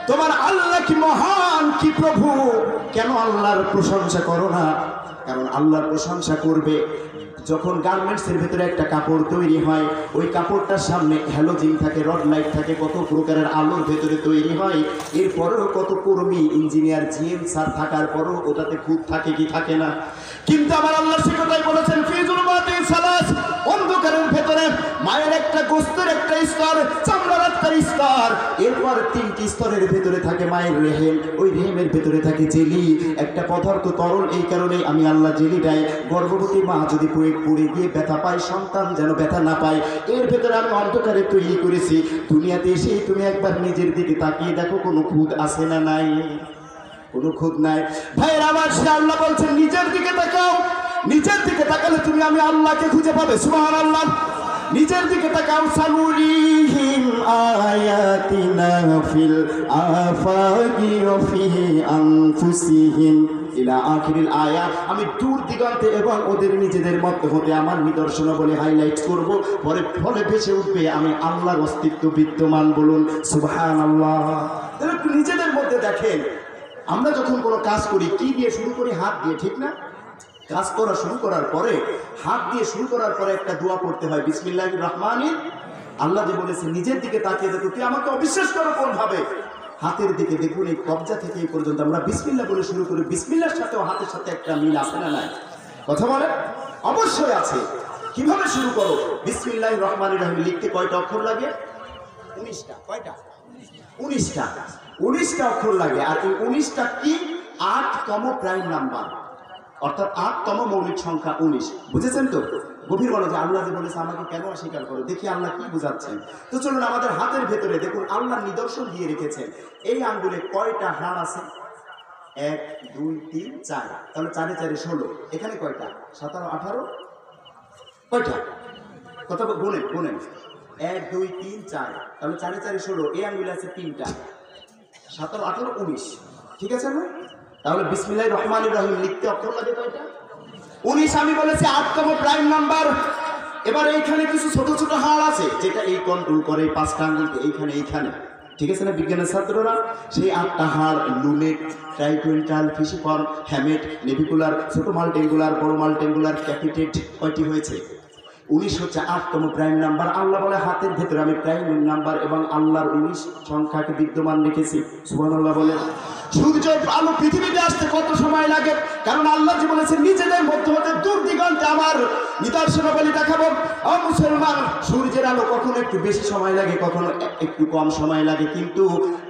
তোমার আল্লাহ কি মহান, কি প্রভু, কেন আল্লাহর প্রশংসা করো না? কারণ আল্লাহর প্রশংসা করবে যখন গার্মেন্টসের ভেতরে একটা কাপড় তৈরি হয়, ওই কাপড়টার সামনে হ্যালোজিন থাকে, রড লাইট থাকে, কত প্রকারের আলোর ভেতরে তৈরি হয়। এরপরেও কত কর্মী, ইঞ্জিনিয়ার, জিএম স্যার থাকার পরও ওটাতে খুব থাকে কি থাকে না। কিন্তু আমার আল্লাহ সে কথাই বলেছেন ফি যুলুমাতিন সালাস, অন্ধকারের ভেতরে মায়ের একটা গোস্তের একটা স্তর, চামড়ার একটা স্তর, এরপর তিনটি স্তরের ভেতরে থাকে মায়ের রেহেম, ওই রেহেমের ভেতরে থাকে জেলি, একটা পদার্থ তরল। এই কারণেই আমি আল্লাহ জেলি দেয়, গর্ভবতী মা যদি পড়ে গিয়ে ব্যথা পায়, সন্তান যেন ব্যথা না পায়, এর ভেতরে আমি অন্ধকারে তৈরি করেছি। দুনিয়াতে এসে তুমি একবার নিজের দিকে তাকিয়ে দেখো কোনো খুদ আছে না নাই? কোনো খুদ নাই। ভাইয়ের আমার, সে আল্লাহ বলছেন নিজের দিকে তাকাও, নিজের দিকে তাকালে তুমি আমি আল্লাহকে খুঁজে পাবে। সুবহানাল্লাহ। নিজের দিকে তাকাও। সানুরিহিম আয়াতিনা ফিল আফাকি ওয়া ফি আনফুসিহিম ইলা আখিরিল আয়াত, আমি দূর দিগন্তে এবং ওদের নিজেদের মধ্যে হতে আমার নিদর্শন বলে হাইলাইট করব, পরে ফলে ভেসে উঠবে আমি আল্লাহর অস্তিত্ব বিদ্যমান। বলুন সুবহানাল্লাহ। তাহলে একটু নিজেদের মধ্যে দেখেন, আমরা যখন কোনো কাজ করি কি দিয়ে শুরু করি? হাত দিয়ে, ঠিক না? কাজ করা শুরু করার পরে হাত দিয়ে শুরু করার পরে একটা দোয়া করতে হয়, বিসমিল্লাহির রহমানির। আল্লাহ যে বলেছে নিজের দিকে তাকিয়ে দেখো, তুই আমাকে অবিশ্বাস করো কোন ভাবে? হাতের দিকে দেখুন, এই কবজা থেকে এই পর্যন্ত আমরা বিসমিল্লাহ বলে শুরু করি। বিসমিল্লাহর সাথেও হাতের সাথে একটা মিল আছে না নাই? কথা বলে অবশ্যই আছে। কিভাবে শুরু করো? বিসমিল্লাহির রহমানির রহিম লিখতে কয়টা অক্ষর লাগে? 19টা। কয়টা? 19টা। 19টা অক্ষর লাগে। আর এই 19টা কি? 8তম প্রাইম নাম্বার, অর্থাৎ 8তম মৌলিক সংখ্যা 19। বুঝেছেন তো? গভীর বলো যে আল্লাহ যে বলেছে আমাকে কেন অস্বীকার করো, দেখি আল্লাহ কি বুঝাচ্ছেন। তো চলুন, আমাদের হাতের ভেতরে দেখুন আল্লাহ নিদর্শন দিয়ে রেখেছেন। এই আঙ্গুলে কয়টা হাড় আছে? 1 2 3 4, তাহলে 4 4 16। এখানে কয়টা? 17 18। কয়টা? কত? গুনেন গুনেন। 1 2 3 4, তাহলে 4 4 16। এই আঙ্গুলে আছে 3টা, 17 18 19। ঠিক আছে না? তাহলে বিসমিল্লাহির রহমানির রহিম লিখতে অক্ষর লাগে কয়টা? 19। আমি বলেছি 8তম প্রাইম নাম্বার। এবার এইখানে কিছু ছোট ছোট হাড় আছে যেটা এই কন্ট্রোল করে 5টা আঙ্গুলকে, এইখানে। ঠিক আছে না বিজ্ঞানের ছাত্ররা? সেই 8টা হাড় লুনেট, ট্রাইকুয়েন্টাল, ফিসিফর্ম, হ্যামেট, নেভিকুলার, ছোট মাল্টেঙ্গুলার, বড় মাল্টেঙ্গুলার, ক্যাপিটেট, কয়টি হয়েছে? 19 হচ্ছে 8তম প্রাইম নাম্বার। আল্লাহ বলে হাতের ভেতরে আমি প্রাইম নাম্বার এবং আল্লাহর 19 সংখ্যাকে বিদ্যমান রেখেছি। সুবহানাল্লাহ বলে। সূর্যের আলো পৃথিবীতে আসতে কত সময় লাগে? কারণ আল্লাহ যে বলেছেন নিজেদের মধ্যে হতে দূর দিগন্তে আমার নিদর্শনাবলী দেখাবো। ও মুসলমান, সূর্যের আলো কখনো একটু বেশি সময় লাগে, কখনো একটু কম সময় লাগে, কিন্তু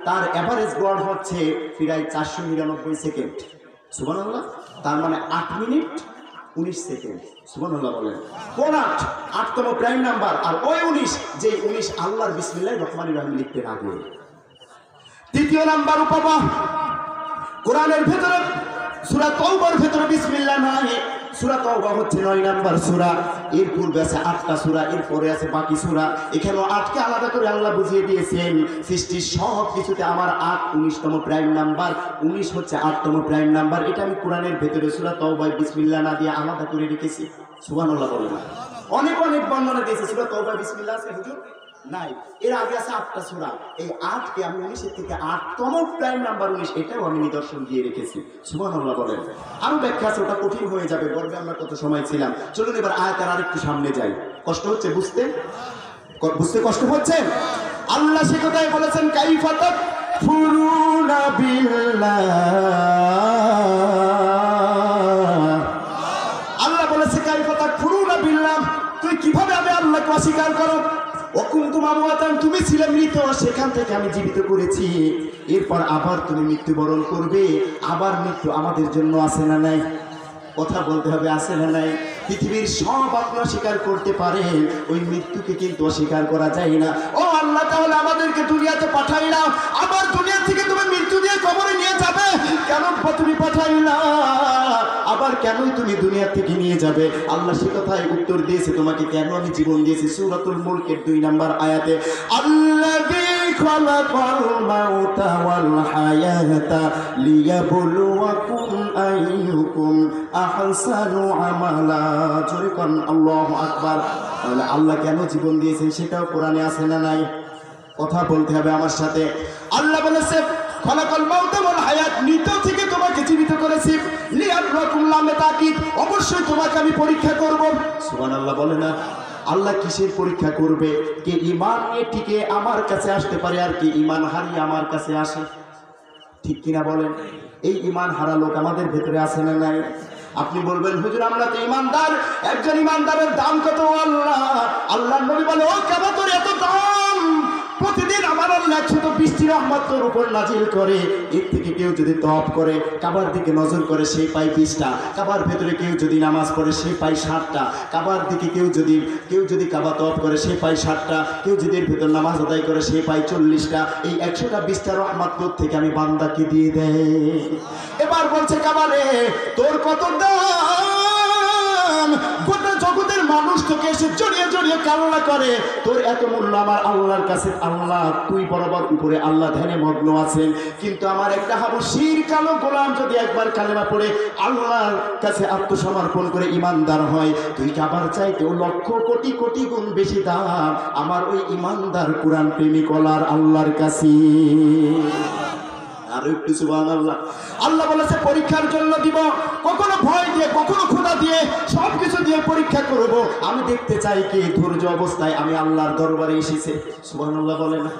তার এভারেজ গড় হচ্ছে প্রায় 499 সেকেন্ড। সুবহানাল্লাহ। তার মানে 8 মিনিট 19 সেকেন্ড। সুবহানাল্লাহ বলেন। কোন 8? 8তম প্রাইম নাম্বার। আর ওই 19, যে 19 আল্লাহর বিসমিল্লাহির রহমানির রহিম লিখতে লাগে। দ্বিতীয় নাম্বার উপমা কোরআনের ভেতরে সূরা তাওবার ভেতরে বিসমিল্লাহ নাই। সূরা তাওবা হচ্ছে 9 নাম্বার সূরা। এর পূর্বে আছে 8টা সূরা, এরপরে আছে বাকি সূরা। এখানেও 8কে আলাদা করে আল্লাহ বুঝিয়ে দিয়েছেন। সৃষ্টির সব কিছুতে আমার 8 19তম প্রাইম নাম্বার। 19 হচ্ছে 8তম প্রাইম নাম্বার। এটা আমি কোরআনের ভেতরে সূরা তাওবায় বিসমিল্লাহ না দিয়ে আলাদা করে রেখেছি। সুবহানাল্লাহ বলেন। অনেক বর্ণনা দিয়েছে। সূরা তাওবায় বিসমিল্লাহ আছে হুজুর? নাই। এর আগে আছে 8টা সূরা। এই 8কে আমি 19 থেকে 8তম প্রাইম নাম্বার 19, এটাও আমি নিদর্শন দিয়ে রেখেছি। সুবহানাল্লাহ বলেন। আরো ব্যাখ্যা আছে, ওটা কঠিন হয়ে যাবে, গর্বে আমরা কত সময় ছিলাম। চলুন এবার আয়াতের আরেকটু সামনে যাই। কষ্ট হচ্ছে বুঝতে? কষ্ট হচ্ছে? আল্লাহ সে কথাই বলেছেন কাইফা তাকফুরুনা বিল্লাহ। আল্লাহ বলেছে কাইফা তাকফুরুনা বিল্লাহ, তুই কিভাবে আমি আল্লাহকে অস্বীকার করো? ওকুনতুম আমওয়াতান, তুমি ছিলে মৃত, সেখান থেকে আমি জীবিত করেছি। এরপর আবার তুমি মৃত্যুবরণ করবে। আবার মৃত্যু আমাদের জন্য আছে না নাই? কথা বলতে হবে, আছে না নাই? পৃথিবীর সব আপনারা স্বীকার করতে পারেন, ওই মৃত্যুকে কিন্তু অস্বীকার করা যায় না। ও আল্লাহ, তাহলে আমাদেরকে দুনিয়াতে পাঠাইলা, আবার দুনিয়া থেকে তুমি মৃত্যু দিয়ে কবরে নিয়ে যাবে, কেন তুমি পাঠাইলা? আবার কেনই তুমি দুনিয়া থেকে নিয়ে যাবে? আল্লাহ সে কথায় উত্তর দিয়েছে, তোমাকে কেন আমি জীবন দিয়েছি। সূরাতুল মুলকের 2 নম্বর আয়াতে, আল্লাযী খালাকাল মাউতা ওয়াল হায়াতা লিয়াবলুয়াকুম আইয়ুকুম আহসানু আমালা। জোরে কোন আল্লাহু আকবার। তাহলে আল্লাহ কেন জীবন দিয়েছেন সেটাও কোরআনে আছে না নাই? কথা বলতে হবে আমার সাথে। আল্লাহ বলেছে খলাকাল মাউতা ওয়াল হায়াত, মৃত থেকে তোমাকে জীবিত করেছি, লিয়াবলুয়াকুম লামে তাকিদ, অবশ্যই তোমাকে আমি পরীক্ষা করব। সুবহানাল্লাহ বলে না? আল্লাহ কিসের পরীক্ষা করবে? কে ঈমান নিয়ে টিকে আমার কাছে আসতে পারে, আর কি ঈমান হারিয়ে আমার কাছে আসে। ঠিক কিনা বলেন? এই ঈমান হারা লোক আমাদের ভেতরে আছে না নাই? আপনি বলবেন হুজুর আমরা তো ঈমানদার, একজন ঈমানদারের দাম কত? আল্লাহ আল্লাহর নবী বলে, ও কাবা তোর এত দাম, প্রতিদিন আমার আল্লাহ 120টি রহমত তোর উপর নাজিল করে। এর থেকে কেউ যদি তওয়াব করে, কাবার দিকে নজর করে, সে পায় 20টা। কাবার ভেতরে কেউ যদি নামাজ পড়ে, সে পায় 60টা। কাবার দিকে কেউ যদি কাবা তওয়াব করে, সে পায় 60টা। কেউ যদি এর ভেতর নামাজ আদায় করে, সে পায় 40টা। এই 100টা 20টা রহমত তোর থেকে আমি বান্দাকে দিয়ে দেয়। এবার বলছে কাবারে তোর কত দাম, গোটা জগতের মানুষ তোকে এসে জড়িয়ে জড়িয়ে কান্না করে, তোর এত মূল্য আমার আল্লাহর কাছে। আল্লাহ তুই বরাবর উপরে, আল্লাহ ধ্যানে মগ্ন আছেন, কিন্তু আমার একটা হাবশীর কালো গোলাম যদি একবার কালেমা পড়ে আল্লাহর কাছে আত্মসমর্পণ করে ইমানদার হয়, তুই কাবার চাইতেও লক্ষ কোটি কোটি গুণ বেশি দাম আমার ওই ইমানদার কুরআন প্রেমিক ওলার আল্লাহর কাছে। আর একটু সুবহানাল্লাহ। আল্লাহ বলেছে পরীক্ষার জন্য দিব, কখনো ভয় দিয়ে, কখনো ক্ষুধা দিয়ে, সবকিছু দিয়ে পরীক্ষা করব। আমি দেখতে চাই কে ধৈর্য অবস্থায় আমি আল্লাহর দরবারে এসেছে। সুবহানাল্লাহ বলে না?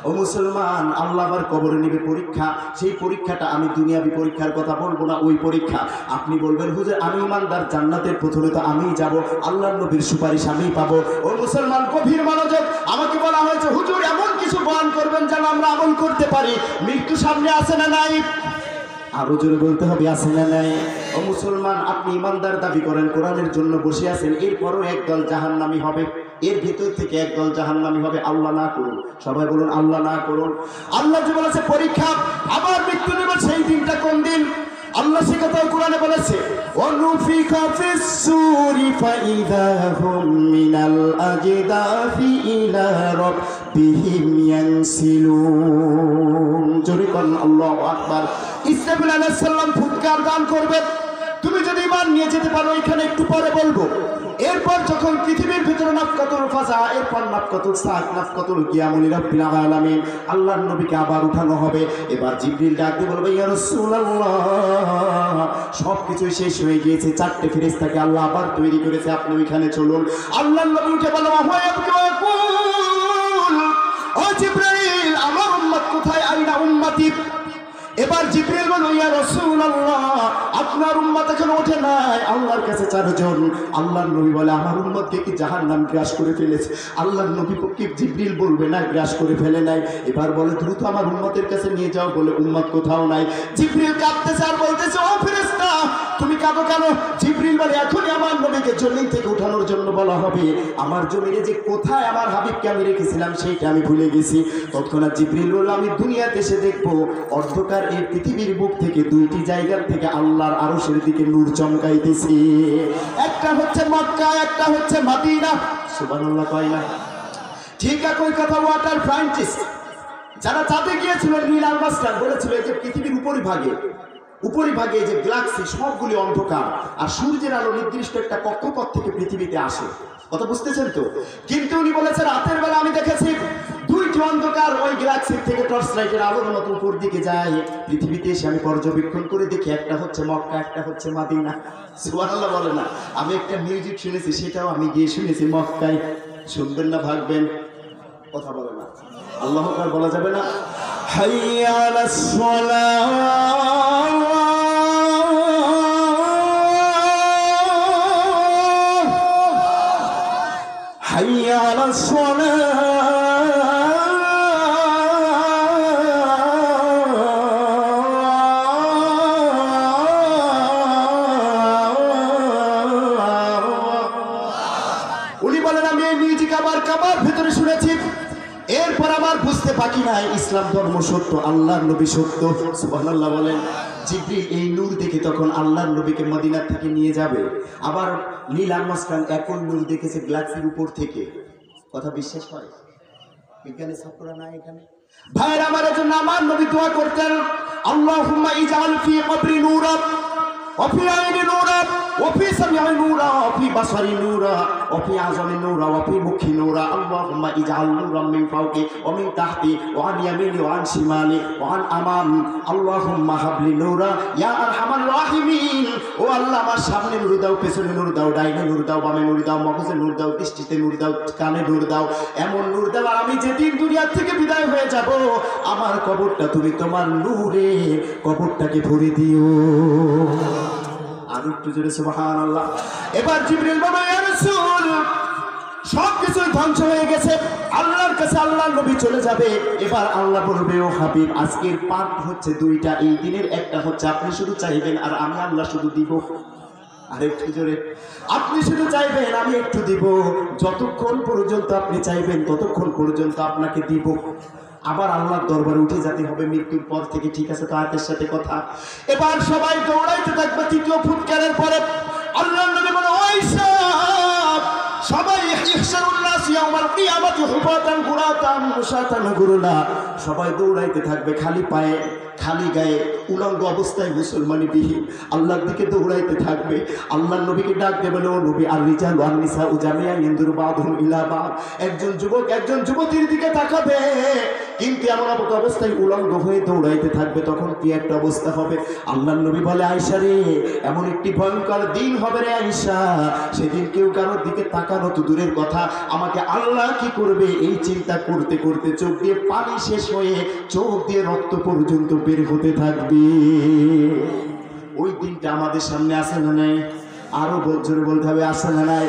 ও মুসলমান, আল্লাহ আবার কবরে নেবে পরীক্ষা। সেই পরীক্ষাটা আমি দুনিয়াবি পরীক্ষার কথা বলবো না, ওই পরীক্ষা। আপনি বলবেন হুজুর আমি ইমানদার, জান্নাতের প্রথমে তো আমিই যাব, আল্লাহর নবীর সুপারিশ আমিই পাবো। ও মুসলমান গভীর মনোযোগ, আমাকে বলা হয়েছে হুজুর এমন কিছু বয়ান করবেন যেন আমরা আমল করতে পারি। মৃত্যু সামনে আছে না নাই? আরো জোরে বলতে হবে, আছে না নাই? ও মুসলমান, আপনি ইমানদার দাবি করেন, কোরআনের জন্য বসে আছেন, এরপরও একদল জাহান্নামী হবে, এর ভিতর থেকে একদল জাহান্নামী হবে। আল্লাহ না করুন, সবাই বলুন আল্লাহ না করুন। আল্লাহ যে বলেছে পরীক্ষা, আবার মৃত্যু নেব, সেই দিনটা কোন দিন? আল্লাহ সে কথাও কোরআনে বলেছে, ওয়ানুফিখা ফিস-সূরি ফাইযা হুম মিনাল আজদাফি ইলা রাব্বিহিম ইয়ানসিলুন। জোরে বলুন আল্লাহু আকবার। ইসরাফিল আলাইহিস সালাম ফুৎকার দান করবে, তুমি যদি ঈমান নিয়ে যেতে পারো, এখানে একটু পরে বলবো। এরপর যখন পৃথিবীর ভিতরে নাফকাতুল ফাজা, এরপর নাফকাতুল সাক, নাফকাতুল কিয়ামুল রাব্বিল আলামিন, আল্লাহর নবীকে আবার উঠানো হবে। এবার জিবরিল ডাক দিয়ে বলবে, ইয়া রাসূলুল্লাহ সবকিছু শেষ হয়ে গিয়েছে, 4টে ফেরেশতাকে আল্লাহ আবার তৈরি করেছে, আপনি ওইখানে চলুন। আল্লাহর নবী উঠে বলল, ও জিবরাইল আমার উম্মত কোথায়? আইনা উম্মতি। এবার জিবরিল বলল, ইয়া রাসূলুল্লাহ আপনার উম্মত এখনো ওঠে নাই, আল্লাহর কাছে 4 জন। আল্লাহর নবী বলে, আমার উম্মতকে কি জাহান্নাম গ্রাস করে ফেলেছে? আল্লাহর নবী কি জিবরিল বলবে না গ্রাস করে ফেলে নাই? এবার বলে দ্রুত আমার উম্মতের কাছে নিয়ে যাও, বলে উম্মত কোথাও নাই। জিবরিল কাঁদতেছে আর বলতেছে, ও ফেরেশতা তুমি কাঁদো কেন? জিবরিল বলে, এখনই আমার নবীকে জমিন থেকে উঠানোর জন্য বলা হবে, আমার জমিনে যে কোথায় আমার হাবিবকে আমি রেখেছিলাম সেইটা আমি ভুলে গেছি। তৎক্ষণাৎ জিবরিল বলল, আমি দুনিয়াতে এসে দেখবো অন্ধকার এই পৃথিবীর বুক থেকে 2টি জায়গার থেকে আল্লাহর আরশের দিকে নূর চমকাইতেছে। একটা হচ্ছে মক্কা, একটা হচ্ছে মদিনা। সুবহানাল্লাহ কয় না? ঠিক একই কথা ওয়াটার সায়েন্টিস্ট যারা চাঁদে গিয়েছিল, নীল আর্মস্ট্রং বলেছিল যে পৃথিবীর উপরিভাগে যে গ্যালাক্সি সবগুলি অন্ধকার, আর সূর্যের আলো নির্দিষ্ট একটা কক্ষপথ থেকে পৃথিবীতে আসে। কথা বুঝতেছেন তো? কিন্তু উনি বলেছে রাতের বেলা আমি দেখেছি 2টি অন্ধকার ওই গ্যালাক্সির থেকে টর্চ লাইটের আলোর মতো উপর দিকে যায়, পৃথিবীতে এসে আমি পর্যবেক্ষণ করে দেখি একটা হচ্ছে মক্কা, একটা হচ্ছে মদিনা। সুবহানাল্লাহ বলে না? আমি একটা মিউজিক শুনেছি, সেটাও আমি গিয়ে শুনেছি মক্কায়। শুনবেন না ভাগবেন? কথা বলে না, আল্লাহু আকবার বলা যাবে না? হাইয়া আলাস সালাহ, হাইয়া আলাস সালাহ, শুনেছি, এরপর আবার বুঝতে বাকি নাই ইসলাম ধর্ম সত্য, আল্লাহর নবী সত্য। সুবহানাল্লাহ বলেন। জিবরিল এই নূর দেখে তখন আল্লাহর নবীকে মদিনা থেকে নিয়ে যাবে। আবার নীল আর্মস্ট্রং একই নূর দেখেছে গ্যালাক্সির উপর থেকে। কথা বিশ্বাস হয়? বিজ্ঞানী ছাত্ররা না এখানে? ভাইরা আমার জন্য আমার নবী দোয়া করতেন, আল্লাহুম্মা ইজআল ফি কবরি নূরা ওয়া ফি আইনি নূরা ওয়া ফি সামঈ নূরা ওয়া ফি বাসারি নূরা ওয়া ফি আযামি নূরা ওয়া ফি মুখি নূরা, আল্লাহুম্মা ইজআল নূরাম মিন ফাওকি ওয়া মিন তাহতি ওয়া আন ইয়ামিনি ওয়া আন শিমালি ওয়া আন আমামি, আল্লাহুম্মা হাবলি নূরা ইয়া আরহামার রাহিমিন। ও আল্লাহ, আমার সামনে নূর দাও, পেছনে নূর দাও, ডাইনে নূর দাও, বামে নূর দাও, মগজে নূর দাও, দৃষ্টিতে নূর দাও, কানে নূর দাও, এমন নূর দাও আর আমি যেদিন দুনিয়া থেকে বিদায় হয়ে যাব আমার কবরটা তুমি তোমার নূরে কবরটাকে ভরে দিও। আর একটু জোরে সুবহানাল্লাহ। এবার জিবরিল বলে, ইয়া রাসূল, সবকিছু ধ্বংস হয়ে গেছে, আল্লাহর কাছে আল্লাহর নবী চলে যাবে। এবার আল্লাহ বলবে, ও হাবিব, আজকের পাঠ হচ্ছে দুইটা, এই দিনের একটা হচ্ছে আপনি শুধু চাইবেন আর আমি আল্লাহ শুধু দিব। আর একটু জোরে, আপনি শুধু চাইবেন আমি একটু দিব, যতক্ষণ পর্যন্ত আপনি চাইবেন ততক্ষণ পর্যন্ত আপনাকে দিব। আবার আল্লাহর দরবারে উঠে যেতে হবে মৃত্যুর পর থেকে। ঠিক আছে তো আয়াতের সাথে কথা? এবার সবাই দৌড়াইতে থাকবে। তৃতীয় ফুৎকারের পরে আল্লাহর নবী বলে, ওই সব সবাই ইহশারুন নাস ইয়াউমাল কিয়ামাতি হুফাতান গুরাতান মুশাতান গুরুলা, সবাই দৌড়াইতে থাকবে খালি পায়ে, খালি গায়ে, উলঙ্গ অবস্থায়, মুসলমানি বিহীন, আল্লাহর দিকে দৌড়াইতে থাকবে। আল্লাহর নবীকে ডাক দেবে, ও নবী, আর রিজাল ওয়ান নিসা উজামিয়া ইনদুরু বাদহুম ইলা বাদ। একজন যুবক একজন যুবতীর দিকে তাকাবে, কিন্তু এমন অবস্থায় উলঙ্গ হয়ে দৌড়াইতে থাকবে, তখন কি একটা অবস্থা হবে? আল্লাহর নবী বলে, আয়েশা রে, এমন একটি ভয়ঙ্কর দিন হবে রে আয়েশা, সেদিন কেউ কারোর দিকে তাকানো তো দূরের কথা, আমাকে আল্লাহ কি করবে এই চিন্তা করতে করতে চোখ দিয়ে পানি শেষ হয়ে চোখ দিয়ে রক্ত পর্যন্ত বের হতে থাকবে। ওই দিনটা আমাদের সামনে আসে না নাই? আরো জোরে বলতে হবে, আসে না নাই?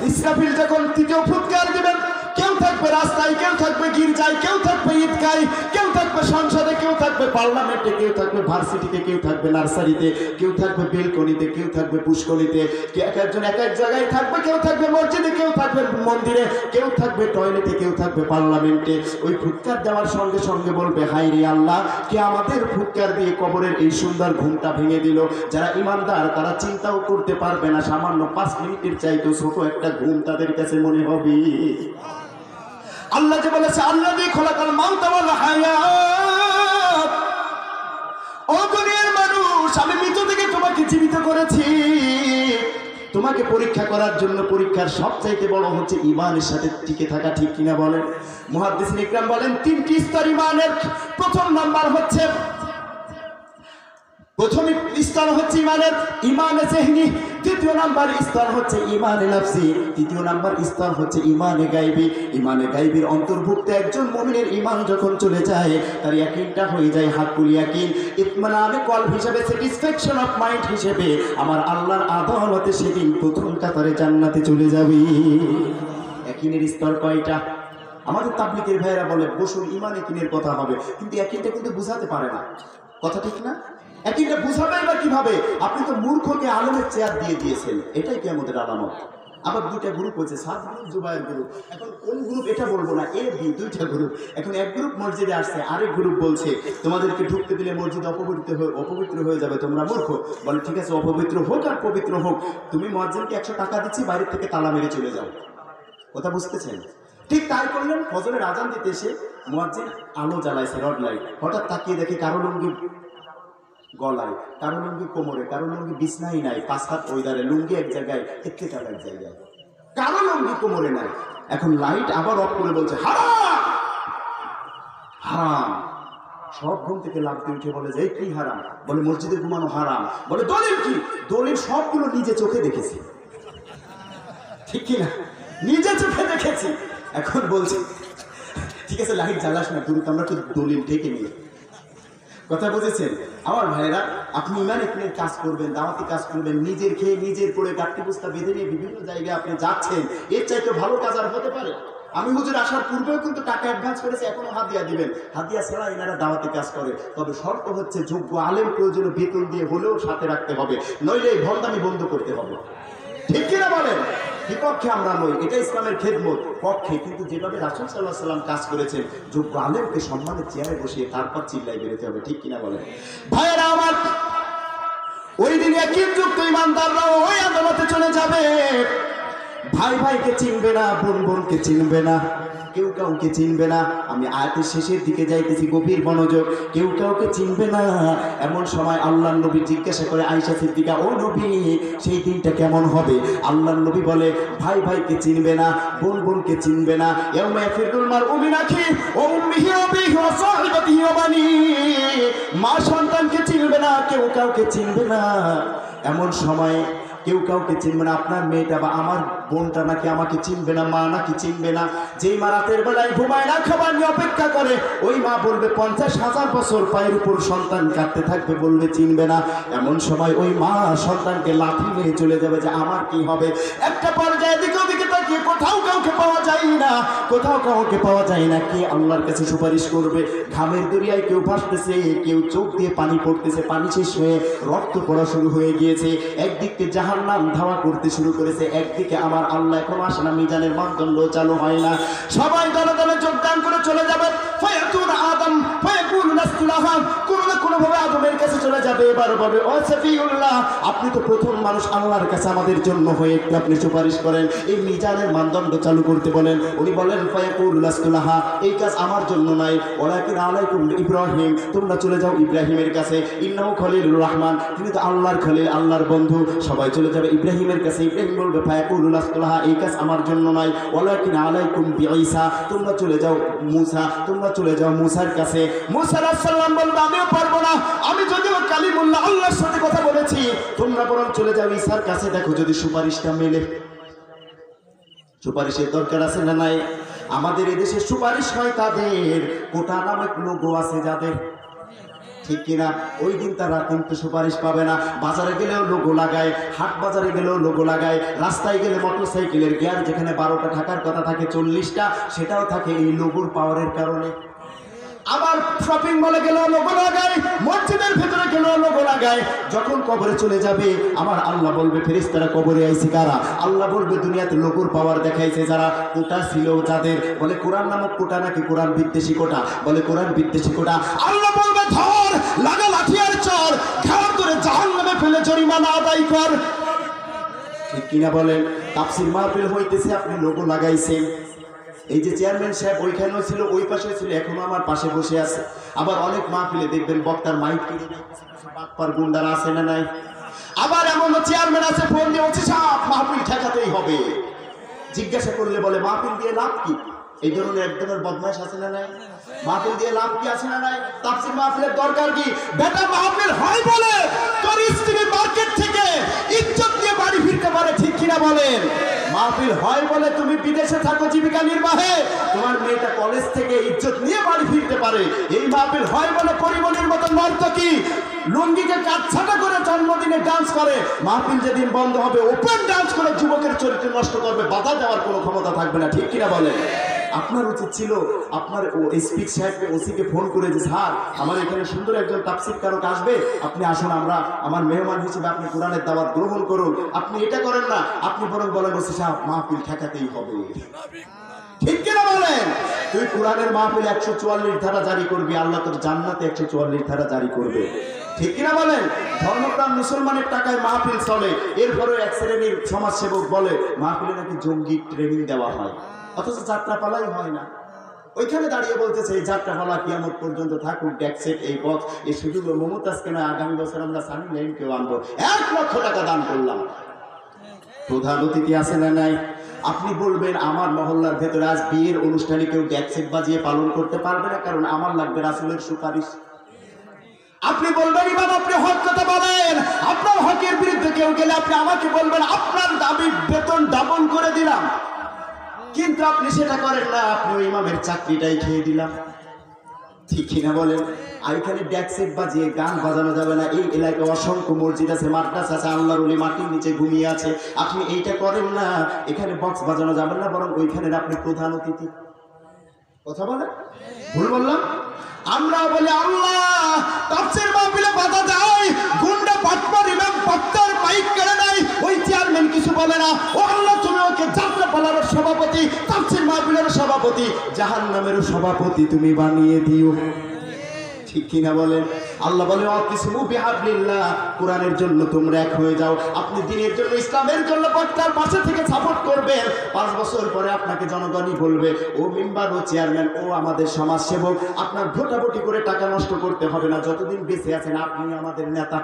ইসরাফিল যখন তৃতীয় ফুৎকার দিবেন, কেউ থাকবে রাস্তায়, কেউ থাকবে গির্জায়, কেউ থাকবে ঈদগায়, কেউ থাকবে সংসদে, কেউ থাকবে পার্লামেন্টে, কেউ থাকবে ভার্সিটিতে, কেউ থাকবে নার্সারিতে, কেউ থাকবে বেলকনিতে, কেউ থাকবে পুষ্করিতে, এক একজন এক এক জায়গায় থাকবে, কেউ থাকবে মসজিদে, কেউ থাকবে মন্দিরে, কেউ থাকবে টয়লেটে, কেউ থাকবে পার্লামেন্টে। ওই ফুৎকার দেওয়ার সঙ্গে সঙ্গে বলবে, হায় রে আল্লাহ, কে আমাদের ফুৎকার দিয়ে কবরের এই সুন্দর ঘুমটা ভেঙে দিল। যারা ইমানদার তারা চিন্তাও করতে পারবে না, সামান্য 5 মিনিটের চাইতো ছোট একটা ঘুম তাদের কাছে মনে হবে। আল্লাহ যে বলেছে, আল্লাযী খলাকাল মাউতা ওয়াল হায়াত, ও দুনিয়ার মানুষ, আমি মৃত থেকে তোমাকে জীবিত করেছি, তোমাকে পরীক্ষা করার জন্য। পরীক্ষার সবচাইতে বড় হচ্ছে ঈমানের সাথে টিকে থাকা। ঠিক কিনা বলেন? মুহাদ্দিসিন ইকরাম বলেন, 3টি স্তর ঈমানের। প্রথম নাম্বার হচ্ছে, প্রথম স্তর হচ্ছে ঈমানের ঈমানে যেহনি, দ্বিতীয় নাম্বার স্তর হচ্ছে ঈমানে নফসি, তৃতীয় নাম্বার স্তর হচ্ছে ঈমানে গায়বী। ঈমানে গায়বীর অন্তর্ভুক্ত একজন মুমিনের ঈমান যখন চলে যায়, তার ইয়াকিনটা হয়ে যায় হাক্কুল ইয়াকিন, ইতমানানে কলব হিসেবে, স্যাটিসফ্যাকশন অফ মাইন্ড হিসেবে আমার আল্লাহর আদালতে সেদিন প্রথম কাতারে জান্নাতে চলে যাবে। ইয়াকিনের স্তর কয়টা? আমাদের তাবলীগের ভাইয়েরা বলে বসুন ঈমান ইয়াকিনের কথা হবে, কিন্তু ইয়াকিনটা কিন্তু বুঝাতে পারে না। কথা ঠিক না? ইয়াকিনটা বুঝাবেন না কিভাবে? আপনি তো মূর্খকে আলমের চেয়ার দিয়ে দিয়েছেন, এটাই কি আমাদের আলামত? আবার 2টা গ্রুপ হয়েছে, সাত গ্রুপ, জুবায়ের গ্রুপ। এখন কোন গ্রুপ এটা বলবো না, এ বি, 2টা গ্রুপ। এখন এক গ্রুপ মসজিদে আসছে, আরেক গ্রুপ বলছে তোমাদেরকে ঢুকতে দিলে মসজিদ অপবিত্র হয়ে যাবে, তোমরা মূর্খ। বলে ঠিক আছে, অপবিত্র হোক আর পবিত্র হোক, তুমি মুয়াজ্জিনকে 100 টাকা দিচ্ছি, বাইরের থেকে তালা মেরে চলে যাও। কথা বুঝতেছেন? ঠিক তাই করলেন। ফজরের আজান দিতে এসে মুয়াজ্জিন আলো জ্বালাইছে, রড লাইট, হঠাৎ তাকিয়ে দেখে কারো লুঙ্গি গলায়, কারো লুঙ্গি কোমরে, কারো লুঙ্গি বিছনাই নাই, 5 হাত ওইদারে, লুঙ্গি এক জায়গায়, ইত্তেকাল এক জায়গায়, কারো লুঙ্গি কোমরে নাই। এখন লাইট আবার অফ করে বলছে হারাম হারাম। সব ঘুম থেকে লাগতে উঠে বলে যে কি হারাম? বলে মসজিদে ঘুমানো হারাম। বলে দলিল কি? দলিল সবগুলো নিজে চোখে দেখেছি। ঠিক কিনা? নিজে চোখে দেখেছি। এখন বলছে ঠিক আছে লাইট জ্বালাস না, তুমি আমরা তো দলিল ঢেকে নিয়ে। কথা বুঝেছেন আমার ভাইয়েরা? আপনি ইমান ইয়াকিনের কাজ করবেন, দাওয়াতি কাজ করবেন, নিজের খেয়ে নিজের করে গাঁটটি বুস্তা বেঁধে নিয়ে বিভিন্ন জায়গায় আপনি যাচ্ছেন, এর চাইতে ভালো কাজ আর হতে পারে? আমি হুজুর আসার পূর্বেও কিন্তু টাকা অ্যাডভান্স করেছি, এখনো হাদিয়া দিবেন। হাদিয়া ছাড়া এনারা দাওয়াতি কাজ করে, তবে শর্ত হচ্ছে যোগ্য আলেম প্রয়োজনে বেতন দিয়ে হলেও সাথে রাখতে হবে, নইলে এই ভন্ডামি বন্ধ করতে হবে। ঠিক কিনা বলেন? বিপক্ষে আমরা নই, এটা ইসলামের খেদমত পক্ষে। কিন্তু যেভাবে রাসূল সাল্লাল্লাহু আলাইহি সাল্লাম কাজ করেছেন, যোগ্য আলেমকে সম্মানের চেয়ারে বসিয়ে তারপর চিল্লাই বেরোতে হবে, ঠিক কিনা বলেন? ভাইয়েরা আমার, ওই দিন একীভূত ইমানদাররাও ওই আদালতে চলে যাবে। ভাই ভাইকে চিনবে না, বোন বোনকে চিনবে না, কেউ কাউকে চিনবে না। আমি আয়াতের শেষের দিকে যাইতেছি, গভীর মনোযোগ। কেউ কাউকে চিনবে না। এমন সময় আল্লাহর নবী জিজ্ঞাসা করে আয়েশা সিদ্দিকা, ও নবী, সেই দিনটা কেমন হবে? আল্লাহর নবী বলে, ভাই ভাইকে চিনবে না, বোন বোনকে চিনবে না। ইয়াউমা ইয়াফিরুল মারউ মিন আখিহি ওয়া উম্মিহি ওয়া আবিহি ওয়া সাহিবাতিহি ওয়া বানিহি। মা সন্তানকে চিনবে না, কেউ কাউকে চিনবে না। এমন সময় কেউ কাউকে চিনবে না। আপনার মেয়েটা বা আমার বোনটা নাকি আমাকে চিনবে না, মা নাকি চিনবে না। যেই মা রাতের বেলায় ঘুমায় না, খাবার নিয়ে অপেক্ষা করে, ওই মা বলবে 50,000 বছর পায়ের উপর সন্তান কাঁদতে থাকবে, বলবে চিনবে না। এমন সময় ওই মা সন্তানকে লাথি মেরে চলে যাবে যে আমার কি হবে। একটা পর্যায়ে দিকে ওদিকে তাকিয়ে কোথাও কাউকে পাওয়া যায় না, কোথাও কাউকে পাওয়া যায় না। কে আল্লাহর কাছে সুপারিশ করবে? ঘামের দরিয়ায় কেউ ভাসতেছে, কেউ চোখ দিয়ে পানি পড়তেছে, পানি শেষ হয়ে রক্ত পড়া শুরু হয়ে গিয়েছে। একদিকে জাহান্নাম ধাওয়া করতে শুরু করেছে, একদিকে আমার আল্লাহ এখনো আসে না, মিজানের মানদণ্ড চালু হয় না। সবাই দলে দলে যোগদান করে চলে যাবে। ফায়াতুন আদম ফায়াকুলু নাসতুলাহা, কোন না কোন ভাবে আদমের কাছে চলে যাবে। এবার বলবে, ও সফিউল্লাহ, আপনি তো প্রথম মানুষ, আল্লাহর কাছে আমাদের জন্য হয়ে একটু আপনি সুপারিশ করেন, এই মিজানের মানদণ্ড চালু করতে বলেন। উনি বলেন, ফায়াকুলু নাসতুলাহা, এই কাজ আমার জন্য নাই, ওয়ালাকিন আলাইকুম ইব্রাহিম, তোমরা চলে যাও ইব্রাহিমের কাছে, ইন্নাহু খলিলুর রহমান, তিনি তো আল্লাহর খলিল, আল্লাহর বন্ধু। সবাই চলে যাবে ইব্রাহিমের কাছে। ইব্রাহিম বলবে, ফায়াকুলু নাসতুলাহা, এই কাজ আমার জন্য নয়, ওয়ালাকিন আলাইকুম বিঈসা, তোমরা চলে যাও মূসা, তোমরা চলে যাও মূসার কাছে। মূসা আলাইহিস সালাম বলবে, আমিও পারবো না, আমি যদিও কালিমুল্লাহ, আল্লাহর সাথে কথা বলেছি, তোমরা বরং চলে যাও ঈসার কাছে, দেখো যদি সুপারিশটা মেলে। সুপারিশের দরকার আছে না নাই? আমাদের এদেশে সুপারিশ হয় তাদের, কোটা নামক লোগো আছে যাদের, ঠিক কিনা? ওই দিন তারা কিন্তু সুপারিশ পাবে না। বাজারে গেলেও লোগো লাগায়, হাট বাজারে গেলেও লোগো লাগায়, রাস্তায় গেলে মোটরসাইকেলের গিয়ার যেখানে 12টা থাকার কথা থাকে 40টা, সেটাও থাকে এই লোগোর পাওয়ারের কারণে। আবার শপিং মলে গেলেও লোগো লাগায়, মসজিদের ভেতরে গেলেও লোগো লাগায়। যখন কবরে চলে যাবে, আমার আল্লাহ বলবে, ফেরেশতারা কবরে আইছে কারা? আল্লাহ বলবে, দুনিয়াতে লোগোর পাওয়ার দেখাইছে যারা, কোটা ছিল যাদের। বলে কোরআন নামক কোটা নাকি কোরআন বিদ্বেষী কোটা? বলে কোরআন বিদ্বেষী কোটা। আল্লাহ বলবে, ধর, লাগা লাঠি আর চর, ঘাড় ধরে জাহান্নামে ফেলে জরিমানা আদায় কর। ঠিক কিনা বলেন? তাফসীর মাহফিল হইতেছে, আপনি লোগো লাগাইছেন। এই যে চেয়ারম্যান সাহেব ওইখানেও ছিল, ওই পাশে ছিল, এখনো আমার পাশে বসে আছে। আবার অনেক মাহফিলে দেখবেন বক্তার মাইক কিনে বাটপার গুন্ডারা আছে না নাই? আবার এমন চেয়ারম্যান আছে, ফোন দিয়ে বলছে, সাহেব মাহফিল ঠেকাতেই হবে। জিজ্ঞাসা করলে বলে, মাহফিল দিয়ে লাভ কি? এই ধরনের একজনের বদমাশ আছে না নাই? মাহফিল দিয়ে লাভ কি আছে না নাই? তাফসীর মাহফিলের দরকার কি? বেটা মাহফিল হয় বলে তোর স্ত্রী মার্কেট থেকে ইজ্জত নিয়ে বাড়ি ফিরতে পারে, ঠিক কিনা বলেন? মাহফিল হয় বলে তুমি বিদেশে থাকো জীবিকা নির্বাহে, তোমার মেয়েটা কলেজ থেকে ইজ্জত নিয়ে বাড়ি ফিরতে পারে। এই মাহফিল হয় বলে পরিমণির মতো নর্তকী লুঙ্গিকে কাটছাটা করে জন্মদিনে ডান্স করে। মাহফিল যেদিন বন্ধ হবে, ওপেন ডান্স করে যুবকের চরিত্র নষ্ট করবে, বাধা দেওয়ার কোনো ক্ষমতা থাকবে না, ঠিক কিনা বলেন? আপনার উচিত ছিল আপনার স্পিক সাহেবকে, ওসিকে ফোন করে যে, স্যার আমার এখানে সুন্দর একজন তাফসীর কারক আসবে, আপনি আসুন, আমরা আমার মেহমান হিসেবে আপনি কোরআনের দাওয়াত গ্রহণ করুন। আপনি এটা করেন না, আপনি বরং বলেন, ওসি সাহেব মাহফিল ঠেকাতেই হবে, ঠিক কিনা বলেন? তুই কোরআনের মাহফিল 144 ধারা জারি করবি, আল্লাহ তোর জান্নাতে 144 ধারা জারি করবে, ঠিক কিনা বলেন? ধর্মপ্রাণ মুসলমানের টাকায় মাহফিল চলে, এরপরে এক শ্রেণীর সমাজসেবক বলে মাহফিলে নাকি জঙ্গি ট্রেনিং দেওয়া হয়, অথচ যাত্রাপালাই হয় না। ওইখানে দাঁড়িয়ে বলতেছে, এই যাত্রাপালা কিয়ামত পর্যন্ত থাকুক, ডেকসেট এই পথ, এই শুধু মমতাজকে নয়, আগামী বছর আমরা সানি লাইনকেও আনবো, 1 লক্ষ টাকা দান করলাম। প্রধান অতিথি আছে না নাই? আপনি বলবেন, আমার মহল্লার ভেতরে আজ বিয়ের অনুষ্ঠানে কেউ ডেকসেট বাজিয়ে পালন করতে পারবে না, কারণ আমার লাগবে রাসূলের সুপারিশ। আপনি বলবেন, ইমাম আপনি হক কথা বলেন, আপনার হকের বিরুদ্ধে কেউ গেলে আপনি আমাকে বলবেন, আপনার দাবি বেতন ডাবল করে দিলাম। কিন্তু আপনি সেটা করেন না, আপনি ওই ইমামের চাকরিটাই খেয়ে দিলাম, ঠিক কিনা বলেন? আর এখানে ডেকসেট বাজিয়ে গান বাজানো যাবে না। এই এলাকায় অসংখ্য মসজিদ আছে, মাদ্রাসা আছে, আল্লাহর ওলি মাটির নিচে ঘুমিয়ে আছে, আপনি এইটা করেন না। এখানে বক্স বাজানো যাবে না, বরং ওইখানে আপনি প্রধান অতিথি। কথা বলেন, ভুল বললাম? আমরা বলি, আল্লাহ তাফসীর মাহফিলে বাধা দেয়, গুন্ডা বাটপার ইমাম বক্তার মাইক কেড়ে নেয়, ওই চেয়ারম্যান কিছু বলে না। ও আল্লাহ, তুমি ওকে সভাপতি, জাহান্নামেরও সভাপতি তুমি বানিয়ে দিও। ঠিক কিনা বলেন? আল্লাহ বলে ওয়াকিসমু বিহাবলিল্লাহ, কোরআনের জন্য তোমরা এক হয়ে যাও। আপনি দ্বীনের জন্য, ইসলামের জন্য বক্তার পাশে থেকে সাপোর্ট করবেন। 5 বছর পরে আপনাকে জনগণই বলবে, ও মেম্বার, ও চেয়ারম্যান, ও আমাদের সমাজসেবক। আপনার ভোটাভুটি করে টাকা নষ্ট করতে হবে না, যতদিন বেঁচে আছেন আপনি আমাদের নেতা।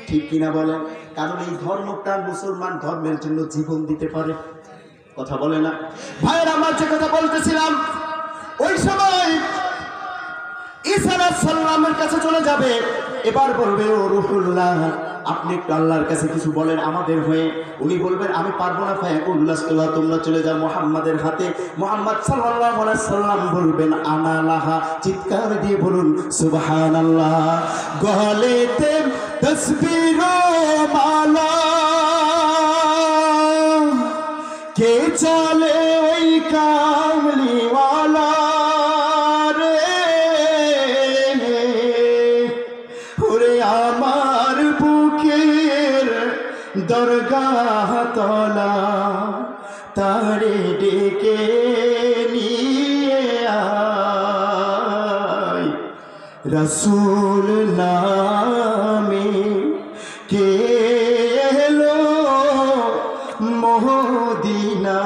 ঠিক কিনা বলেন? কারণ এই ধর্মটা মুসলমান ধর্মের জন্য জীবন দিতে পারে। কথা বলে না ভাইয়ের? আমার যে কথা বলতেছিলাম, ওই সময় ঈসা আলাইহিস সালামের কাছে চলে যাবে। এবার বলবে, ও রূহুল্লাহ, আপনি একটু আল্লাহর কাছে কিছু বলেন আমাদের হয়ে। উনি বলবেন, আমি পারবো না। ফায়াকুল্লাহ, তোমরা চলে যাও মুহাম্মাদের হাতে। মুহাম্মদ সাল্লাল্লাহু আলাইহি সাল্লাম বলবেন, আনা লাহা। চিৎকার দিয়ে বলুন সুবহানাল্লাহ। গলেতে তসবির মালা, কে চলে ওই কামলিওয়ালা রে, ওরে আমার বুকের দরগাহ তলা, তারে ডেকে নিয়ে আয়। রসূল নামে কে এলো মদিনায়,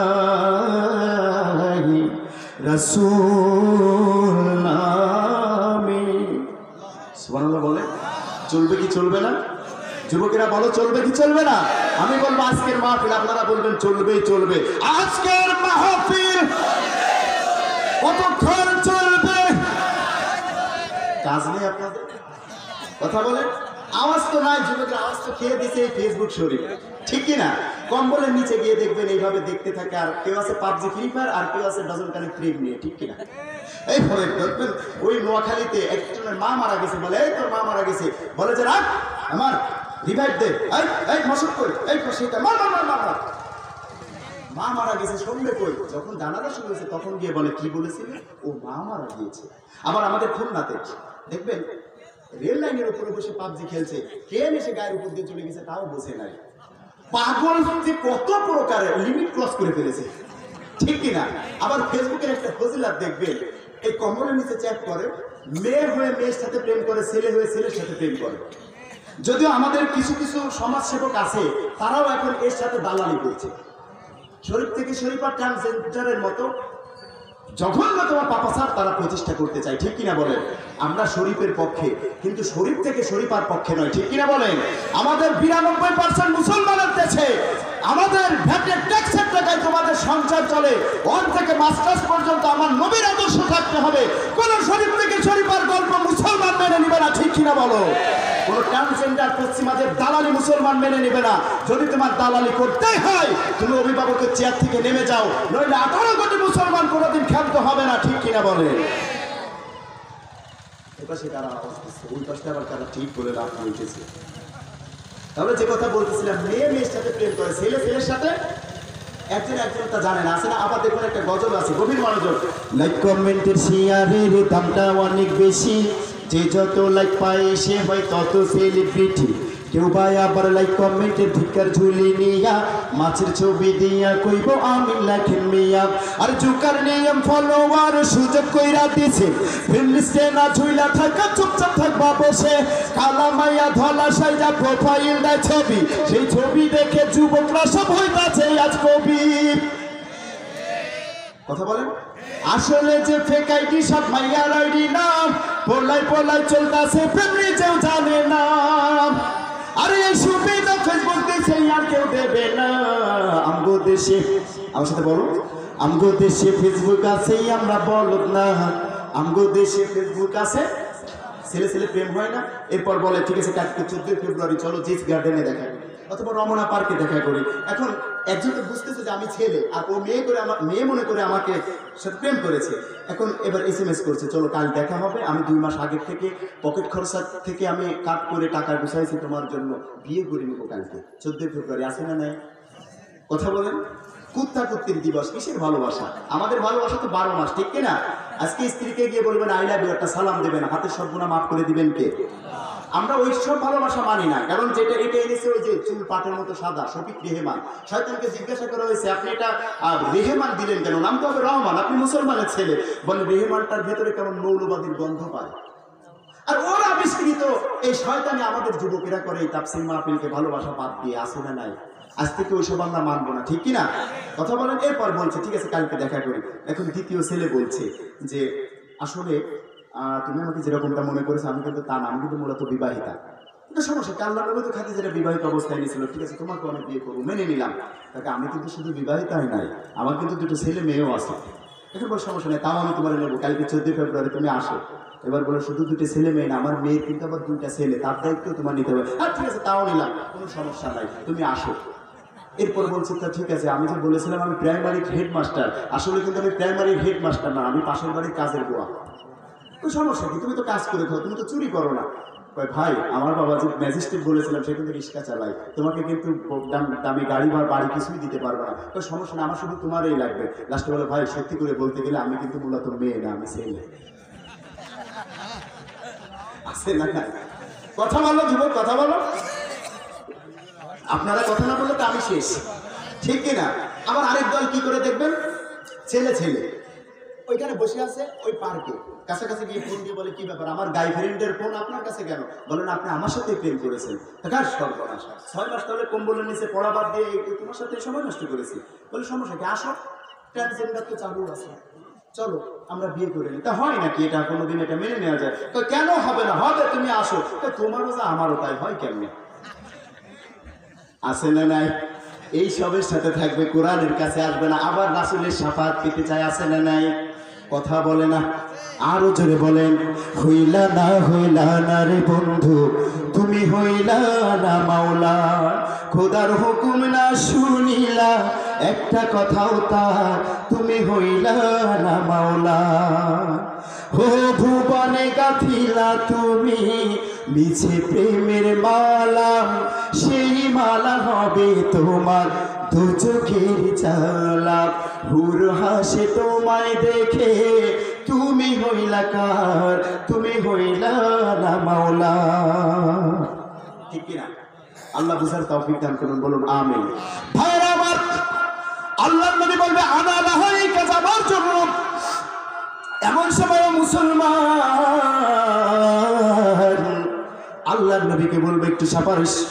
রসূল নামে। সুবহানাল্লাহ বলে। চলবে কি চলবে না? যুবকেরা বলো, চলবে কি চলবে না? আমি বলবো আজকের মাহফিল, আপনারা বলবেন চলবেই চলবে। আজকের মাহফিল কতক্ষণ চলবে? কাজ নেই আপনাদের? কথা বলেন। আওয়াজ তো নাই, যুবকের আওয়াজ তো খেয়ে দিছে এই ফেসবুক শরীফ। ঠিক কিনা? কম্বলের নিচে গিয়ে দেখবেন এইভাবে দেখতে থাকে। আর কেউ আছে পাবজি, ফ্রি ফায়ার, আর কেউ আছে ডজন কানেক ফ্রেম নিয়ে। ঠিক কিনা? এইভাবে দেখবেন। ওই নোয়াখালীতে একজনের মা মারা গেছে, বলে এই তোর মা মারা গেছে, বলে যে রাখ আমার রিভাইভ দে, এই মশক কই, এই সেটা মার মার মার মার। মা মারা গেছে শুনবে কই? যখন জানাজা শুরু হয়েছে তখন গিয়ে বলে, কি বলেছিলে? ও মা মারা গিয়েছে। আবার আমাদের খুলনাতে দেখবেন রেল লাইনের উপরে বসে পাবজি খেলছে, ট্রেন এসে গায়ের উপর দিয়ে চলে গেছে, তাও বসে নাই। পাগল যে কত প্রকারের লিমিট ক্রস করে ফেলেছে। ঠিক কিনা? আবার ফেসবুকের একটা ফজিলাত দেখবেন, এই কম্বলের নিচে চ্যাট করে, মেয়ে হয়ে মেয়ের সাথে প্রেম করে, ছেলে হয়ে ছেলের সাথে প্রেম করে। যদিও আমাদের কিছু কিছু সমাজসেবক আছে, তারাও এখন এর সাথে দালালি করছে। শরীফ থেকে শরীফা ট্রান্সজেন্ডারের মতো জঘন্যতম পাপাচার তারা প্রতিষ্ঠা করতে চায়। ঠিক কিনা বলেন? আমরা শরীফের পক্ষে, কিন্তু শরীফ থেকে শরীফার পক্ষে নয়। ঠিক কিনা বলেন? আমাদের 92% মুসলমানের দেশে আমাদের ভ্যাটের ট্যাক্সের টাকায় তোমাদের সংসার চলে। 1 থেকে মাস্টার্স পর্যন্ত আমার নবীর আদর্শ থাকতে হবে। কোন শরীফ থেকে শরীফার গল্প মুসলমান মেনে নিবে না। ঠিক কিনা বলো? কোন ট্রান্সজেন্ডার পশ্চিমাদের দালালি মুসলমান মেনে নেবে না। যদি তোমার দালালি করতেই হয়, তুমি অভিভাবকের চেয়ার থেকে নেমে যাও, নইলে 18 কোটি মুসলমান কোনোদিন ক্ষান্ত হবে না। ঠিক কিনা বলে? এপাশে কারা আওয়াজ দিচ্ছে, ওই পাশে আবার কারা ঠিক বলে রাত বলতেছে। তাহলে যে কথা বলতেছিলাম, মেয়ে মেয়ের সাথে প্রেম করে, ছেলে ছেলের সাথে, একজন তা জানে না, আছে না? আবার দেখুন একটা গজল আছে, গভীর মনোযোগ। লাইক কমেন্টের শেয়ারের দামটা অনেক বেশি, যে যত লাইক পায় সে হয় তত সেলিব্রিটি। কেউ ভাই আবার লাইক কমেন্টের ধিক্কার ঝুলি নিয়া, মাছের ছবি দিয়া কইব আমি লেখেন মিয়া। আর জুকার নিয়ম ফলোয়ার সুযোগ কইরা দিছে, ফ্রেন্ড লিস্টে না ঝুইলা থাকা, চুপচাপ থাকবা বসে। কালা মাইয়া ধলা সাইজা প্রোফাইল দেয় ছবি, সেই ছবি দেখে যুবকরা সব হইতাছে আজ কবি। কথা বলেন। আসলে যে ফেক আইডি সব মাইয়ার আইডি না, পোলাই পোলাই চলতাছে, প্রেম নিজেও জানে না। আরে এই সুবিধা ফেসবুক দিছে আর কেউ দেবে না। আমগো দেশে, আমার সাথে বলো, আমগো দেশে ফেসবুক আছে, আমরা বলদ না। আমগো দেশে ফেসবুক আছে, ছেলে ছেলে প্রেম হয় না। এরপর বলে ঠিক আছে কালকে 14 ফেব্রুয়ারি চলো জিস গার্ডেনে দেখা, অথবা রমনা পার্কে দেখা করি। এখন একজন তো বুঝতেছে যে আমি ছেলে, আর ও মেয়ে করে, আমার মেয়ে মনে করে আমাকে সাথে প্রেম করেছে। এখন এবার SMS করছে, চলো কাল দেখা হবে। আমি 2 মাস আগের থেকে পকেট খরচা থেকে আমি কাট করে টাকা গুছাইছি তোমার জন্য, বিয়ে করে নেবো কালকে 14 ফেব্রুয়ারি। আছে না নাই? কথা বলেন। কুত্তা কুত্তির দিবস, কিসের ভালোবাসা? আমাদের ভালোবাসা তো 12 মাস। ঠিক কিনা? আজকে স্ত্রীকে গিয়ে বলবেন আই লাভ ইউ, একটা সালাম দেবেন, হাতের সব গুনাহ মাফ করে দিবেন কে? আমরা ওই সব ভালোবাসা মানি না, কারণ যেটা এটা এনেছে ওই যে চুল পাটের মতো সাদা শফিক রেহমান। শয়তানকে জিজ্ঞাসা করা হয়েছে আপনি এটা রেহমান দিলেন কেন, নাম তো হবে রহমান, আপনি মুসলমানের ছেলে। বলে রেহমানটার ভেতরে কেমন মৌলবাদীর গন্ধ পায়। আর ওর আবিষ্কৃত এই শয়তানি আমাদের যুবকেরা করে এই তাফসীর মাহফিলকে ভালোবাসা বাদ দিয়ে আসে না নাই। আজ থেকে ওইসব আমরা মানবো না, ঠিক কিনা? কথা বলেন। এরপর বলছে ঠিক আছে কালকে দেখা করি। এখন দ্বিতীয় ছেলে বলছে যে আসলে তুমি আমাকে যেরকমটা মনে করেছো আমি কিন্তু তা না, আমি কিন্তু মূলত বিবাহিতা। কিন্তু সমস্যা কি, আল্লাহ নবী তো খাদিজার বিবাহিত অবস্থায় নিয়েছিল, ঠিক আছে তোমাকে আমি বিয়ে করবো, মেনে নিলাম। তাকে আমি কিন্তু শুধু বিবাহিতাই নাই, আমার কিন্তু দুটো ছেলে মেয়েও আছে। এখন বলে সমস্যা নেই, তাও আমি তোমার নেবো, কালকে 14 ফেব্রুয়ারি তুমি আসো। এবার বলে শুধু দুটো ছেলে মেয়ে না, আমার মেয়ের কিন্তু আবার 2টা ছেলে, তার দায়িত্ব তোমার নিতে হবে। আর ঠিক আছে তাও নিলাম, কোনো সমস্যা নাই, তুমি আসো। এরপর বলছি তা ঠিক আছে, আমি যে বলেছিলাম আমি প্রাইমারির হেডমাস্টার, আসলে কিন্তু আমি প্রাইমারির হেডমাস্টার না, আমি পাশের বাড়ির কাজের গোয়া। তো সমস্যা কি, তুমি তো কাজ করে খাও, তুমি তো চুরি করো না। ভাই আমার বাবা যে ম্যাজিস্ট্রেট বলেছিলাম সে কিন্তু রিক্সা চালাই, তোমাকে কিন্তু দামি গাড়ি বা বাড়ি কিছুই দিতে পারবো না। তো সমস্যা না, আমার শুধু তোমারই লাগবে। লাস্টে বলে ভাই সত্যি করে বলতে গেলে আমি কিন্তু মূলত মেয়ে না, আমি ছেলে। আছে না কথা বলো যুবক, কথা বলো। আপনারা কথা না বললে তো আমি শেষ, ঠিক কিনা? আবার আরেক দল কি করে দেখবেন, ছেলে ছেলে ওইখানে বসে আছে ওই পার্কে, কাছাকাছি গিয়ে ফোন দিয়ে বলে কি ব্যাপার, আমার গার্লফ্রেন্ডের ফোন আপনার কাছে কেন? বলেন আপনি আমার সাথে প্রেম করেছেন। কার সর্বনাশ, 6 মাস তাহলে কম্বলের নিচে পড়া বাদ দিয়ে তোমার সাথে সময় নষ্ট করেছি। বলে সমস্যা কি, আসো, ট্রান্সজেন্ডার তো চালু আছে, চলো আমরা বিয়ে করে নিই। তা হয় নাকি এটা, কোনোদিন এটা মেনে নেওয়া যায়? তো কেন হবে না, হবে, তুমি আসো। তোমারও যা আমারও তাই হয় কেমনে? আছে না নাই? এই সবের সাথে থাকবে, কোরআনের কাছে আসবে না, আবার রাসূলের শাফাত পেতে চায়, আছে না নাই? কথা বলে না, আরো জোরে বলেন। হইলা না রে বন্ধু, তুমি হইলা না মাওলা, খোদার হুকুম না শুনিলা, একটা কথাও তার, তুমি হইলা না মাওলা। হো ভুবনে গাথিলা তুমি মিছে প্রেমের মালা, সেই মালা হবে তোমার দু চোখের চালা, হুর হাসে তোমায় দেখে, তুমি হইলা কার, তুমি হইলা না মাওলা। ঠিক কিনা? আল্লাহ বুঝার তৌফিক দান করুন, বলুন আমিন। ভাইরা আমার, আল্লাহর নবী বলবে আনা লাহাইকা যাবার জন্য। এমন সময় মুসলমান আল্লাহর নবীকে বলবে একটু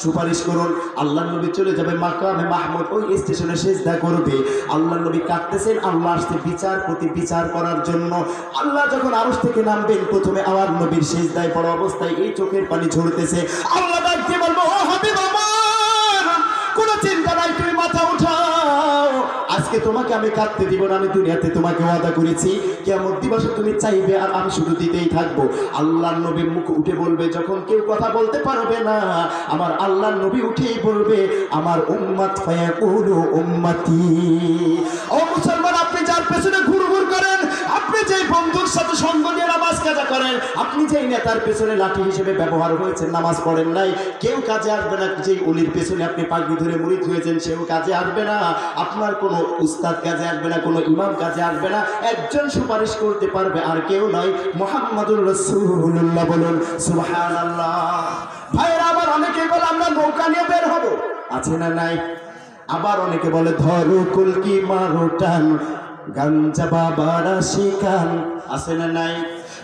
সুপারিশ করুন। আল্লাহর নবী চলে যাবে মাকামে মাহমুদ, ওই স্টেশনে সিজদা করবে। আল্লাহর নবী কাঁদতেছেন, আল্লাহ আসছে বিচার করার জন্য। আল্লাহ যখন আরশ থেকে নামবেন, প্রথমে আমার নবীর সিজদায় পড়া অবস্থায় এই চোখের পানি ঝরতেছে। আল্লাহ ডাকতে বলবো ও হাবিব আমার, কোনো চিন্তা নাই, তুমি মাথা উঠাও, আজকে তোমাকে আমি কাঁদতে দিব না। আমি দুনিয়াতে তোমাকে ওয়াদা করেছি কিয়ামত দিবসে তুমি চাইবে আর আমি শুধু দিতেই থাকবো। আল্লাহর নবীর মুখ উঠে বলবে, যখন কেউ কথা বলতে পারবে না, আমার আল্লাহর নবী উঠেই বলবে আমার উম্মত ফায়াকুলু উম্মতি। ও মুসলমান, আপনি যার পেছনে ঘুরঘুর করেন, আপনি যে বন্ধুর সাথে সঙ্গ নিয়ে নামাজ কাজা করেন, আপনি যেই নেতার পেছনে লাঠি হিসেবে ব্যবহার হয়েছেন, নামাজ পড়েন নাই, কেউ কাজে আসবে না। যেই অলির পেছনে আপনি পাগড়ি ধরে মুরিদ হয়েছেন, সেও কাজে আসবে না। আপনার কোনো উস্তাদ কাজে আসবে না, কোনো ইমাম কাজে আসবে না। একজন সুপারিশ করতে পারবে, আর কেউ নয়, মুহাম্মাদুর রাসূলুল্লাহ। বলুন সুবহানাল্লাহ। ভাইরা আবার অনেকে বলে আমরা নৌকা নিয়ে বের হব, আছে না নাই? আবার অনেকে বলে ধরো কলকি মারো টান, গাঞ্জা বাবারা শিকান, আছে না নাই?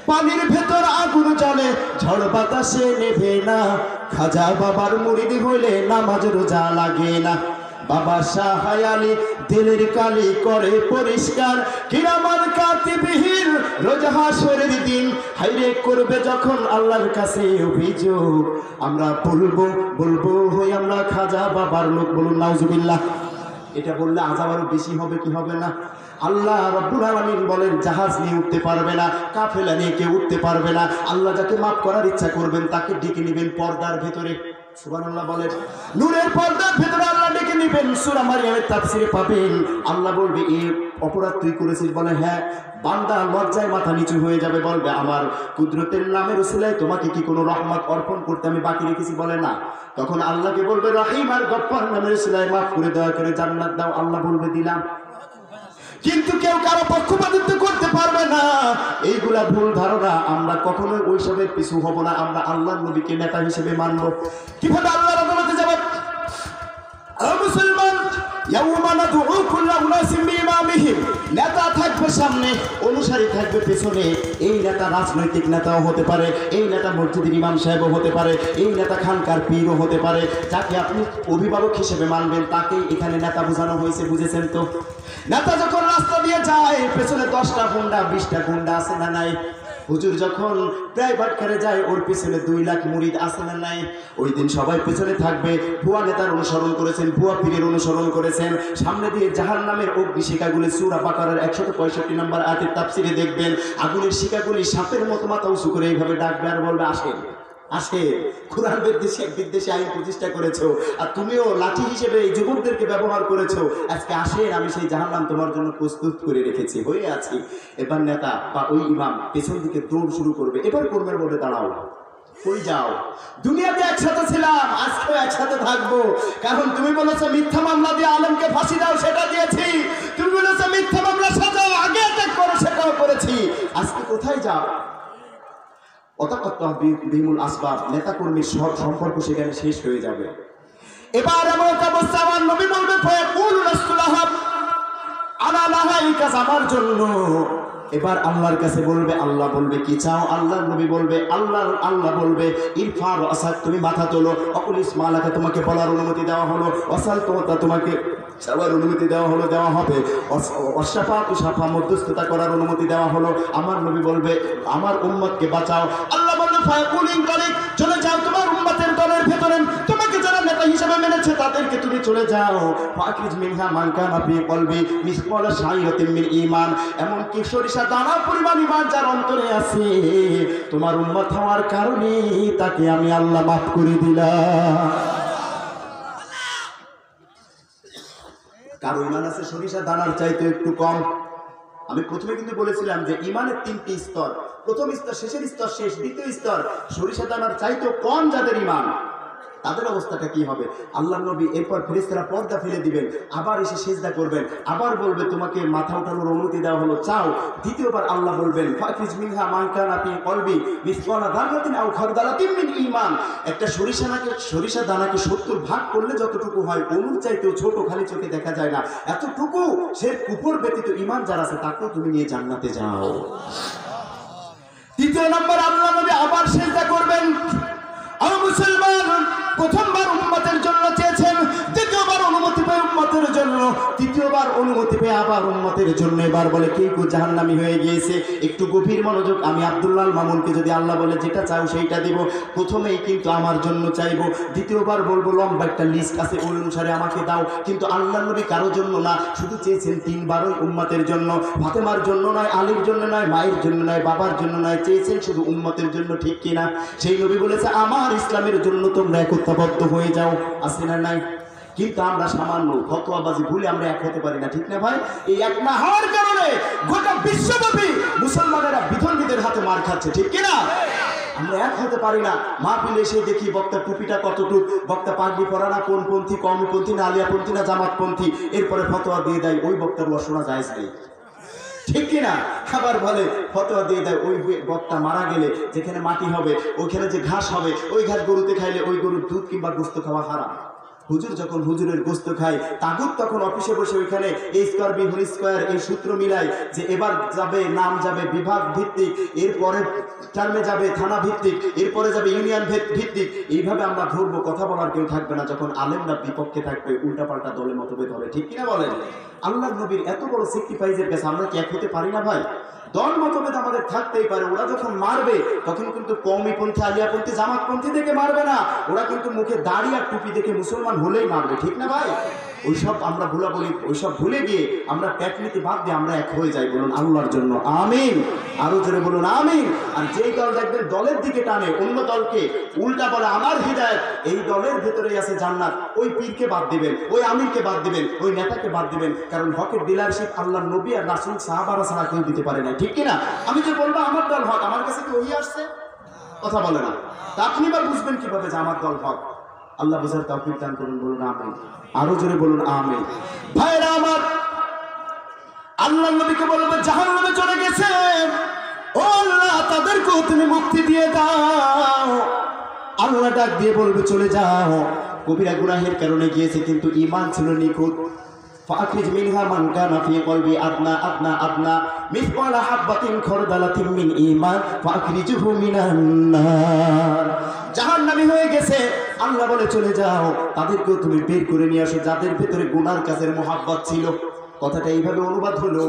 পানির ভেতর আগুন জ্বলে, ঝড় বাতাসে নেভে না, খাজা বাবার মুরিদ হইলে নামাজ রোজা লাগে না। বাবা শাহ আলী দিলের কালি করে পরিষ্কার, কিরামান কাতিবিন রোজ হাসরের দিন হাইরে করবে যখন আল্লাহর কাছে অভিযোগ, আমরা বলবো হই আমরা খাজা বাবার লোক। বলুন নাউজুবিল্লাহ। এটা বললে আযাব আরো বেশি হবে কি হবে না? আল্লাহ রাব্বুল আলামিন বলেন জাহাজ নিয়ে উঠতে পারবে না, কাফেলা নিয়ে কেউ উঠতে পারবে না। আল্লাহ যাকে মাফ করার ইচ্ছা করবেন তাকে ডেকে নেবেন পর্দার ভেতরে। সুবহানাল্লাহ বলেন। নূরের পর্দার ভেতরে আল্লাহ ডেকে নেবেন। সূরা মারইয়ামের তাফসীরে পাবেন, আল্লাহ বলবে এই অপরাধ তুই করেছিস? বলে হ্যাঁ। বান্দা লজ্জায় মাথা নিচু হয়ে যাবে, বলবে আমার কুদরতের নামের উসিলায় তোমাকে কি কোনো রহমত অর্পণ করতে আমি বাকি রেখেছি? বলে না। তখন আল্লাহকে বলবে রহিম আর গফফার নামের উসিলায় মাফ করে দয়া করে জান্নাত দাও। আল্লাহ বলবে দিলাম। কিন্তু কেউ কারো পক্ষপাতিত্ব করতে পারবে না। এইগুলা ভুল ধারণা। আমরা কখনোই ওইসবের পিছু হব না। আমরা আল্লাহর নবীকে নেতা হিসেবে মানব। কিভাবে আল্লাহর আদালতে যাব? মুসলমান, নেতা থাকবে সামনে, অনুসারী থাকবে পেছনে। এই নেতা রাজনৈতিক নেতাও হতে পারে, এই নেতা মসজিদের ইমাম সাহেবও হতে পারে, এই নেতা খানকার পীরও হতে পারে। যাকে আপনি অভিভাবক হিসেবে মানবেন তাকেই এখানে নেতা বোঝানো হয়েছে। বুঝেছেন তো? নেতা যখন রাস্তা দিয়ে যায় পেছনে 10টা গুন্ডা 20টা গুন্ডা আছে না নাই? হুজুর যখন প্রাইভেট কারে যায় ওর পিছনে 2 লাখ মুরিদ আছে না নাই? ওই দিন সবাই পেছনে থাকবে। ভুয়া নেতার অনুসরণ করেছেন, ভুয়া পীরের অনুসরণ করেছেন। সামনে দিয়ে জাহান্নামের অগ্নিশিখাগুলি সূরা বাকারার 165 নম্বর আয়াতের তাফসিরে দেখবেন, আগুনের শিখাগুলি সাপের মতো মাথা উঁচু করে এইভাবে ডাকবে আর বলবে, আসেন আসে। কোরআন বিদ্বেষী আইন প্রতিষ্ঠা করেছো, আর তুমিও লাঠি হিসেবে এই যুবকদেরকে ব্যবহার করেছো। আজকে আসেন, আমি সেই জাহান্নাম তোমার জন্য প্রস্তুত করে রেখেছি, হয়ে আছি। এবার নেতা বা ওই ইমাম পেছন দিকে দৌড় শুরু করবে। এবার কর্মের বলে দাঁড়াও, কই যাও? দুনিয়াতে একসাথে ছিলাম, আজকেও একসাথে থাকবো। কারণ তুমি বলেছো মিথ্যা মামলা দিয়ে আলেমকে ফাঁসি দাও, সেটা দিয়েছি। তুমি বলেছো মিথ্যা মামলা সাজাও, আগে অ্যাটাক করো, সেটাও করেছি। আজকে কোথায় যাও? আসবাব, নেতা কর্মীর সব সম্পর্ক সেখানে শেষ হয়ে যাবে। এবার এমন একটা অবস্থা, আমার নবী বলবে এই কাজ আমার জন্য। এবার আল্লাহর কাছে বলবে, আল্লাহ বলবে কি চাও? আল্লাহর নবী বলবে, আল্লাহ বলবে ইরফা রাসাক, তুমি মাথা তোলো। অকুল ইসমালাকে, তোমাকে বলার অনুমতি দেওয়া হলো। ওয়াসাল তোমাকে চাওয়ার অনুমতি দেওয়া হলো, দেওয়া হবে। অসাফা তুষাফা, মধ্যস্থতা করার অনুমতি দেওয়া হলো। আমার নবী বলবে আমার উম্মতকে বাঁচাও। আল্লাহ বলবে ফায়াকুলিন তারিক, চলে যাও তোমার উম্মতের দলের ভেতরে, তোমাকে যারা নেতা হিসেবে মেনেছে তাদেরকে তুমি চলে যাও। ফাকিজ মিনহা মান কানা ফি কলবি মিসকালা শাইরাতিন মিন ঈমান, এমন কি সরিষা দানা পরিমাণ ঈমান যার অন্তরে আছে, তোমার উম্মত হওয়ার কারণে তাকে আমি আল্লাহ মাফ করে দিলাম। কারো ঈমান আছে সরিষা দানার চাইতে একটু কম। আমি প্রথমে কিন্তু বলেছিলাম যে ঈমানের 3টি স্তর। প্রথম স্তর, শেষের স্তর শেষ, দ্বিতীয় স্তর সরিষা দানার চাইতে কম যাদের ঈমান, তাদের অবস্থাটা কি হবে? আল্লাহ নবী এরপর ফেরেশতারা পর্দা ফেলে দিবেন, আবার এসে সিজদা করবেন, আবার বলবে তোমাকে মাথা উঠানোর অনুমতি দেওয়া হলো, চাও। দ্বিতীয়বার আল্লাহ বলবেন ফাকিজ মিনহা মান কানা ফি কলবি মিসকালা যাররাতিন আও খারদালাতিন মিন ঈমান, একটা সরিষা দানাকে 70 ভাগ করলে যতটুকু হয়, অনুর চাইতেও ছোট, খালি চোখে দেখা যায় না, এতটুকু সে কুফর ব্যতীত ঈমান যার আছে তাকেও তুমি নিয়ে জান্নাতে যাও। তৃতীয় নম্বর, আল্লাহ নবী আবার সিজদা করবেন। আর মুসলমান প্রথমবার উম্মতের জন্য চেয়েছেন, দ্বিতীয়বার অনুমতি পেয়ে উম্মতের জন্য, তৃতীয়বার অনুমতি পেয়ে আবার উম্মতের জন্য। এবার বলে কে জাহান্নামী হয়ে গিয়েছে? একটু গভীর মনোযোগ। আমি আব্দুল্লাহ মামুনকে যদি আল্লাহ বলে যেটা চাও সেইটা দিব, প্রথমেই কিন্তু আমার জন্য চাইবো, দ্বিতীয়বার বলবো লম্বা একটা লিস্ট আছে, ওই অনুসারে আমাকে দাও। কিন্তু আল্লাহ নবী কারোর জন্য না, শুধু চেয়েছেন 3 বারই উম্মতের জন্য। ফাতেমার জন্য নয়, আলীর জন্য নয়, মায়ের জন্য নয়, বাবার জন্য নয়, চেয়েছেন শুধু উম্মতের জন্য, ঠিক কিনা? সেই নবী বলেছে আমার ইসলামের জন্য তোমরা একতাবদ্ধ হয়ে যাও, আছে না নাই? কিন্তু আমরা সামান্য ফতোয়াবাজি ভুলে আমরা এক হতে পারি না, ঠিক না ভাই? এই এক না হওয়ার কারণে গোটা বিশ্বব্যাপী মুসলমানেরা বিধর্মীদের হাতে মার খাচ্ছে, ঠিক কিনা? আমরা এক হতে পারি না। মাহফিলে এসে দেখি বক্তা টুপিটা কতটুক, বক্তা পাগড়ি পরা না, কোন পন্থী, কমপন্থী না আলিয়াপন্থী না জামাতপন্থী, এরপরে ফতোয়া দিয়ে দেয় ওই বক্তার রচনা জায়েজ নেই, ঠিক কিনা? আবার বলে ফতোয়া দিয়ে দেয় ওই বক্তা মারা গেলে যেখানে মাটি হবে, ওইখানে যে ঘাস হবে, ওই ঘাস গরুতে খাইলে ওই গরুর দুধ কিংবা গোস্ত খাওয়া হারাম। হুজুর যখন হুজুরের গোস্ত খায়, তাগুত তখন অফিসে বসে ওইখানে এই স্কোয়ার বি হোল স্কোয়ার এই সূত্র মিলায় যে এবার যাবে, নাম যাবে বিভাগ ভিত্তিক, এরপরে টার্মে যাবে থানা ভিত্তিক, এরপরে যাবে ইউনিয়ন ভিত্তিক। এইভাবে আমরা ধরবো, কথা বলার কেউ থাকবে না। যখন আলেমরা বিপক্ষে থাকবে, উল্টাপাল্টা দলে মতভেদ হবে, ঠিক কিনা বলেন? আল্লাহর নবীর এত বড় স্যাক্রিফাইসের কাছে আমরা কি এক হতে পারি না ভাই? দল মতভেদ আমাদের থাকতেই পারে। ওরা যখন মারবে তখন কিন্তু কওমিপন্থী, আলিয়াপন্থী, জামাতপন্থী দেখে মারবে না, ওরা কিন্তু মুখে দাড়ি আর টুপি দেখে মুসলমান হলেই মারবে, ঠিক না ভাই? ওইসব আমরা বলি, ওইসব ভুলে গিয়ে আমরা প্যাটনীতি বাদ দিয়ে আমরা এক হয়ে যাই। বলুন আল্লাহর জন্য আমিন, আরো জোরে বলুন আমিন। আর যেই দল দেখবেন দলের দিকে টানে, অন্য দলকে উল্টা বলে আমার হিদায়াত, এই দলের ভেতরেই আছে জান্নাত, ওই পীরকে বাদ দিবেন, ওই আমিরকে বাদ দিবেন, ওই নেতাকে বাদ দিবেন। কারণ হকের ডিলারশিপ আল্লাহর নবী আর রাসূল সাহাবারা ছাড়া কেউ দিতে পারে না, ঠিক কিনা? আমি যে বলবো আমার দল হক, আমার কাছে কি ওই আসছে? কথা বলে না। তা আপনি এবার বুঝবেন কিভাবে যে আমার দল হক? আল্লাহ বুঝার তৌফিক দান করুন, বলুন আমিন, আরো জোরে বলুন আমিন। ভাইরা আমার, আল্লাহর নবীকে বলবে জাহান্নামে চলে গেছে, ও আল্লাহ তাদেরকেও তুমি মুক্তি দিয়ে দাও। আল্লাহ ডাক দিয়ে বলবে চলে যাও, কবিরা গুনাহের কারণে গিয়েছে কিন্তু ঈমান ছিল নিখুঁত। ফাখিজ মিনহা মান কানা ফি কলবি আদনা মিসকালা হাববাতিন খরদালাতিন মিন ঈমান ফাখরিজুহু মিনান নার। জাহান্নামী হয়ে গেছে, আল্লাহ বলে চলে যাও, তাদেরকেও তুমি বের করে নিয়ে আসো যাদের ভিতরে গুনার কাজের মোহাব্বত ছিল। কথাটা এইভাবে অনুবাদ হলো,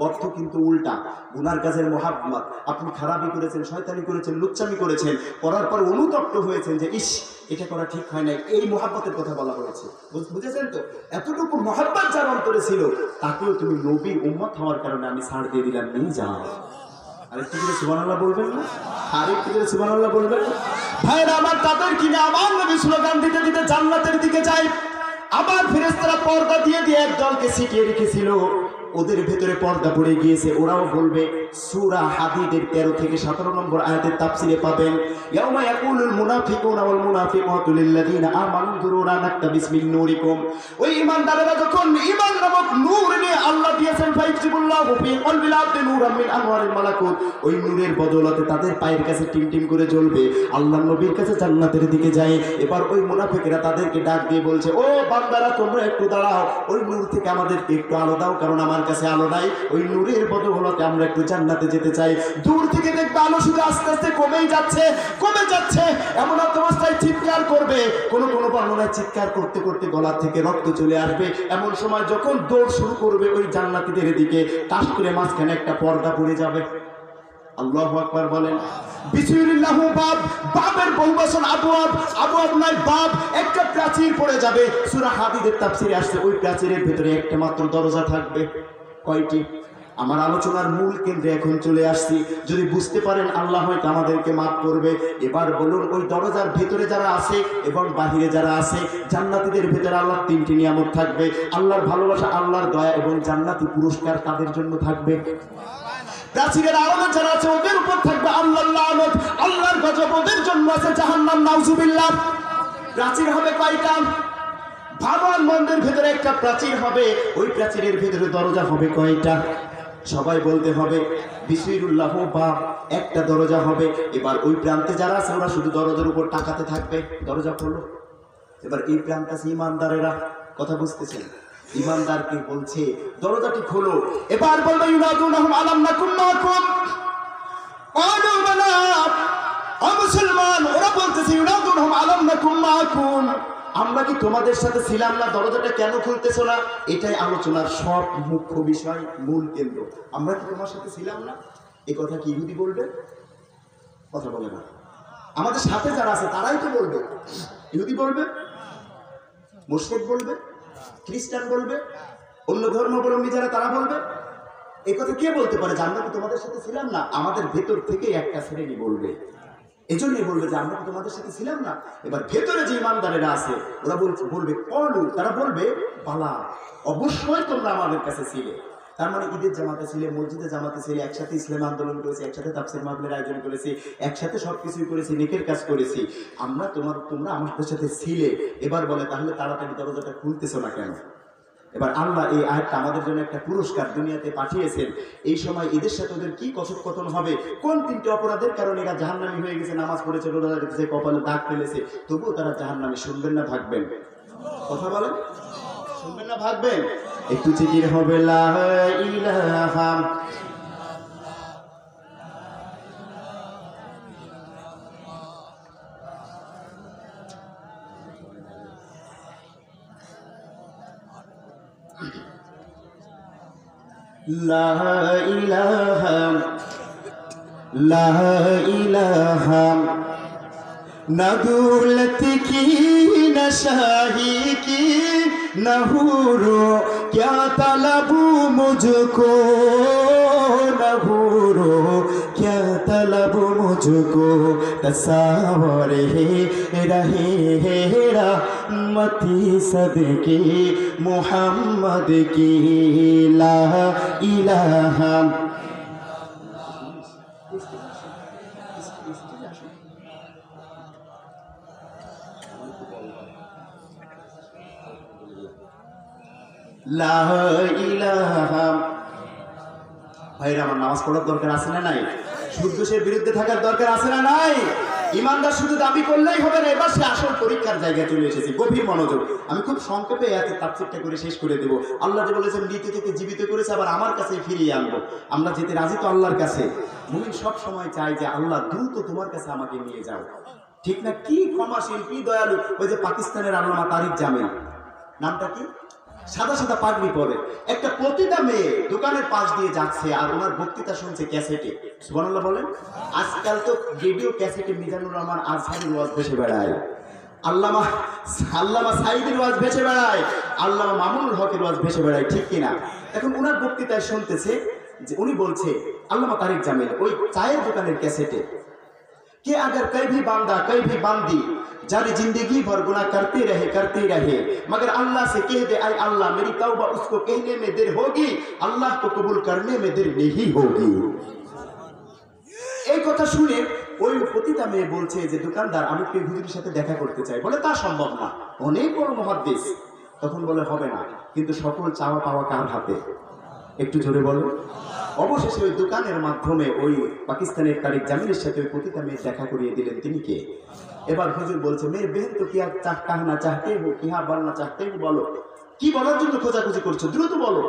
অর্থ কিন্তু উল্টা। গুনার কাজের মোহাব্বত, আপনি খারাপই করেছেন, শয়তানি করেছেন, লুচ্চামি করেছেন, করার পর অনুতপ্ত হয়েছেন যে ইস এটা করা ঠিক হয় নাই, এই মোহাব্বতের কথা বলা হয়েছে। বুঝেছেন তো? এতটুকু মোহাব্বত যার অন্তরে ছিল তাকেও তুমি নবীর উম্মত হওয়ার কারণে আমি ছাড় দিয়ে দিলাম, নিয়ে যাও। আরেকটু করে সুবহানাল্লাহ বলবেন না? আরেকটু করে সুবহানাল্লাহ বলবেন না? ভাইরা আমার, তাদের কিনে আমার নবী স্লোগান দিতে দিতে জান্নাতের দিকে যায়। আবার ফেরেশতারা পর্দা দিয়ে দিয়ে এক দলকে ছিটিয়ে রেখেছিল, ওদের ভেতরে পর্দা পড়ে গিয়েছে। ওরাও বলবে, সূরা হাদীদের 13 থেকে 17 নম্বর আয়াতের তাফসিরে পাবেন, ইয়াউমা ইয়াকুলুল মুনাফিকুনা ওয়াল মুনাফিকাতু লিল্লাযিনা আমানু যুরুনা নাকতাবিস মিন নূরিকুম। ওই ঈমানদারেরা যখন ঈমান নামক নূর নিয়ে আল্লাহ দিয়েছেন, ফাইজিবুল্লাহু ফি কলবিল আবদি নূরাম মিন আনওয়ারিল মালাকুত, ওই নূরের বদৌলতে তাদের পায়ের কাছে টিমটিম করে জ্বলবে। আল্লাহর নবীর কাছে জান্নাতের দিকে যায়। এবার ওই মুনাফিকরা তাদেরকে ডাক দিয়ে বলছে, ও বান্দারা তোমরা একটু দাঁড়াও, ওই নূর থেকে আমাদেরকে একটু আলো দাও, কারণ আমার কাছে আলো নাই। ওই নূরের বদৌলতে আমরা একটু জান্নাতে যেতে চাই। দূর থেকে দেখবে আলো শুধু আস্তে আস্তে কমেই যাচ্ছে, কমে যাচ্ছে। এমন অবস্থায় চিৎকার করবে, কোন কোন বর্ণনায় চিৎকার করতে করতে গলা থেকে রক্ত চলে আসবে। এমন সময় যখন দৌড় শুরু করবে ওই জান্নাতীদের দিকে, টাস করে মাঝখানে একটা পর্দা পড়ে যাবে। আল্লাহু আকবার বলেন। বিসমিল্লাহু বাব, বাবের বহুবচন আবওয়াব, আবওয়াব নয় বাব। একটা প্রাচীর পড়ে যাবে। সূরা হাদীদের তাফসীরে আসছে ওই প্রাচীরের ভিতরে একটা মাত্র দরজা থাকবে। কয়টি? আমার আলোচনার মূল কেন্দ্রে এখন চলে আসছি। যদি বুঝতে পারেন আল্লাহ হয়তো আমাদেরকে মাফ করবে। এবার বলুন, ওই দরজার ভেতরে যারা আছে এবং বাহিরে যারা আছে, জান্নাতীদের ভেতরে আল্লাহর 3টি নিয়ামত থাকবে। আল্লাহর ভালোবাসা, আল্লাহর দয়া এবং জান্নাতি পুরস্কার তাদের জন্য থাকবে। প্রাচীরের আড়ালে যারা আছে ওদের উপর থাকবে আল্লাহর লানত, আল্লাহর গজব, ওদের জন্য আছে জাহান্নাম, নাউজুবিল্লাহ। প্রাচীর হবে কয়টা? ভালো আর মন্দের ভেতরে একটা প্রাচীর হবে। ওই প্রাচীরের ভেতরে দরজা হবে কয়টা? সবাই বলতে হবে বিসমিল্লাহ বা একটা দরজা হবে। এবার ওই প্রান্তে যারা আছে ওরা শুধু দরজার উপর তাকাতে থাকবে। দরজা খোলো। এবার এই প্রান্তে আছে ইমানদারেরা। কথা বুঝতেছেন? ইমানদারকে বলছে দরজাটি খোলো। এবার বলবে ইউনাদুনাহুম আলাম নাকুম মাকুম, ক্বালু বালা। ও মুসলমান, ওরা বলতেছে ইউনাদুনাহুম আলাম নাকুম মাকুম, আমরা কি তোমাদের সাথে ছিলাম না? দরজাটা কেন খুলতেছো না? এটাই আলোচনার সব মুখ্য বিষয়, মূল কেন্দ্র। আমরা কি তোমার সাথে ছিলাম না? এই কথা কি ইহুদি বলবে? কথা বলে না। আমাদের সাথে যারা আছে তারাই তো বলবে। ইহুদি বলবে, মুশরিক বলবে, খ্রিস্টান বলবে, অন্য ধর্মাবলম্বী যারা তারা বলবে। এই কথা কে বলতে পারে যে আমরা কি তোমাদের সাথে ছিলাম না? আমাদের ভেতর থেকে একটা শ্রেণী বলবে। এজন্যই বলবে যে আমরা কি তোমাদের সাথে ছিলাম না। এবার ভেতরে যে ইমানদারেরা আছে ওরা বলবে কলু, তারা বলবে বালা, অবশ্যই তোমরা আমাদের কাছে ছিলে। তার মানে ঈদের জামাতে ছিলে, মসজিদে জামাতে ছিলে, একসাথে ইসলাম আন্দোলন করেছি, একসাথে তাফসীর মাহফিলের আয়োজন করেছি, একসাথে সবকিছুই করেছি, নেকের কাজ করেছি। তোমরা আমাদের সাথে ছিলে। এবার বলে তাহলে তাড়াতাড়ি দরজাটা খুলতেছো না কেন? এবার আল্লাহ এই আয়াতটা আমাদের জন্য একটা পুরস্কার দুনিয়াতে পাঠিয়েছেন। এই সময় এদের সাথে ওদের কি কথোপকথন হবে, কোন 3টি অপরাধের কারণে এরা জাহান্নামী হয়ে গেছে, নামাজ পড়েছে, রোজা রেখেছে, কপালে দাগ ফেলেছে, তবুও তারা জাহান্নামী। শুনবেন না ভাগবেন? কথা বলেন, শুনবেন না ভাগবেন? একটু জিকির হবে লা ইলাহা লা ইলাহা লা ইলাহা না দৌলত কি না শাহি কি না হুরো, क्या तलबू मुझको ना हुरो, क्या तलबू मुझको, तसावर रहे रहमती सदके मुहम्मद की ला इलाहा। লা ইলাহা ভাইরা আমার, নামাজ পড়ার দরকার আছে না নাই? সুদ ঘুষের বিরুদ্ধে থাকার দরকার আছে না নাই? ইমানদার শুধু দাবি করলেই হবে না, এবার সে আসল পরীক্ষার জায়গায় চলে এসেছে। গভীর মনোযোগ। আমি খুব সংক্ষেপে এত তাফসীরটা করে শেষ করে দেব। আল্লাহ যে বলেছেন মৃত থেকে জীবিত করেছে, আবার আমার কাছে ফিরিয়ে আনবো। আমরা যেতে রাজি তো আল্লাহর কাছে। মুমিন সব সময় চাই যে আল্লাহ দ্রুত তোমার কাছে আমাকে নিয়ে যাও, ঠিক না? কি ক্ষমাশীল, কি দয়ালু। ওই যে পাকিস্তানের আল্লামা তারিক জামিল, নামটা কি, সাদা সাদা পাগড়ি পরে, একটা পতিতা মেয়ে দোকানের পাশ দিয়ে যাচ্ছে আর ওনার বক্তৃতা শুনছে ক্যাসেটে। সুবহানাল্লাহ বলেন। আজকাল তো রেডিও ক্যাসেটে মিজানুর রহমান আজহারের ওয়াজ ভেসে বেড়ায়, আল্লামা সাঈদীর ওয়াজ ভেসে বেড়ায়, আল্লামা মামুনুল হকের ওয়াজ ভেসে বেড়ায়, ঠিক কিনা? এখন ওনার বক্তৃতায় শুনতেছে যে উনি বলছে, আল্লামা তারিক জামিল ওই চায়ের দোকানের ক্যাসেটে, कि अगर कई भी बांदा कई भी बांदी जारी जिंदगी भर गुनाह करते रहे मगर अल्लाह से कह दे आई अल्लाह मेरी तौबा उसको कहने में देर होगी, अल्लाह को कबूल करने में देर नहीं होगी। এই কথা শুনে ওই পতিতা মেয়ে বলছে যে দোকানদার, আমি কি হুজুরের সাথে দেখা করতে চাই। বলে তা সম্ভব না, অনেক বড় মুহাদ্দিস। তখন বলে হবে না, কিন্তু সকল চাওয়া পাওয়া কার হাতে? একটু জোরে বলো। অবশেষে ওই দোকানের মাধ্যমে ওই পাকিস্তানের তারিক জামিলের সাথে ওই পতিতা মেয়ে দেখা করিয়ে দিলেন। তিনি কে? এবার হুজুর বলছে, মেয়ের বেহেন তো কিয়া কাহনা চাহতে হো, কিহা বলনা চাহতে হো, বলো কি বলার জন্য খোঁজাখুঁজি করছো, দ্রুত বলো।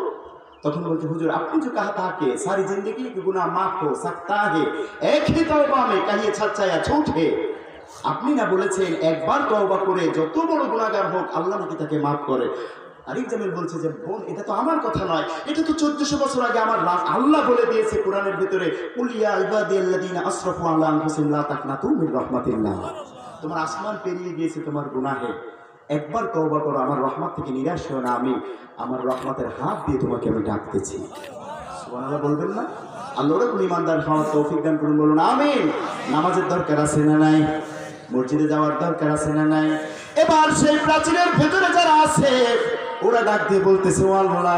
তখন বলছে, হুজুর আপনি যে কাহা তাকে সারি জিন্দগি কি গুনাহ মাফ হো সকতা হে, এক হি তওবা মে কাহিয়ে ছাচ্চায়া ঝুট হে। আপনি না বলেছেন একবার তওবা করে যত বড় গুনাহগার হোক আল্লাহ নাকি তাকে মাফ করে। তারিক জামিল বলছে যে বোন, এটা তো আমার কথা নয়, এটা তো 1400 বছর আগে আমার আল্লাহ বলে দিয়েছে কোরআনের ভিতরে, কুলিয়া ইবাদিয়াল্লাযিনা আসরাফু আলা আনফুসিহিম লা তাকনাতু মির রাহমাতিল্লাহ। তোমার আসমান পেরিয়ে গিয়েছে তোমার গুনাহে, একবার তওবা করো, আমার রহমত থেকে নিরাশ হও না, আমি আমার রহমতের হাত দিয়ে তোমাকে আমি ডাকতেছি। সুবহানাল্লাহ বলবেন না? আল্লাহ রাব্বুল ইমানদার হওয়ার তৌফিক দান করুন, বলুন আমিন। নামাজের দরকার আছে না নাই? মসজিদে যাওয়ার দরকার আছে না নাই? এবার সেই প্রাচীরের ভেতরে যারা আছে ওরা ডাক দিয়ে বলতেছে, ও আল্লাহ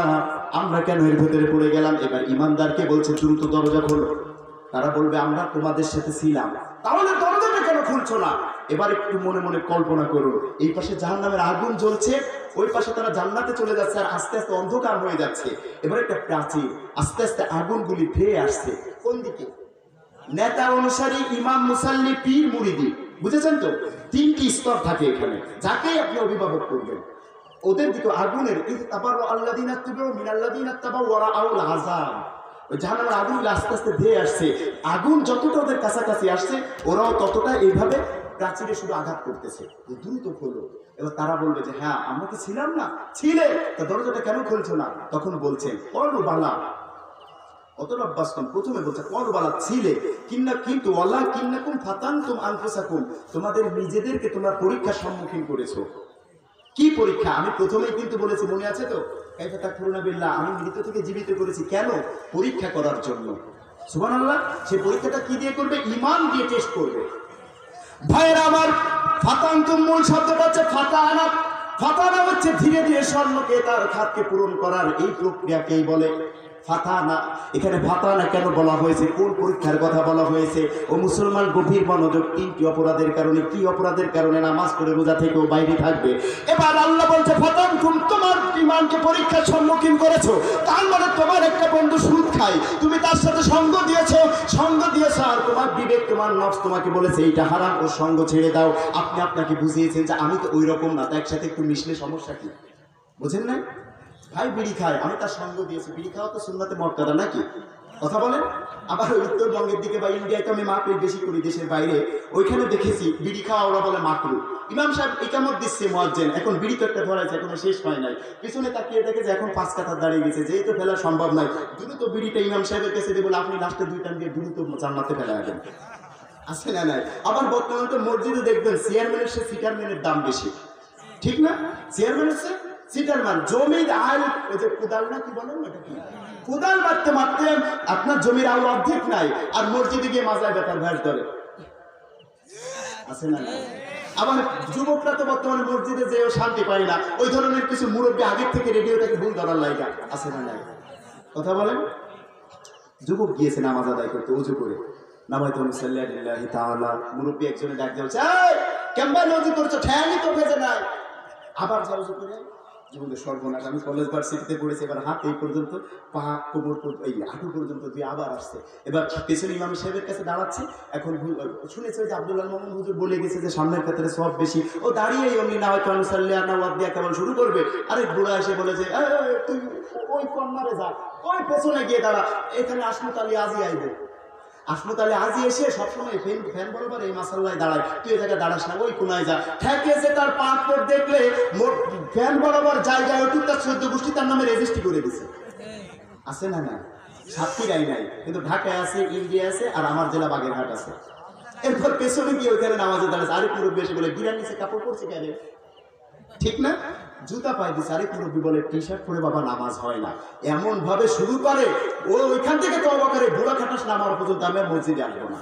আমরা কেন এর ভেতরে পড়ে গেলাম? এবার ইমানদারকে বলছে দ্রুত দরজা খোলো। তারা বলবে আমরা তোমাদের সাথে ছিলাম, তাহলে দরজাটা কেন খুলছো না? এবার একটু মনে মনে কল্পনা করুন, এই পাশে জাহান্নামের আগুন জ্বলছে, ওই পাশে তারা জান্নাতে চলে যাচ্ছে, আর আস্তে আস্তে অন্ধকার হয়ে যাচ্ছে। এবার একটা প্রাচীর, আস্তে আস্তে আগুনগুলি ধেয়ে আসছে কোন দিকে? নেতা অনুসারী, ইমাম, মুসাল্লি, পীর, মুরিদি, বুঝেছেন তো? 3টি স্তর থাকে এখানে, যাকেই আপনি অভিভাবক করবেন ওদের দিকে আগুনের জাহান্নামের আগুনগুলো আস্তে আস্তে ধেয়ে আসছে। আগুন যতটা ওদের কাছাকাছি আসছে ওরাও ততটা এইভাবে প্রাচীরে শুধু আঘাত করতেছে, দ্রুত খোলো। এবার তারা বলবে যে হ্যাঁ আমরা কি ছিলাম না? ছিলে, তা দরজাটা কেন খুলছো না? তখন বলছেন করো বালা, অতটা বাস্তব প্রথমে বলছে করবালা ছিলে, কিন্তু ওয়ালা কিন্নাকুম ফাতানতুম আনফুসাকুম, তোমাদের নিজেদেরকে তোমরা পরীক্ষার সম্মুখীন করেছো। কি পরীক্ষা? আমি প্রথমেই কিন্তু বলেছি, মনে আছে তো, কাইফা তাকফুরুনা বিল্লাহ, আমি মৃত থেকে জীবিত করেছি। কেন? পরীক্ষা করার জন্য। সুবহানাল্লাহ। সেই পরীক্ষাটা কি দিয়ে করবে? ঈমান দিয়ে টেস্ট করবে। ভাইরা আমার, ফাতানতুম মূল শব্দটা হচ্ছে ফাতানা। ফাতানা হচ্ছে ধীরে ধীরে স্বর্ণকে তার খাতকে পূরণ করার এই প্রক্রিয়াকেই বলে ফাতানা। এখানে ফাতানা কেন বলা হয়েছে? কোন পরীক্ষার কথা বলা হয়েছে? ও মুসলমান গভীর মনোযোগ। 3টি অপরাধের কারণে, কি অপরাধের কারণে নামাজ পড়ে রোজা থেকেও বাইরে থাকবে। এবার আল্লাহ বলছে ফাতানতুম, তোমার ঈমানকে পরীক্ষার সম্মুখীন করেছো। তার মানে তোমার একটা বন্ধু সুদ খায়, তুমি তার সাথে সঙ্গ দিয়েছো আর তোমার বিবেক, তোমার নফস তোমাকে বলেছে এইটা হারাম, ও সঙ্গ ছেড়ে দাও। আপনি আপনাকে বুঝিয়েছেন যে আমি তো ওই রকম না, তো একসাথে একটু মিশলে সমস্যা কি? বুঝেন না? ভাই বিড়ি খায়, আমি তার সঙ্গ দিয়েছি। বিড়ি খাওয়া তো সুন্নাতে মুআক্কাদা নাকি? কথা বলেন। আবার উত্তরবঙ্গের দিকে বা ইন্ডিয়ায় তো আমি মাহফিল বেশি করি, দেশের বাইরে, ওইখানে দেখেছি বিড়ি খাওয়া ওরা বলে মাকরু। ইমাম সাহেব ইকামত দিচ্ছে, মুয়াজ্জিন, এখন বিড়ি তো একটা ধরাইছে, এখনো শেষ হয় নাই, পিছনে তাকিয়ে দেখে যে এখন 5 কাতার দাঁড়িয়ে গেছে, যেহেতু ফেলা সম্ভব নয়, দ্রুত বিড়িটা ইমাম সাহেবের কাছে দিয়ে বলে আপনি লাস্টে 2 টান দিয়ে দ্রুত জান্নাতে ফেলা যাবেন। আছে না নাই? আবার বর্তমানে তো মসজিদে দেখবেন চেয়ারম্যানের সে সিটারম্যানের দাম বেশি, ঠিক না? চেয়ারম্যানের সে সিটারম্যান, জমির আয়, ওই যে কোদাল না কি বলেন, এটা কি কোদাল মারতে মারতে আপনার জমির আয় অর্ধেক নাই, আর মসজিদে গিয়ে মাজায় ব্যথার ভ্যাস ধরে। আছে না? আবার যুবকরা তো বর্তমানে মসজিদে যেও শান্তি পায় না, ওই ধরনের কিছু মুরব্বী আগের থেকে রেডিওটাকে ভুল ধরার লাইগা। আছে না নাই? কথা বলেন। যুবক গিয়েছে নামাজ আদায় করতে উজু করে, নামাইতে মুসাল্লিল্লাহি তাআলা, মুরব্বী একজনে ডাক দিয়েছে, এই কেমন উজু করছো? ঠ্যাংই তো ভেজে নাই। আবার যাও উজু করে, জীবনে সর্বনাশ। আমি কলেজ ভার্সিটিতে পড়েছি, এবার হাত এই পর্যন্ত, পা কোমর এই হাঁটু পর্যন্ত দিয়ে আবার আসছে। এবার পেছনে ইমাম সাহেবের কাছে দাঁড়াচ্ছে। এখন শুনেছে যে আব্দুল্লাহ মোহাম্মদ হুজুর বলে গেছে যে সামনের কাতারে সব বেশি, ও দাঁড়িয়ে অমনি না হয়তো আনুসাল্লিয়া না ওয়াদ দিয়া কেমন শুরু করবে। আরেক বুড়া এসে বলে যে তুই ওই কর্নারে যা, ওই পেছনে গিয়ে দাঁড়া, এখানে আসমত আলী আজই আইবে। আসমত আলী আজই এসে সবসময় ফ্যান বরাবর এই মাসাল্লায় দাঁড়ায়, তুই এই জায়গায় দাঁড়াস না, ওই কোনায় যা। ঠেকেছে তার পাসপোর্ট দেখলে ফ্যান বরাবর জায়গায় ওটুক তার 14 গোষ্ঠী তার নামে রেজিস্ট্রি করে দিছে। আছে না? না, সাতক্ষীরাই নাই, কিন্তু ঢাকায় আছে, ইন্ডিয়া আছে, আর আমার জেলা বাগেরহাট আছে। এরপর পেছনে গিয়ে ওইখানে নামাজে দাঁড়াচ্ছে। আরেক মুরব্বী এসে বলে গিরার নিচে কাপড় পরছে কেন? ঠিক না? জুতা পায়ে দিচ্ছে। আরেক মুরব্বী বলে টি শার্ট পরে বাবা নামাজ হয় না। এমন ভাবে শুরু করে, ও ওইখান থেকে তওবা করে বুড়া খাটাস নামার পর্যন্ত আমি মসজিদে আসবো না।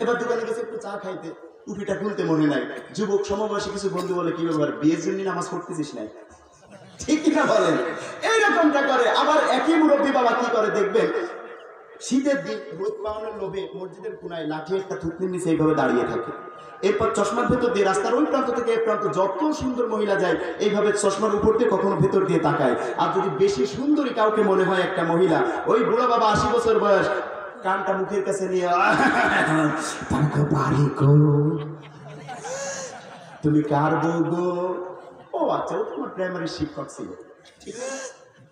এবার দোকানে গেছে একটু চা খাইতে, টুপিটা খুলতে মনে নাই। যুবক সমবয়সী কিছু বন্ধু বলে কি ব্যাপার, বিয়ের জন্য নামাজ পড়তেছিস না? ঠিক কিনা বলেন? এইরকমটা করে। আবার একই মুরব্বী বাবা কি করে দেখবেন, শীতের দিন রোদ পাওয়ানোর লোভে মসজিদের কোনায় লাঠি একটা থুতনির নিচে এইভাবে দাঁড়িয়ে থাকে। এরপর চশমার ভেতর দিয়ে রাস্তার ওই প্রান্ত থেকে এই প্রান্ত যত সুন্দর মহিলা যায় এইভাবে চশমার উপর দিয়ে কখনো ভেতর দিয়ে তাকায়। আর যদি বেশি সুন্দরী কাউকে মনে হয় একটা মহিলা, ওই বুড়া বাবা 80 বছর বয়স, কানটা মুখের কাছে নিয়ে তুমি কার বউ গো? ও আচ্ছা, ও তোমার প্রাইমারি শিক্ষক ছিল। ঠিক আছে,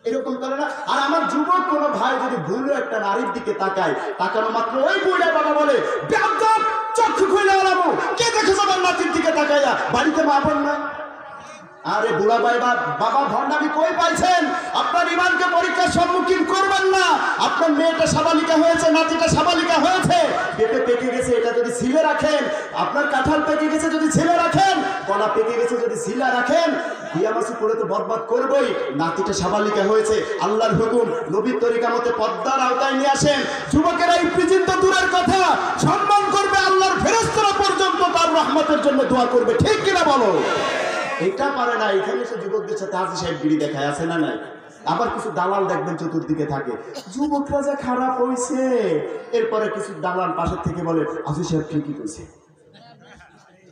এরকম করে না। আর আমার যুবক কোনো ভাই যদি ভুলও একটা নারীর দিকে তাকায়, তাকানো মাত্র ওই বুড়া বাবা বলে বেয়াদব, চক্ষু খুলে আলামো, কে দেখেছ আমার নাতির দিকে তাকাইয়া? বাড়িতে মা বোন না? আরে বুড়া ভাই বাবা ভণ্ডামি কই পাইছেন? আপনার ইমানকে পরীক্ষার সম্মুখীন করবেন না। আপনার মেয়েটা সাবালিকা হয়েছে, নাতিটা সাবালিকা হয়েছে, পেটে পেকে গেছে, এটা যদি ছিলে রাখেন, আপনার কাঁঠাল পেকে গেছে যদি ছিলে রাখেন, কলা পেকে গেছে যদি ছিলে রাখেন, বিয়ামাসি করে তো বরবাদ করবই। নাতিটা সাবালিকা হয়েছে, আল্লাহর হুকুম, নবীর তরিকা মতে পর্দার আওতায় নিয়ে আসেন। যুবকেরা এই পৃথিবীতে দূরের কথা, সম্মান করবে, আল্লাহর ফেরেশতারা পর্যন্ত তার রহমতের জন্য দোয়া করবে। ঠিক কিনা বলো? এটা পারে না। এখানে সে যুবকদের সাথে হাজি সাহেব গিরি দেখায়, আছে না? নাই। আবার কিছু দালাল দেখবেন চতুর্দিকে থাকে, যুবকরা যে খারাপ হয়েছে, এরপরে কিছু দালাল পাশের থেকে বলে হাজি সাহেব ঠিকই কইছে।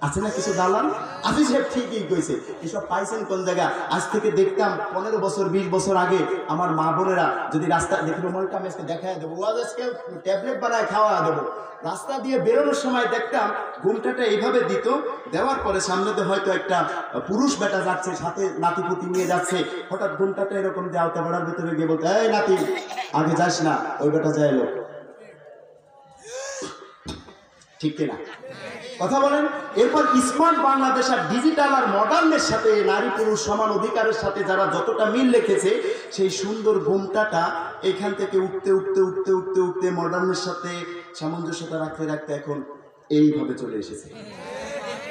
আছে না কিছু দালাল, হাজি সাহেব ঠিকই কইছে। এসব পাইছেন কোন জায়গা? আজ থেকে দেখতাম 15 বছর 20 বছর আগে আমার মা বোনেরা যদি রাস্তা দেখলো, মলটা আমি আজকে দেখায় দেবো, আজকে ট্যাবলেট বানায় খাওয়া দেবো, রাস্তা দিয়ে বেরোনোর সময় দেখতাম ঘুমটাটা এইভাবে দিত, দেওয়ার পরে সামনে দিয়ে হয়তো একটা পুরুষ বেটা যাচ্ছে, সাথে নাতিপুতি নিয়ে যাচ্ছে, হঠাৎ ঘুমটাটা এরকম দিয়ে আওতা বেড়ার ভিতরে গিয়ে বলতে, এই নাতি আগে যাস না, ওই বেটা যায় এলো। ঠিক কিনা কথা বলেন? এরপর স্মার্ট বাংলাদেশ আর ডিজিটাল আর মডার্নের সাথে, নারী পুরুষ সমান অধিকারের সাথে যারা যতটা মিল রেখেছে, সেই সুন্দর ঘুমটাটা এখান থেকে উঠতে উঠতে উঠতে উঠতে উঠতে মডার্নের সাথে সামঞ্জস্যতা রাখতে রাখতে এখন এইভাবে চলে এসেছে।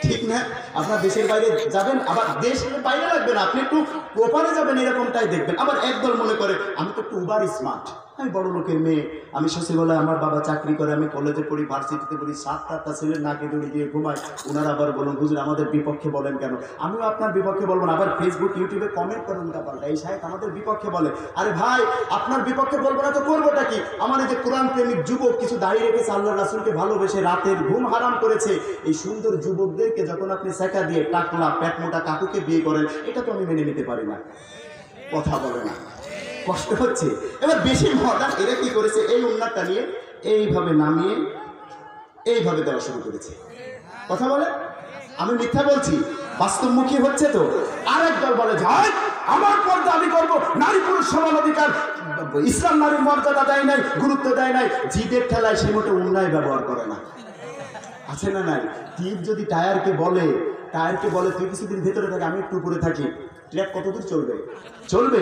ঠিক না? আপনার দেশের বাইরে যাবেন, আবার দেশের বাইরে লাগবে না, আপনি একটু ওপারে যাবেন, এরকমটাই দেখবেন। আবার একদল মনে করে আমি তো একটু উবার স্মার্ট, আমি বড় লোকের মেয়ে, আমি সচিবালয়ে আমার বাবা চাকরি করে, আমি কলেজে পড়ি, ভার্সিটিতে পড়ি, 7-8টা ছেলের নাকে দড়ি দিয়ে ঘুমাই। ওনারা আবার বলুন হুজুর আমাদের বিপক্ষে বলেন কেন? আমিও আপনার বিপক্ষে বলবো না। আবার ফেসবুক ইউটিউবে কমেন্ট করেন উল্টা পাল্টা, এই সাহেব আমাদের বিপক্ষে বলে। আরে ভাই, আপনার বিপক্ষে বলবো না তো করবোটা কি? আমার এই যে কোরআন প্রেমিক যুবক কিছু দাঁড়িয়ে রেখেছে, আল্লাহ রাসূলকে ভালোবেসে রাতের ঘুম হারাম করেছে, এই সুন্দর যুবকদেরকে যখন আপনি সেকা দিয়ে টাকলা পেট মোটা কাকুকে বিয়ে করেন, এটা তো আমি মেনে নিতে পারি না। কথা বলে না, কষ্ট হচ্ছে। এবার বেশি মডার্ন এরা কি করেছে, এই উন্নাতটা নিয়ে এইভাবে নামিয়ে এইভাবে দেওয়া শুরু করেছে। কথা বলে, আমি মিথ্যা বলছি? বাস্তবমুখী হচ্ছে তো। আরেক দল বলে যাই আমার পর্দা আমি করবো, নারী পুরুষ সমান অধিকার, ইসলাম নারীর মর্যাদা দেয় নাই, গুরুত্ব দেয় নাই, জিদের ঠেলায় সে মোটে উন্নয় ব্যবহার করে না। আছে না নাই? টিপ যদি টায়ারকে বলে তুই কিছুদিন ভেতরে থাকে, আমি একটু উপরে থাকি, ট্র্যাক কতদূর চলবে? চলবে।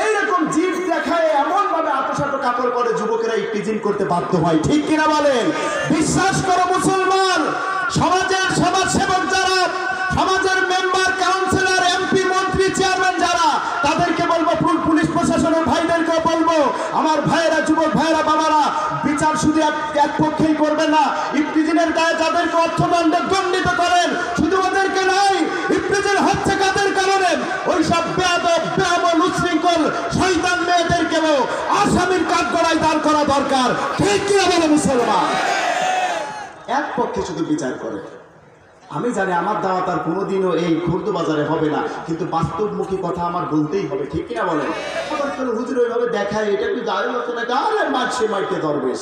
এইরকম জিদ দেখায় এমন ভাবে আতশাত কাপড় পরে যুবকেরা ইফতিজিন করতে বাধ্য হয়। ঠিক কিনা বলেন? বিশ্বাস করো মুসলমান, সমাজের সমাজ সেবক যারা, সমাজের মেম্বার, কাউন্সিলর, এমপি, মন্ত্রী, চেয়ারম্যান যারা, তাদেরকে বলবো, পুলিশ প্রশাসনের ভাইদেরকেও বলবো, আমার ভাইয়েরা, যুবক ভাইয়েরা, বাবারা, বিচার শুধু এক পক্ষেই করবেন না। ইফতিজিনের দায়ে যাদেরকে অর্থদণ্ডে দণ্ডিত করেন, শুধু ওদেরকে নয়, ইফতিজিন হচ্ছে কাদের কারণে? ওই সব বেয়াদব, বেআমল, উচ্ছৃঙ্খল, শয়তান মেয়েদেরকেও আসামির কাঠগড়ায় দাঁড় করা দরকার। ঠিক কিনা বলে মুসলমান? এক পক্ষে শুধু বিচার করে, আমি জানি আমার দাওয়াত আর কোনোদিনও এই খুর্দ বাজারে হবে না, কিন্তু বাস্তবমুখী কথা আমার বলতেই হবে, ঠিক কিনা বলেন? আবার কেন হুজুর ওইভাবে দেখায়, এটা কি দাঁড়িয়ে হচ্ছে না, আরে মারছে মাইতে দরবেশ।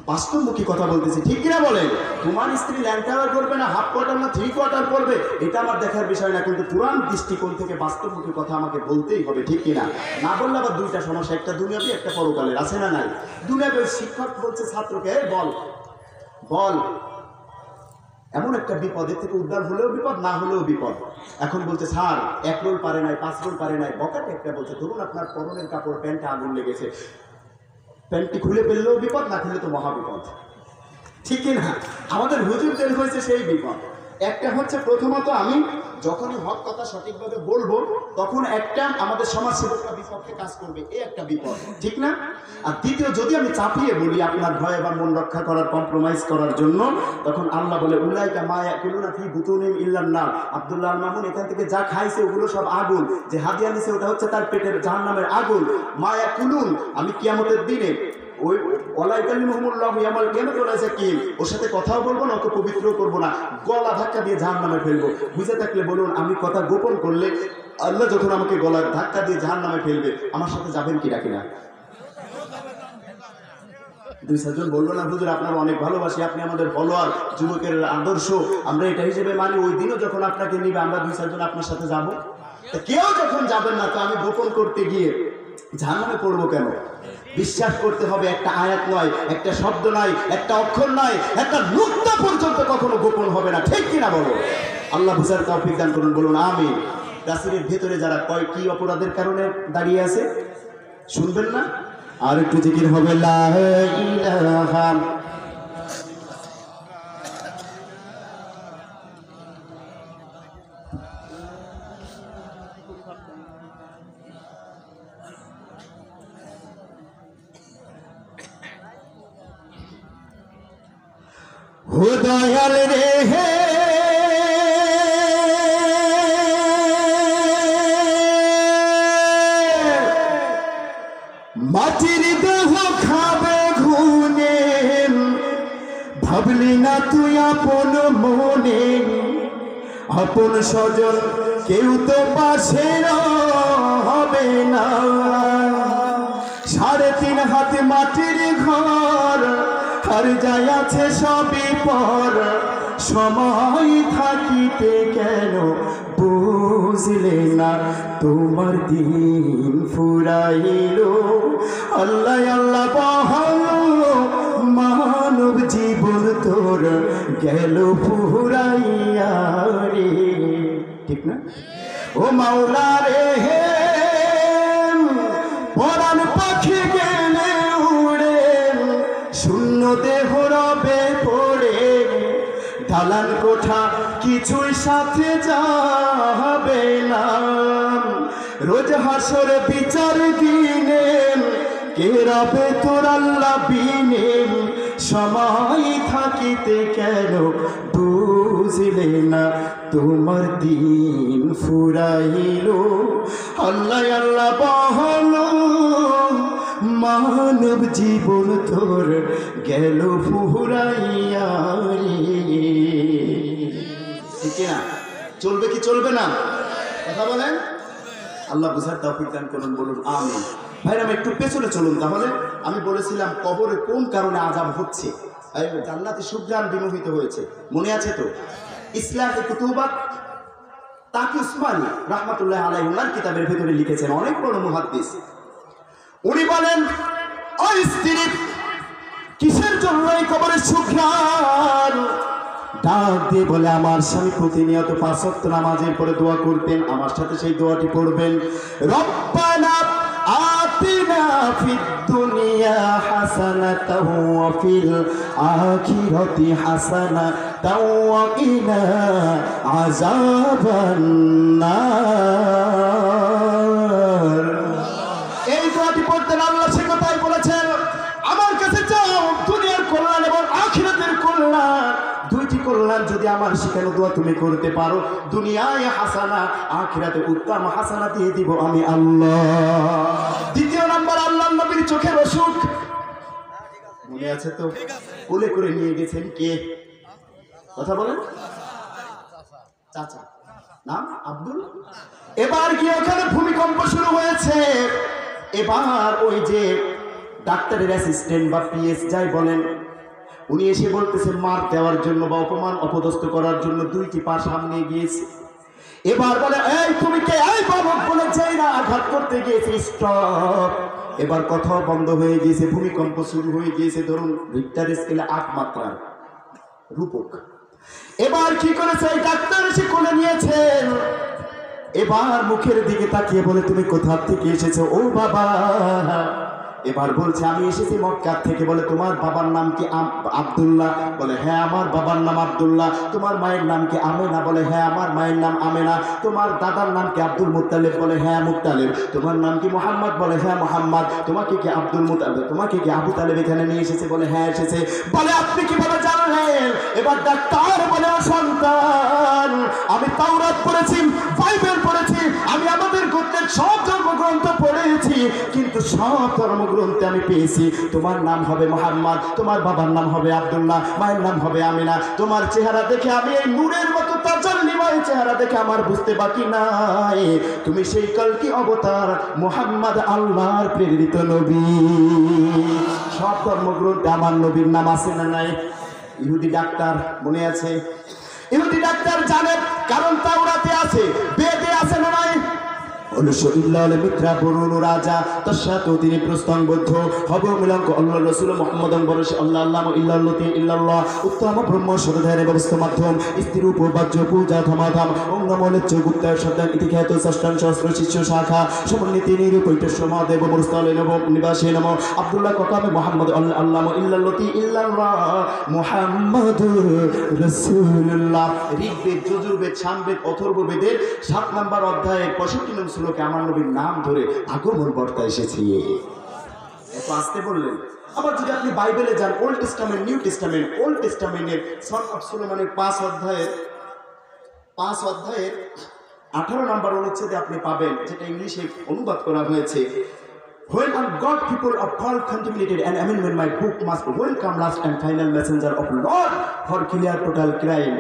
বাস্তবমুখী কথা বলতেছি, ঠিক কিনা বলেন? তোমার স্ত্রী ল্যাংটা করবে না, হাফ কোয়ার্টার না 3 কোয়ার্টার করবে, এটা আমার দেখার বিষয় না, কিন্তু পুরান দৃষ্টিকোণ থেকে বাস্তবমুখী কথা আমাকে বলতেই হবে, ঠিক কিনা? না বললে আবার দুইটা সমস্যা, একটা দুনিয়াবি একটা পরকালের, আছে না নাই? দুনিয়াবি শিক্ষক বলছে ছাত্রকে, বল বল, এমন একটা বিপদের থেকে উদ্ধার হলেও বিপদ, না হলেও বিপদ। এখন বলছে স্যার 1 রোল পারে নাই, 5 রোল পারে নাই, বকাটে একটা বলছে ধরুন আপনার পরনের কাপড় প্যান্টে আগুন লেগেছে, প্যান্টটি খুলে ফেললেও বিপদ, না খুলে তো মহাবিপদ, ঠিক না? আমাদের হুজুরদের হয়েছে সেই বিপদ। একটা হচ্ছে প্রথমত আমি যখনই হক কথা সঠিকভাবে বলবো তখন একটা আমাদের সমাজসেবকরা বিপক্ষে কাজ করবে, এই একটা বিপদ, ঠিক না? আর দ্বিতীয়, যদি আমি চাপিয়ে বলি আপনার ভয় বা মন রক্ষা করার, কম্প্রোমাইজ করার জন্য, তখন আল্লাহ বলে উলাইকা মা ইয়াকুলুনা ফি বুতুনিহিম ইল্লান নার। আব্দুল্লাহ আল মামুন এখান থেকে যা খাইছে ওগুলো সব আগুন, যে হাদিয়া নিছে ওটা হচ্ছে তার পেটের জাহান্নামের আগুন। মা ইয়াকুলুন, আমি কিয়ামতের দিনে ওই ওর সাথে কথাও বলবো না, ওকে পবিত্র করবো না, গলা ধাক্কা দিয়ে জাহান্নামে ফেলবো। বুঝে থাকলে বলুন, আমি কথা গোপন করলে আল্লাহ যখন আমাকে গলা ধাক্কা দিয়ে জাহান্নামে ফেলবে, আমার সাথে যাবেন কি ডাকি না? 2-4 জন বললো না হুজুর আপনার অনেক ভালোবাসি, আপনি আমাদের ফলোয়ার, যুবকের আদর্শ, আমরা এটা হিসেবে মানি, ওই দিনও যখন আপনাকে নিবে আমরা 2-4 জন আপনার সাথে যাবো। কেউ যখন যাবেন না, তো আমি গোপন করতে গিয়ে জাহান্নামে পড়বো কেন? বিশ্বাস করতে হবে, একটা আয়াত নয়, একটা শব্দ নয়, একটা অক্ষর নয়, একটা নুক্তা পর্যন্ত কখনো গোপন হবে না, ঠিক কিনা বলো? আল্লাহ বুঝার তৌফিক দান করুন, বলুন আমিন। রাসূলের ভেতরে যারা কি অপরাধের কারণে দাঁড়িয়ে আছে শুনবেন না? আর একটু জিকির হবে, লা ইলাহা ও দয়াল রে হে, মাটির দেহ খাবে ঘুনে, ভাবলি না তুই আপন মনে, আপন স্বজন কেউ তো পাশে হবে না, 3.5 হাত মাটির ঘর, আর যাই আছে সবই পর, সময় থাকিতে কেন বুঝলে না, তোমার দিন ফুরাইলো, আল্লাহ আল্লাহ বহলো, মানব জীবন তোর গেল ফুরাইয়া রে, ঠিক না? ও মাওলা রে হে, পরাণ পাখি গেলে উড়ে, শূন্য দেহ রবে পড়ে, দালান কোঠা কিছুই সাথে যাবে না, রোজ হাসর বিচার দিনে, কে রবে তোর আল্লাহ বিনে, সময় থাকিতে কেন বুঝলে না, তোমার দিন ফুরাইলো, আল্লাহ আল্লাহ বহলো, মানব জীবন তোর গেল ফুরাইয়া রে, ঠিক না? চলবে কি চলবে না? কথা বলেন। আল্লাহ বুঝার তৌফিক দান করুন, বলুন আমিন। ভাইরা একটু পেছনে চলুন তাহলে। আমি বলেছিলাম কবরে কোন কারণে আযাব হচ্ছে, জান্নাতে সুঘ্রাণ বিমোহিত হয়েছে, মনে আছে তো? ইসলামে কুতুবাত তাকি উসমানী রাহমাতুল্লাহ আলাইহি ওনার কিতাবের ভিতরে লিখেছেন, অনেক বড় মুহাদ্দিস। উনি বলেন, ওই স্ত্রী কিসের জন্য এই কবরের সুঘ্রাণ? ডাক দিয়ে বলে, আমার স্বামী প্রতিনিয়ত 5 ওয়াক্ত নামাজের পরে দোয়া করতেন, আমার সাথে সেই দোয়াটি পড়বেন, রব্বানা আতিনা ফিদ দুনিয়া হাসানাতাও ওয়া ফিল আখিরাতি হাসানাতাও ওয়া কিনা আযাবান নার। এই দোয়াটি পড়তেন, আল্লাহ সে কথাই বলেছেন, আমার কাছে চাও দুনিয়ার কল্যাণ এবং আখিরাতের কল্যাণ, দুইটি কল্যাণ যদি আমার শিখানো দোয়া তুমি করতে পারো, দুনিয়ায় হাসানা, আখিরাতে উত্তম হাসানা দিয়ে দিব আমি আল্লাহ। দ্বিতীয় নাম্বার, আল্লাহ নবীর চোখের অসুখ, মনে আছে তো? কোলে করে নিয়ে গেছেন কে? কথা বলেন। চাচা নাম আব্দুল। এবার গিয়ে ওখানে ভূমিকম্প শুরু হয়েছে। এবার ওই যে ডাক্তারের অ্যাসিস্ট্যান্ট বা পিএস যাই বলেন, উনি এসে বলতেছে মার দেওয়ার জন্য বা অপমান অপদস্থ করার জন্য দুইটি পা সামনে গিয়েছে। এবার বলে এই তুমি কে, এই বালক বলে যেই না আঘাত করতে গিয়েছে স্টপ। এবার কথা বন্ধ হয়ে গিয়েছে, ভূমিকম্প শুরু হয়ে গিয়েছে। ধরুন রিক্টার স্কেলে 8 মাত্রার রূপক। এবার কি করেছে, এই ডাক্তার এসে কোলে নিয়েছেন। এবার মুখের দিকে তাকিয়ে বলে তুমি কোথা থেকে এসেছো? ও বাবা। এবার বলছে আমি এসেছি মক্কা থেকে। বলে তোমার বাবার নাম কি? আব্দুল্লাহ। বলে হ্যাঁ আমার বাবার নাম আব্দুল্লাহ। তোমার মায়ের নাম কি? আমেনা। বলে হ্যাঁ আমার মায়ের নাম আমেনা। তোমার দাদার নাম কি? Abdul Muttalib. বলে হ্যাঁ মুত্তালিব। তোমার নাম কি? মুহাম্মদ। বলে হ্যাঁ মুহাম্মদ। তোমাকে কি আব্দুল মুত্তালিব, তোমাকে কি আবু তালেব এখানে নিয়ে এসেছে? বলে হ্যাঁ এসেছে। বলে আপনি কিভাবে জানলেন? এবার ডাক্তার বলে ও সন্তান, আমি তাওরাত পড়েছি, বাইবেল পড়েছি, আমি আমাদের গোত্রের সব ধর্মগ্রন্থ পড়েছি, কিন্তু সব ধর্মগ্রন্থে আমি পেয়েছি তোমার নাম হবে মুহাম্মদ, তোমার বাবার নাম হবে আব্দুল্লাহ, মায়ের নাম হবে আমিনা। তোমার চেহারা দেখে আমি এই নূরের মতো তাজাল্লিময় চেহারা দেখে আমার বুঝতে বাকি নাই তুমি সেই কলকি অবতার মুহাম্মদ, আল্লাহর প্রেরিত নবী। সব ধর্মগ্রন্থে আমার নবীর নাম আছে না নাই? ইহুদি ডাক্তার মনে আছে? ইহুদি ডাক্তার জানে, কারণ তাওরাতে আছে, বেদে আছে না নাই? তিনি প্রস্তাববদ্ধ হব মিলঙ্ক আল্লাহ রসুল মুহাম্মদ বরসে আল্লাহ আল্লাহ ইল্লাল্লাহি ইল্লাল্লাহ উত্তম ব্রহ্ম সরধারে ব্যবস্থা মাধ্যম স্ত্রীর উপর বাহ্য পূজা ধামাধাম অঙ্গমলেচ্চ গুপ্তায় শব্দান ইতিখ্যাত ষষ্ঠান সহস্র শিষ্য শাখা সমন্বিতি নিরূপিত সমাদেব মুরসালে নব নিবাসে নম আব্দুল্লাহ ককামে মুহাম্মদ আল্লাহ আল্লাহ ইল্লাল্লাহি ইল্লাল্লাহ মুহাম্মাদুর রাসূলুল্লাহ। ঋগ্বেদ, যজুর্বেদ, সামবেদ, অথর্ববেদের 7 নম্বর অধ্যায়ে 65 নং শ্লোকে আমার নবীর নাম ধরে আগমন বার্তা এসেছে। এত আসতে বললেন। আবার যদি আপনি বাইবেলে যান, Old Testament, New Testament, Old টেস্টামেন্টের সন অফ সলোমনের 5 অধ্যায়ের 18 নম্বর অনুচ্ছেদে আপনি পাবেন, যেটা ইংলিশে অনুবাদ করা হয়েছে, when God people of all contaminated and amendment my book must welcome last and final messenger of Lord for clear total crime.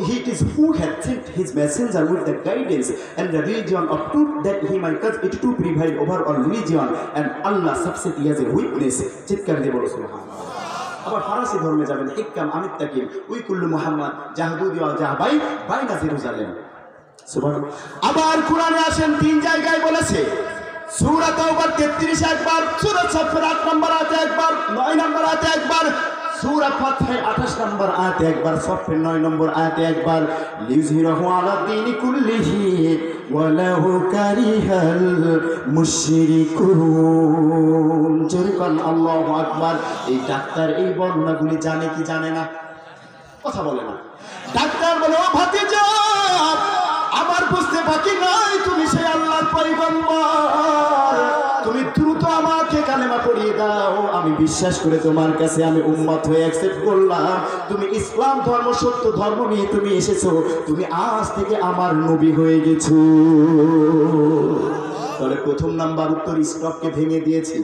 He it is who hath sent his messenger with the guidance and the religion of truth that he might cause it to prevail over all religion and Allah subset as a witness. চিৎকার দিয়ে বলো সুবহানাল্লাহ। আবার ফারসি ধর্মে যাবেন, হিকাম আমিত তাকিম উই কুল্লু মুহাম্মদ জাহাদুদি ওয়া জাহাবাই বাইনা জেরুজালেম। সুবহানাল্লাহ। আবার কোরআনে আসেন 3 জায়গায় বলেছে, সূরা তাওবার 33 একবার, সূরা সাফফার 8 নম্বর আয়াতে একবার, 9 নম্বর আয়াতে একবার, সূরা ফাতহের 28 নম্বর আয়াতে একবার, সাফফের 9 নম্বর আয়াতে একবার, লিযহিরাহু আলা দীনি কুল্লিহি ওয়ালাহু কারিহাল মুশরিকুন। জোরকান আল্লাহু আকবার। এই ডাক্তার এই বর্ণনাগুলি জানে কি জানে না? কথা বলে না। ডাক্তার বলে ও ভাতিজা, আমার বুঝতে বাকি নাই তুমি সেই আল্লাহর পয়গম্বর, তুমি দ্রুত আমাকে কালেমা পড়িয়ে দাও, আমি বিশ্বাস করে তোমার কাছে আমি উম্মত হয়ে অ্যাকসেপ্ট করলাম, তুমি ইসলাম ধর্ম সত্য ধর্ম নিয়ে তুমি এসেছো, তুমি আজ থেকে আমার নবী হয়ে গেছো। তাহলে প্রথম নাম্বার উত্তর স্টককে ভেঙে দিয়েছি,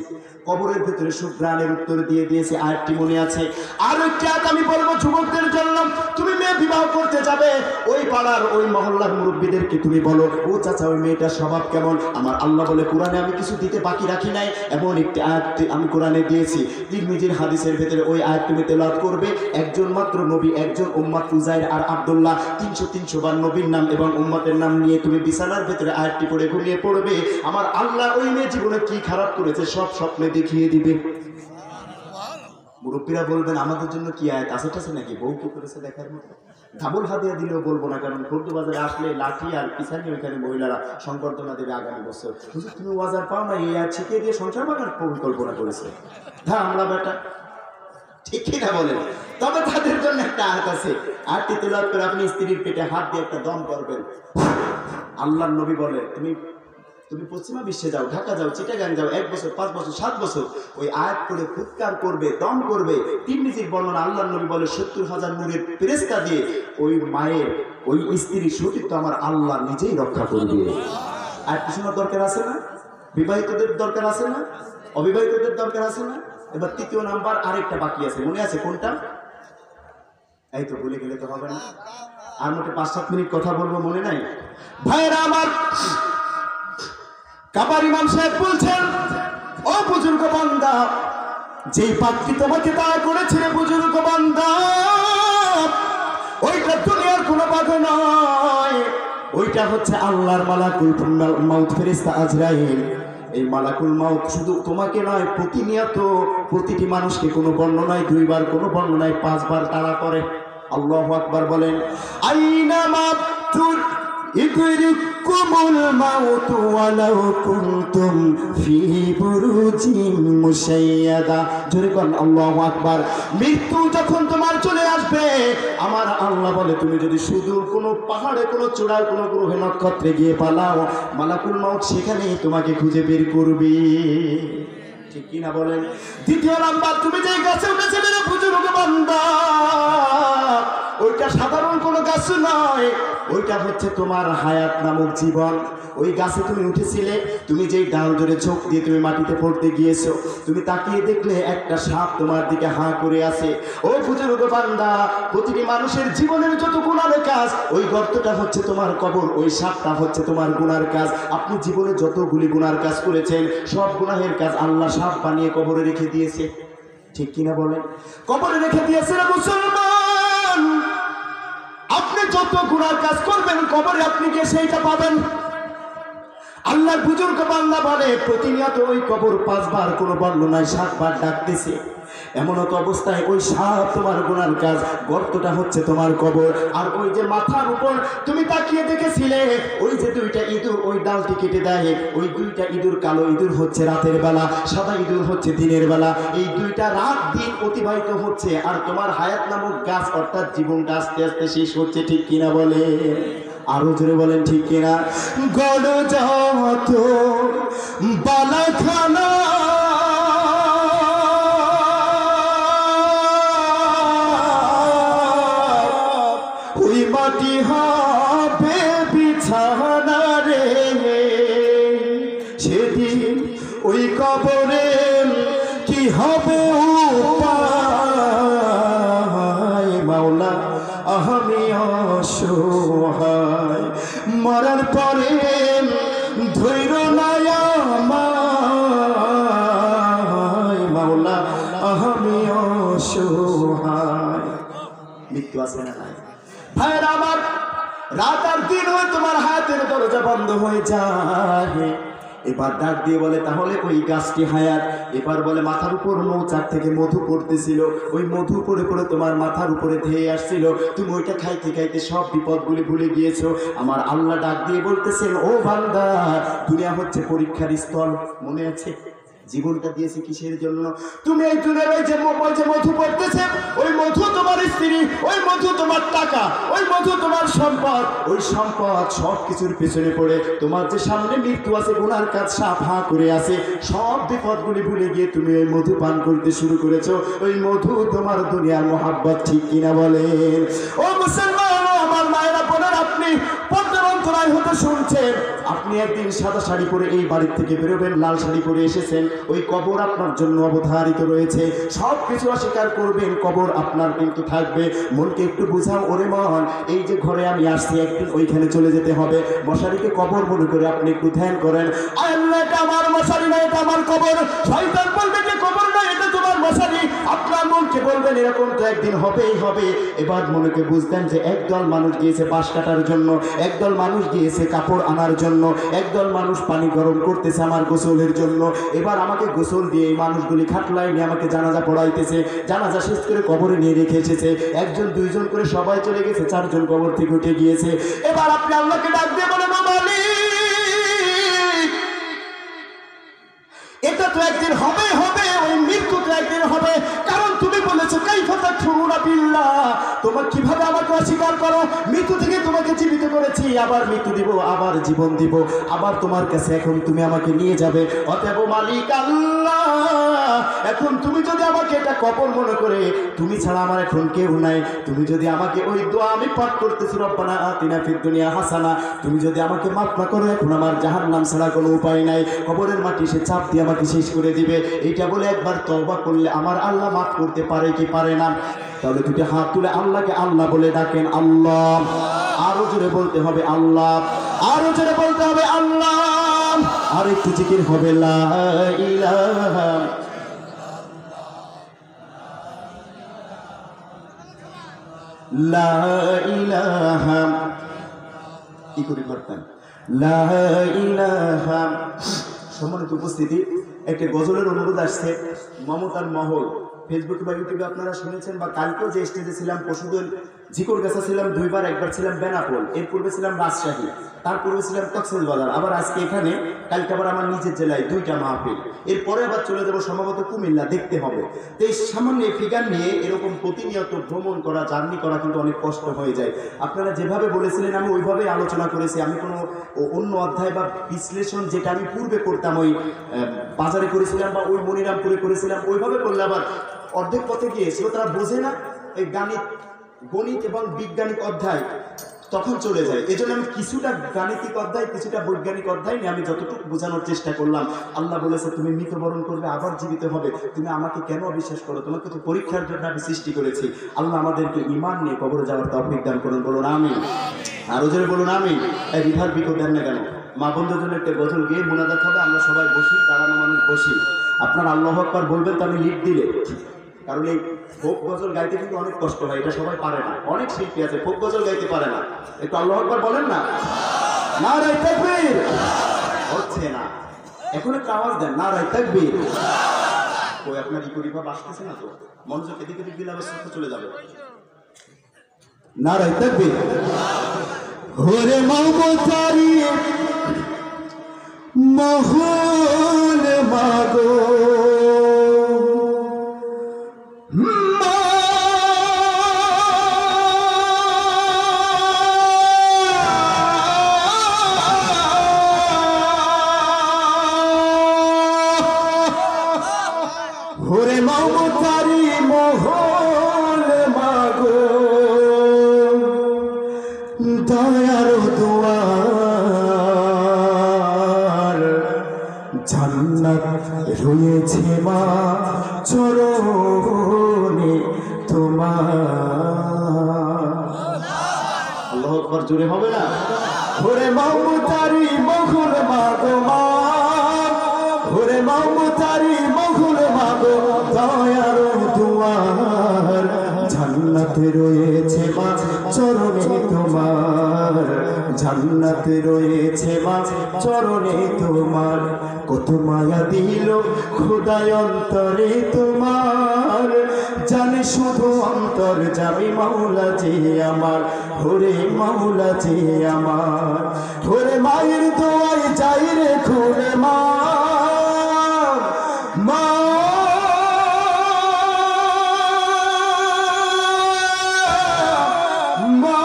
কবরের ভিতরে সুগ্রাণের উত্তর দিয়ে দিয়েছে। আরেকটি মনে আছে, আর একটি আয়াত আমি বলবো যুবকদের জন্য, তুমি মেয়ে বিবাহ করতে যাবে, ওই পাড়ার ওই মহল্লার মুরব্বীদেরকে তুমি বলো, ও চাচা ওই মেয়েটার স্বভাব কেমন? আমার আল্লাহ বলে কোরআনে আমি কিছু দিতে বাকি রাখি নাই, এমন একটি আয়াত আমি কোরআনে দিয়েছি। তিরমিজির হাদিসের ভেতরে ওই আয়াত তুমি তেলাওয়াত করবে, একজন মাত্র নবী, একজন উম্মত উজাইর আর আব্দুল্লাহ, 300 বার নবীর নাম এবং উম্মতের নাম নিয়ে তুমি বিছানার ভেতরে আয়াতটি পড়ে ঘুমিয়ে পড়বে। আমার আল্লাহ ওই মেয়ে জীবনে কি খারাপ করেছে সব স্বপ্নে দেখিয়ে দিবে। মুরব্বীরা বলবেন আমাদের জন্য কি আয়াত আছে টাছে নাকি? বউ কি করেছে দেখার মতো? ডাবল হাদিয়া দিলেও বলবো না, কারণ খুলতু বাজারে আসলে লাঠি আর পিছানি ওইখানে মহিলারা সংবর্ধনা দেবে আগামী বছর। হুজুর তুমি বাজার পাও না, এই আয়াত শিখিয়ে দিয়ে সংসার বানার পরিকল্পনা করেছে। হ্যাঁ আমরা বেটা ঠিক কিনা বলেন? তবে তাদের জন্য একটা আয়াত আছে, আয়াতটি তেলাওয়াত করে আপনি স্ত্রীর পেটে হাত দিয়ে একটা দম করবেন। আল্লাহর নবী বলে তুমি পশ্চিমা বিশ্বে যাও, ঢাকা যাও, চিটাগাং যাও, 1 বছর 5 বছর 7 বছর ওই আয়াত করে ফুৎকার করবে, দম করবে। তিরমিজির বর্ণনা, আল্লাহর নবী বলে 70,000 নূরের ফেরেশতা দিয়ে ওই মায়ের ওই স্ত্রীর সতীত্ব আমার আল্লাহ নিজেই রক্ষা করবে। আর কিছু দরকার আছে না? বিবাহিতদের দরকার আছে না? অবিবাহিতদের দরকার আছে না? এবার 3য় নাম্বার আরেকটা বাকি আছে, মনে আছে কোনটা? এই তো ভুলে গেলে তো হবে না। আর মোটে 5-7 মিনিট কথা বলবো, মনে নাই ভাইরা আমার। কাবার ইমাম সাহেব বলছেন, ও বুজুর্গ বান্দা, যেই পাখি তোমাকে দাঁড়া করেছে বুজুর্গ বান্দা, ওইটা দুনিয়ার কোনো বাঘ নয়, ওইটা হচ্ছে আল্লাহর মালাকুল মাউত ফেরেশতা আজরাইল। এই মালাকুল মাউত শুধু তোমাকে নয়, প্রতিনিয়ত প্রতিটি মানুষকে কোনো বর্ণনায় 2 বার, কোনো বর্ণনায় 5 বার তাড়া করে। আল্লাহু আকবার বলেন। আইনা মাবতুর ইদরিকুমুল মাউতু ওয়ালাউ কুনতুম ফি বুরুজিন মুশাইয়াদা। জোরে কোন আল্লাহু আকবার। মৃত্যু যখন তোমার চলে আসবে, আমার আল্লাহ বলে তুমি যদি সুদূর কোনো পাহাড়ে, কোনো চূড়ায়, কোনো গ্রহে নক্ষত্রে গিয়ে পালাও, মালাকুল মাউত সেখানেই তোমাকে খুঁজে বের করবে। ঠিক কি না বলেন? দ্বিতীয় নাম্বার, তুমি যে গাছে উঠেছিলে রে বুজুর্গ বান্দা, ওইটা সাধারণ কোনো গাছ নয়, ওইটা হচ্ছে তোমার হায়াত নামক জীবন। ওই গাছে তুমি উঠেছিলে, তুমি যেই ডাল ধরে চোখ দিয়ে তুমি মাটিতে পড়তে গিয়েছো, তুমি তাকিয়ে দেখলে একটা সাপ তোমার দিকে হাঁ করে আছে। ও বুজুর্গ বান্দা, প্রতিটি মানুষের জীবনের যত গুনার কাজ, ওই গর্তটা হচ্ছে তোমার কবর, ওই সাপটা হচ্ছে তোমার গুনার কাজ। আপনি জীবনে যতগুলি গুনার কাজ করেছেন, সব গুনাহের কাজ আল্লাহ সাপ বানিয়ে কবরে রেখে দিয়েছে। ঠিক কিনা বলেন? কবরে রেখে দিয়েছে রে মুসলমান। আপনি যত গুনার কাজ করবেন, কবরে আপনি গিয়ে সেইটা পাবেন। আল্লাহর বুজুর্গ বান্দা বলে, প্রতিনিয়ত ওই কবর 5 বার, কোনো বর্ণনায় 7 বার ডাকতেছে। এমনত অবস্থায় ওই সাপ তোমার গুনার কাজ, গর্তটা হচ্ছে তোমার কবর। আর ওই যে মাথার উপর তুমি তাকিয়ে দেখেছিলে, ওই যে 2টা ইঁদুর ওই ডালটি কেটে দেয়, ওই 2টা ইঁদুর, কালো ইঁদুর হচ্ছে রাতের বেলা, সাদা ইঁদুর হচ্ছে দিনের বেলা। এই 2টা রাত দিন অতিবাহিত হচ্ছে, আর তোমার হায়াত নামক গাছ অর্থাৎ জীবনটা আস্তে আস্তে শেষ হচ্ছে। ঠিক কিনা বলে? আরো জোরে বলেন ঠিক কিনা? গড় যত বালাখানা, ওই মাটি হবে বিছানা রে, সেদিন ওই কবরে কি হবে উপায়। মাওলা আমি অসহায়, মরার পরে ধৈর্য নাই আমায়, মাওলা আমি অসহায়। মৃত্যু আছে না নাই ভাইরা আমার? রাত আর দিন হয়ে তোমার হায়াতের দরজা বন্ধ হয়ে যায়। এবার ডাক দিয়ে বলে, তাহলে ওই গাছটি হায়াত। এবার বলে, মাথার উপর মৌচাক থেকে মধু পড়তেছিল, ওই মধু পড়ে পড়ে তোমার মাথার উপরে ধেয়ে আসছিল, তুমি ওইটা খাইতে খাইতে সব বিপদগুলি ভুলে গিয়েছো। আমার আল্লাহ ডাক দিয়ে বলতেছেন, ও বান্দা, দুনিয়া হচ্ছে পরীক্ষার স্থল, মনে আছে? জীবনটা দিয়েছে কিসের জন্য? তুমি এই দুনিয়ার ওই যে মধু পড়তেছে, ওই মধু তোমার স্ত্রী, ওই মধু তোমার টাকা, ওই মধু তোমার সম্পদ, ওই সম্পদ সব কিছুর পেছনে পড়ে তোমার যে সামনে মৃত্যু আছে, গুনার কাজ সাপ হাঁ করে আছে, সব বিপদগুলি ভুলে গিয়ে তুমি ওই মধু পান করতে শুরু করেছো। ওই মধু তোমার দুনিয়ার মোহাব্বত। ঠিক কিনা বলেন? ও মুসলমান, আমার মায়েরা বোনেরা, আপনি পর্দার অন্তরায় হতে শুনছেন। আপনি একদিন সাদা শাড়ি পরে এই বাড়ির থেকে বেরোবেন, লাল শাড়ি পরে এসেছেন, ওই কবর আপনার জন্য অবধারিত রয়েছে। সব কিছু অস্বীকার করবেন, কবর আপনার কিন্তু থাকবে। মনকে একটু বুঝাও, ওরে মন, এই যে ঘরে আমি আসছি, একদিন ওইখানে চলে যেতে হবে। মশারিকে কবর মনে করে আপনি একটু ধ্যান করেন, আল্লাহ এটা আমার মশারি না, এটা আমার কবর। শয়তান বলবে যে কবর না, এটা তোমার মশারি। আপনার মনকে বলবেন এরকম তো একদিন হবেই হবে। এবার মনকে বুঝতেন যে একদল মানুষ গিয়েছে বাঁশ কাটার জন্য, একদল মানুষ গিয়েছে কাপড় আনার জন্য, একদল মানুষ পানি গরম করতেছে আমার গোসলের জন্য। এবার আমাকে গোসল দিয়ে এই মানুষগুলি খাটলাই নিয়ে আমাকে জানাজা পড়াইতেছে, জানাজা শেষ করে কবরে নিয়ে রেখে এসেছে। 1 জন 2 জন করে সবাই চলে গেছে, 4 জন কবর থেকে উঠে গিয়েছে। এবার আপনি আল্লাহকে ডাক দিয়ে বলেন, এটা তো একদিন হবে, ওই মৃত্যু তো একদিন হবে। কারণ তুমি বলেছো কাইফা তাকফুরুনা বিল্লাহ, তোমার কিভাবে আমাকে অস্বীকার করো? মৃত্যু থেকে তোমাকে জীবিত করেছি, আবার মৃত্যু দিব, আবার জীবন দিব, আবার তোমার কাছে এখন তুমি আমাকে নিয়ে যাবে। অতএব মালিক আল্লাহ, এখন তুমি যদি আমাকে এটা কবর মনে করে, তুমি ছাড়া আমার এখন কেউ নাই, তুমি যদি আমাকে ওই দোয়া আমি পাঠ করতেছি, রব্বানা আতিনা ফিদ দুনিয়া হাসানা, তুমি যদি আমাকে মাফ না করো, এখন আমার জাহান্নাম ছাড়া কোনো উপায় নাই, কবরের মাটি সে চাপ দিয়ে আমাকে শেষ করে দিবে। এইটা বলে একবার তওবা করলে আমার আল্লাহ মাফ করতে পারে কি পারে না? তাহলে দুটো হাত তুলে আল্লাহকে আল্লাহ বলে ডাকেন, আল্লাহ। আরো জোরে বলতে হবে আল্লাহ, আরো জোরে বলতে হবে আল্লাহ। আর একটু জিকির হবে লা ইলাহা লা ইলাহা, কি করে করতেন লা ইলাহা। সম্মানিত উপস্থিতি, একটা গজলের অনুরোধ আসছে মমতার মহল। ফেসবুক বা ইউটিউবে আপনারা শুনেছেন, বা কালকেও যে স্টেজে ছিলাম পশুদের জিকর গাছা ছিলাম দুইবার, একবার ছিলাম বেনাপোল, এর পূর্বে ছিলাম রাজশাহী, তার পূর্বে ছিলাম কক্সবাজার, আবার আজকে এখানে, কালকে আবার আমার নিজের জেলায় 2টা মাহফিল, এরপরে আবার চলে যাবো সম্ভবত কুমিল্লা, দেখতে হবে। তো এই সামান্য ফিগার নিয়ে এরকম প্রতিনিয়ত ভ্রমণ করা, জার্নি করা কিন্তু অনেক কষ্ট হয়ে যায়। আপনারা যেভাবে বলেছিলেন আমি ওইভাবেই আলোচনা করেছি। আমি কোনো অন্য অধ্যায় বা বিশ্লেষণ যেটা আমি পূর্বে করতাম, ওই বাজারে করেছিলাম বা ওই মনিরামপুরে করেছিলাম, ওইভাবে করলে আবার অর্ধেক পথে গিয়ে তারা বোঝে না এই গণিত এবং বিজ্ঞানিক অধ্যায়, তখন চলে যায়। এজন্য আমি কিছুটা গাণিতিক অধ্যায়, কিছুটা বৈজ্ঞানিক অধ্যায় নিয়ে আমি যতটুকু বোঝানোর চেষ্টা করলাম। আল্লাহ বলেছে তুমি মৃত্যুবরণ করবে, আবার জীবিত হবে, তুমি আমাকে কেন অবিশ্বাস করো? তোমাকে তো পরীক্ষার জন্য আমি সৃষ্টি করেছি। আল্লাহ আমাদেরকে ঈমান নিয়ে কবরে যাওয়ার তৌফিক দান করুন, বলুন আমিন। আরো জোরে বলুন আমিন। এই বিভার বিকট দেন না কেন? মা বন্ধুর জন্য একটা গজল গিয়ে মোনাজাত হবে, আমরা সবাই বসি, দাঁড়ানো মানুষ বসি। আপনার আল্লাহু আকবার বলবেন তো আমি লিড দিলে, কারণ এই ফোক গজল গাইতে কিন্তু অনেক কষ্ট হয়, এটা সবাই পারে না। অনেক শিল্পী আছে ফোক গজল গাইতে পারে না, একটু আল্লাহু আকবার বলেন না। নারায়ে তাকবীর হচ্ছে না, এখন একটু আওয়াজ দেন, নারায়ে তাকবীর। ওই আপনার ইকুরিভাব আসতেছে না তো, মনোযোগ এদিকে দিলে আবার সুস্থ চলে যাবে। নারায়ে তাকবীর। ওরে মমতারি মহল মাগো, ওরে মমতারি মহল মাগো, দয়ার দুয়ার জান্নাত রয়েছে মা চরণে তোমার। আল্লাহু আকবার জোরে হবে না? ওরে মমতারি মহল মাগো মা, ওরে মমতারি মহল মাগো, দয়ার দুয়ার জান্নাত রয়েছে মা চরণে তোমার, জান্নাত রয়েছে মা চরণে তোমার। কত মায়া দিল খোদায় অন্তরে তোমার, জানে শুধু অন্তর যাবে মাওলা যে আমার, ওরে মাওলা যে আমার। ওরে মায়ের দোয়ায় যাই রে খুলে মা, মা মা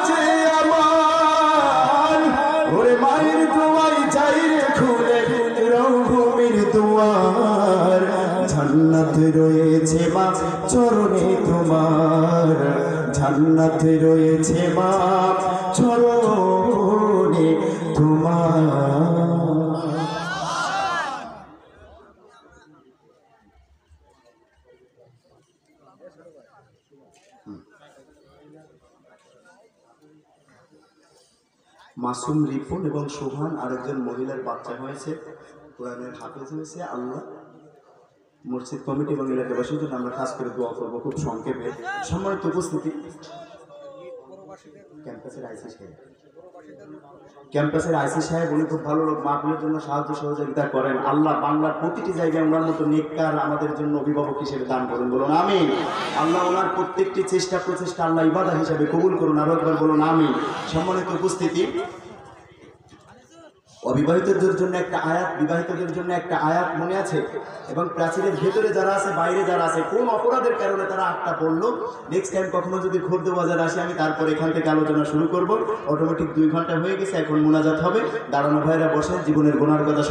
যে আমার। ওরে মায়ের দোয়ায় যাই রে খুলে রৌভূমির দুয়ার, জান্নাত রয়েছে মা চরণে তোমার, জান্নাত রয়েছে মা চরণে তোমার। মাসুম রিপন এবং সোহান আরেকজন মহিলার বাচ্চা হয়েছে, কোরআনের হাফেজ হয়েছে। আল্লাহ মসজিদ কমিটি এবং এলাকাবাসীর জন্য আমরা খাস করে দোয়া করবো। খুব সংক্ষেপে সম্মানিত উপস্থিতি, ক্যাম্পাসের আইসি সাহেব উনি খুব ভালো লোক, মাহফিলের জন্য সাহায্য সহযোগিতা করেন। আল্লাহ বাংলার প্রতিটি জায়গায় ওনার মতো নেককার আমাদের জন্য অভিভাবক হিসেবে দান করুন, বলুন আমিন। আল্লাহ ওনার প্রত্যেকটি চেষ্টা প্রচেষ্টা আল্লাহ ইবাদত হিসাবে কবুল করুন, আরো একবার বলুন আমিন। সম্মানিত উপস্থিতি, অবিবাহিতদের জন্য একটা আয়াত, বিবাহিতদের জন্য একটা আয়াত মনে আছে? এবং প্রাচীরের ভেতরে যারা আছে, বাইরে যারা আছে, কোন অপরাধের কারণে তারা আটটা পড়লো, নেক্সট টাইম কখনো যদি খোর্দ বাজার আসে আমি তারপর এখান থেকে আলোচনা শুরু করব। অটোমেটিক 2 ঘন্টা হয়ে গেছে, এখন মোনাজাত হবে। দাঁড়ানো ভাইরা বসে জীবনের গুনার কথা